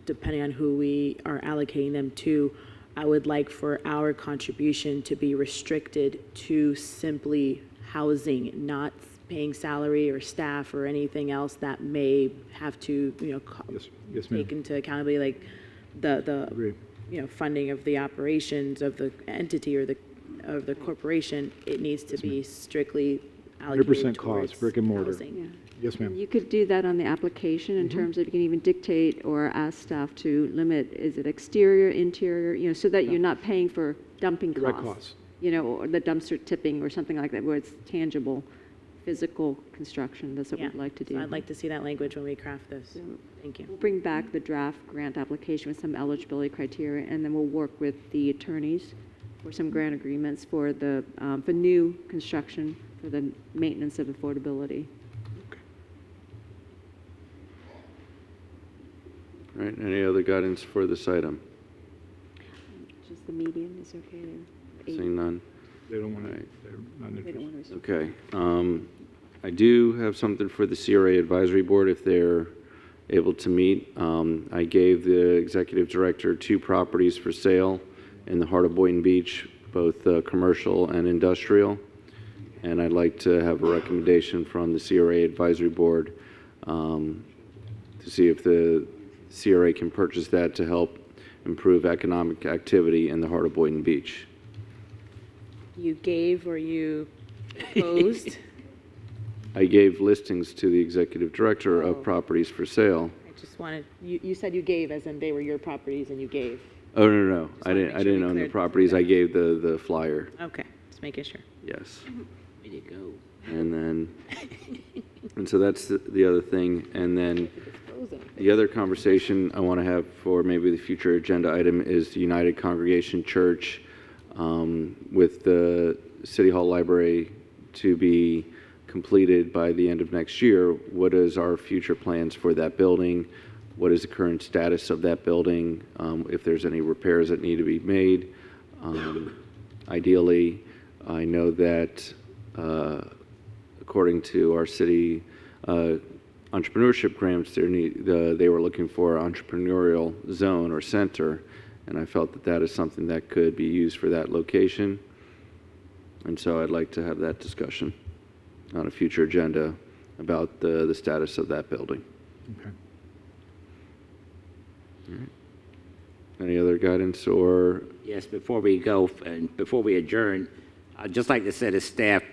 depending on who we are allocating them to, I would like for our contribution to be restricted to simply housing, not paying salary or staff or anything else that may have to, Yes, ma'am. take into accountability, like the funding of the operations of the entity or the corporation. It needs to be strictly allocated 100% towards cost, brick and mortar. housing. Yes, ma'am. You could do that on the application in terms of you can even dictate or ask staff to limit, is it exterior, interior, so that you're not paying for dumping Direct costs. Or the dumpster tipping or something like that, where it's tangible, physical construction. That's what we'd like to do. So I'd like to see that language when we craft this. Thank you. We'll bring back the draft grant application with some eligibility criteria, and then we'll work with the attorneys for some grant agreements for the for new construction for the maintenance of affordability. All right, any other guidance for this item? Just the median is okay. Seeing none? They don't want to, they're not They don't interested. want to. Okay. I do have something for the CRA Advisory Board if they're able to meet. I gave the Executive Director 2 properties for sale in the heart of Boynton Beach, both commercial and industrial. And I'd like to have a recommendation from the CRA Advisory Board to see if the CRA can purchase that to help improve economic activity in the heart of Boynton Beach. You gave or you proposed? I gave listings to the Executive Director of properties for sale. I just wanted, you said you gave as in they were your properties and you gave. Oh, no. Just I wanna didn't. make I sure didn't we own the cleared properties. I gave the flyer. Okay, just making sure. Yes. Way to go. And then, and so that's the other thing. And then the other conversation I want to have for maybe the future agenda item is the United Congregation Church with the City Hall Library to be completed by the end of next year. What is our future plans for that building? What is the current status of that building? If there's any repairs that need to be made. Ideally, I know that according to our city entrepreneurship grants, they were looking for an entrepreneurial zone or center, and I felt that that is something that could be used for that location. And so I'd like to have that discussion on a future agenda about the status of that building. Okay. All right. Any other guidance or? Yes, before we go and before we adjourn, I'd just like to say to staff,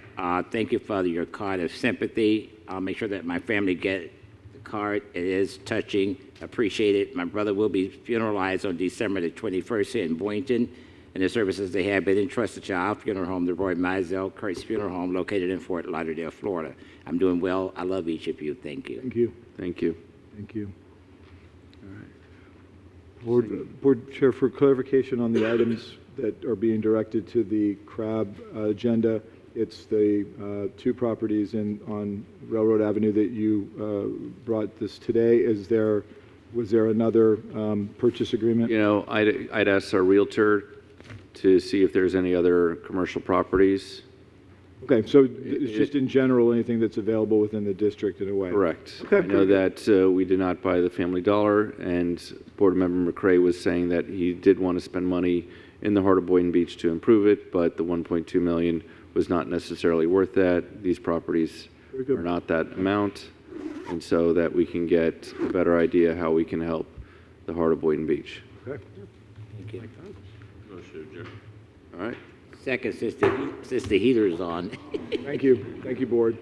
thank you for your card of sympathy. I'll make sure that my family get the card. It is touching. Appreciate it. My brother will be funeralized on December the 21st here in Boynton, and the services they have been entrusted to our funeral home, the Roy Mizell Kurtz Funeral Home, located in Fort Lauderdale, Florida. I'm doing well. I love each of you. Thank you. Thank you. Thank you. Thank you. All right. Board Chair, for clarification on the items that are being directed to the CRAB agenda, it's the 2 properties on Railroad Avenue that you brought this today. Was there another purchase agreement? You know, I'd ask our realtor to see if there's any other commercial properties. Okay, so it's just in general anything that's available within the district in a way? Correct. Okay. I know that we did not buy the Family Dollar, and Board Member McCray was saying that he did want to spend money in the heart of Boynton Beach to improve it, but the $1.2 million was not necessarily worth that. These properties are not that amount, and so that we can get a better idea how we can help the heart of Boynton Beach. Okay. Thank you. Motion adjourned. All right. Second, since the heater is on. Thank you. Thank you, Board.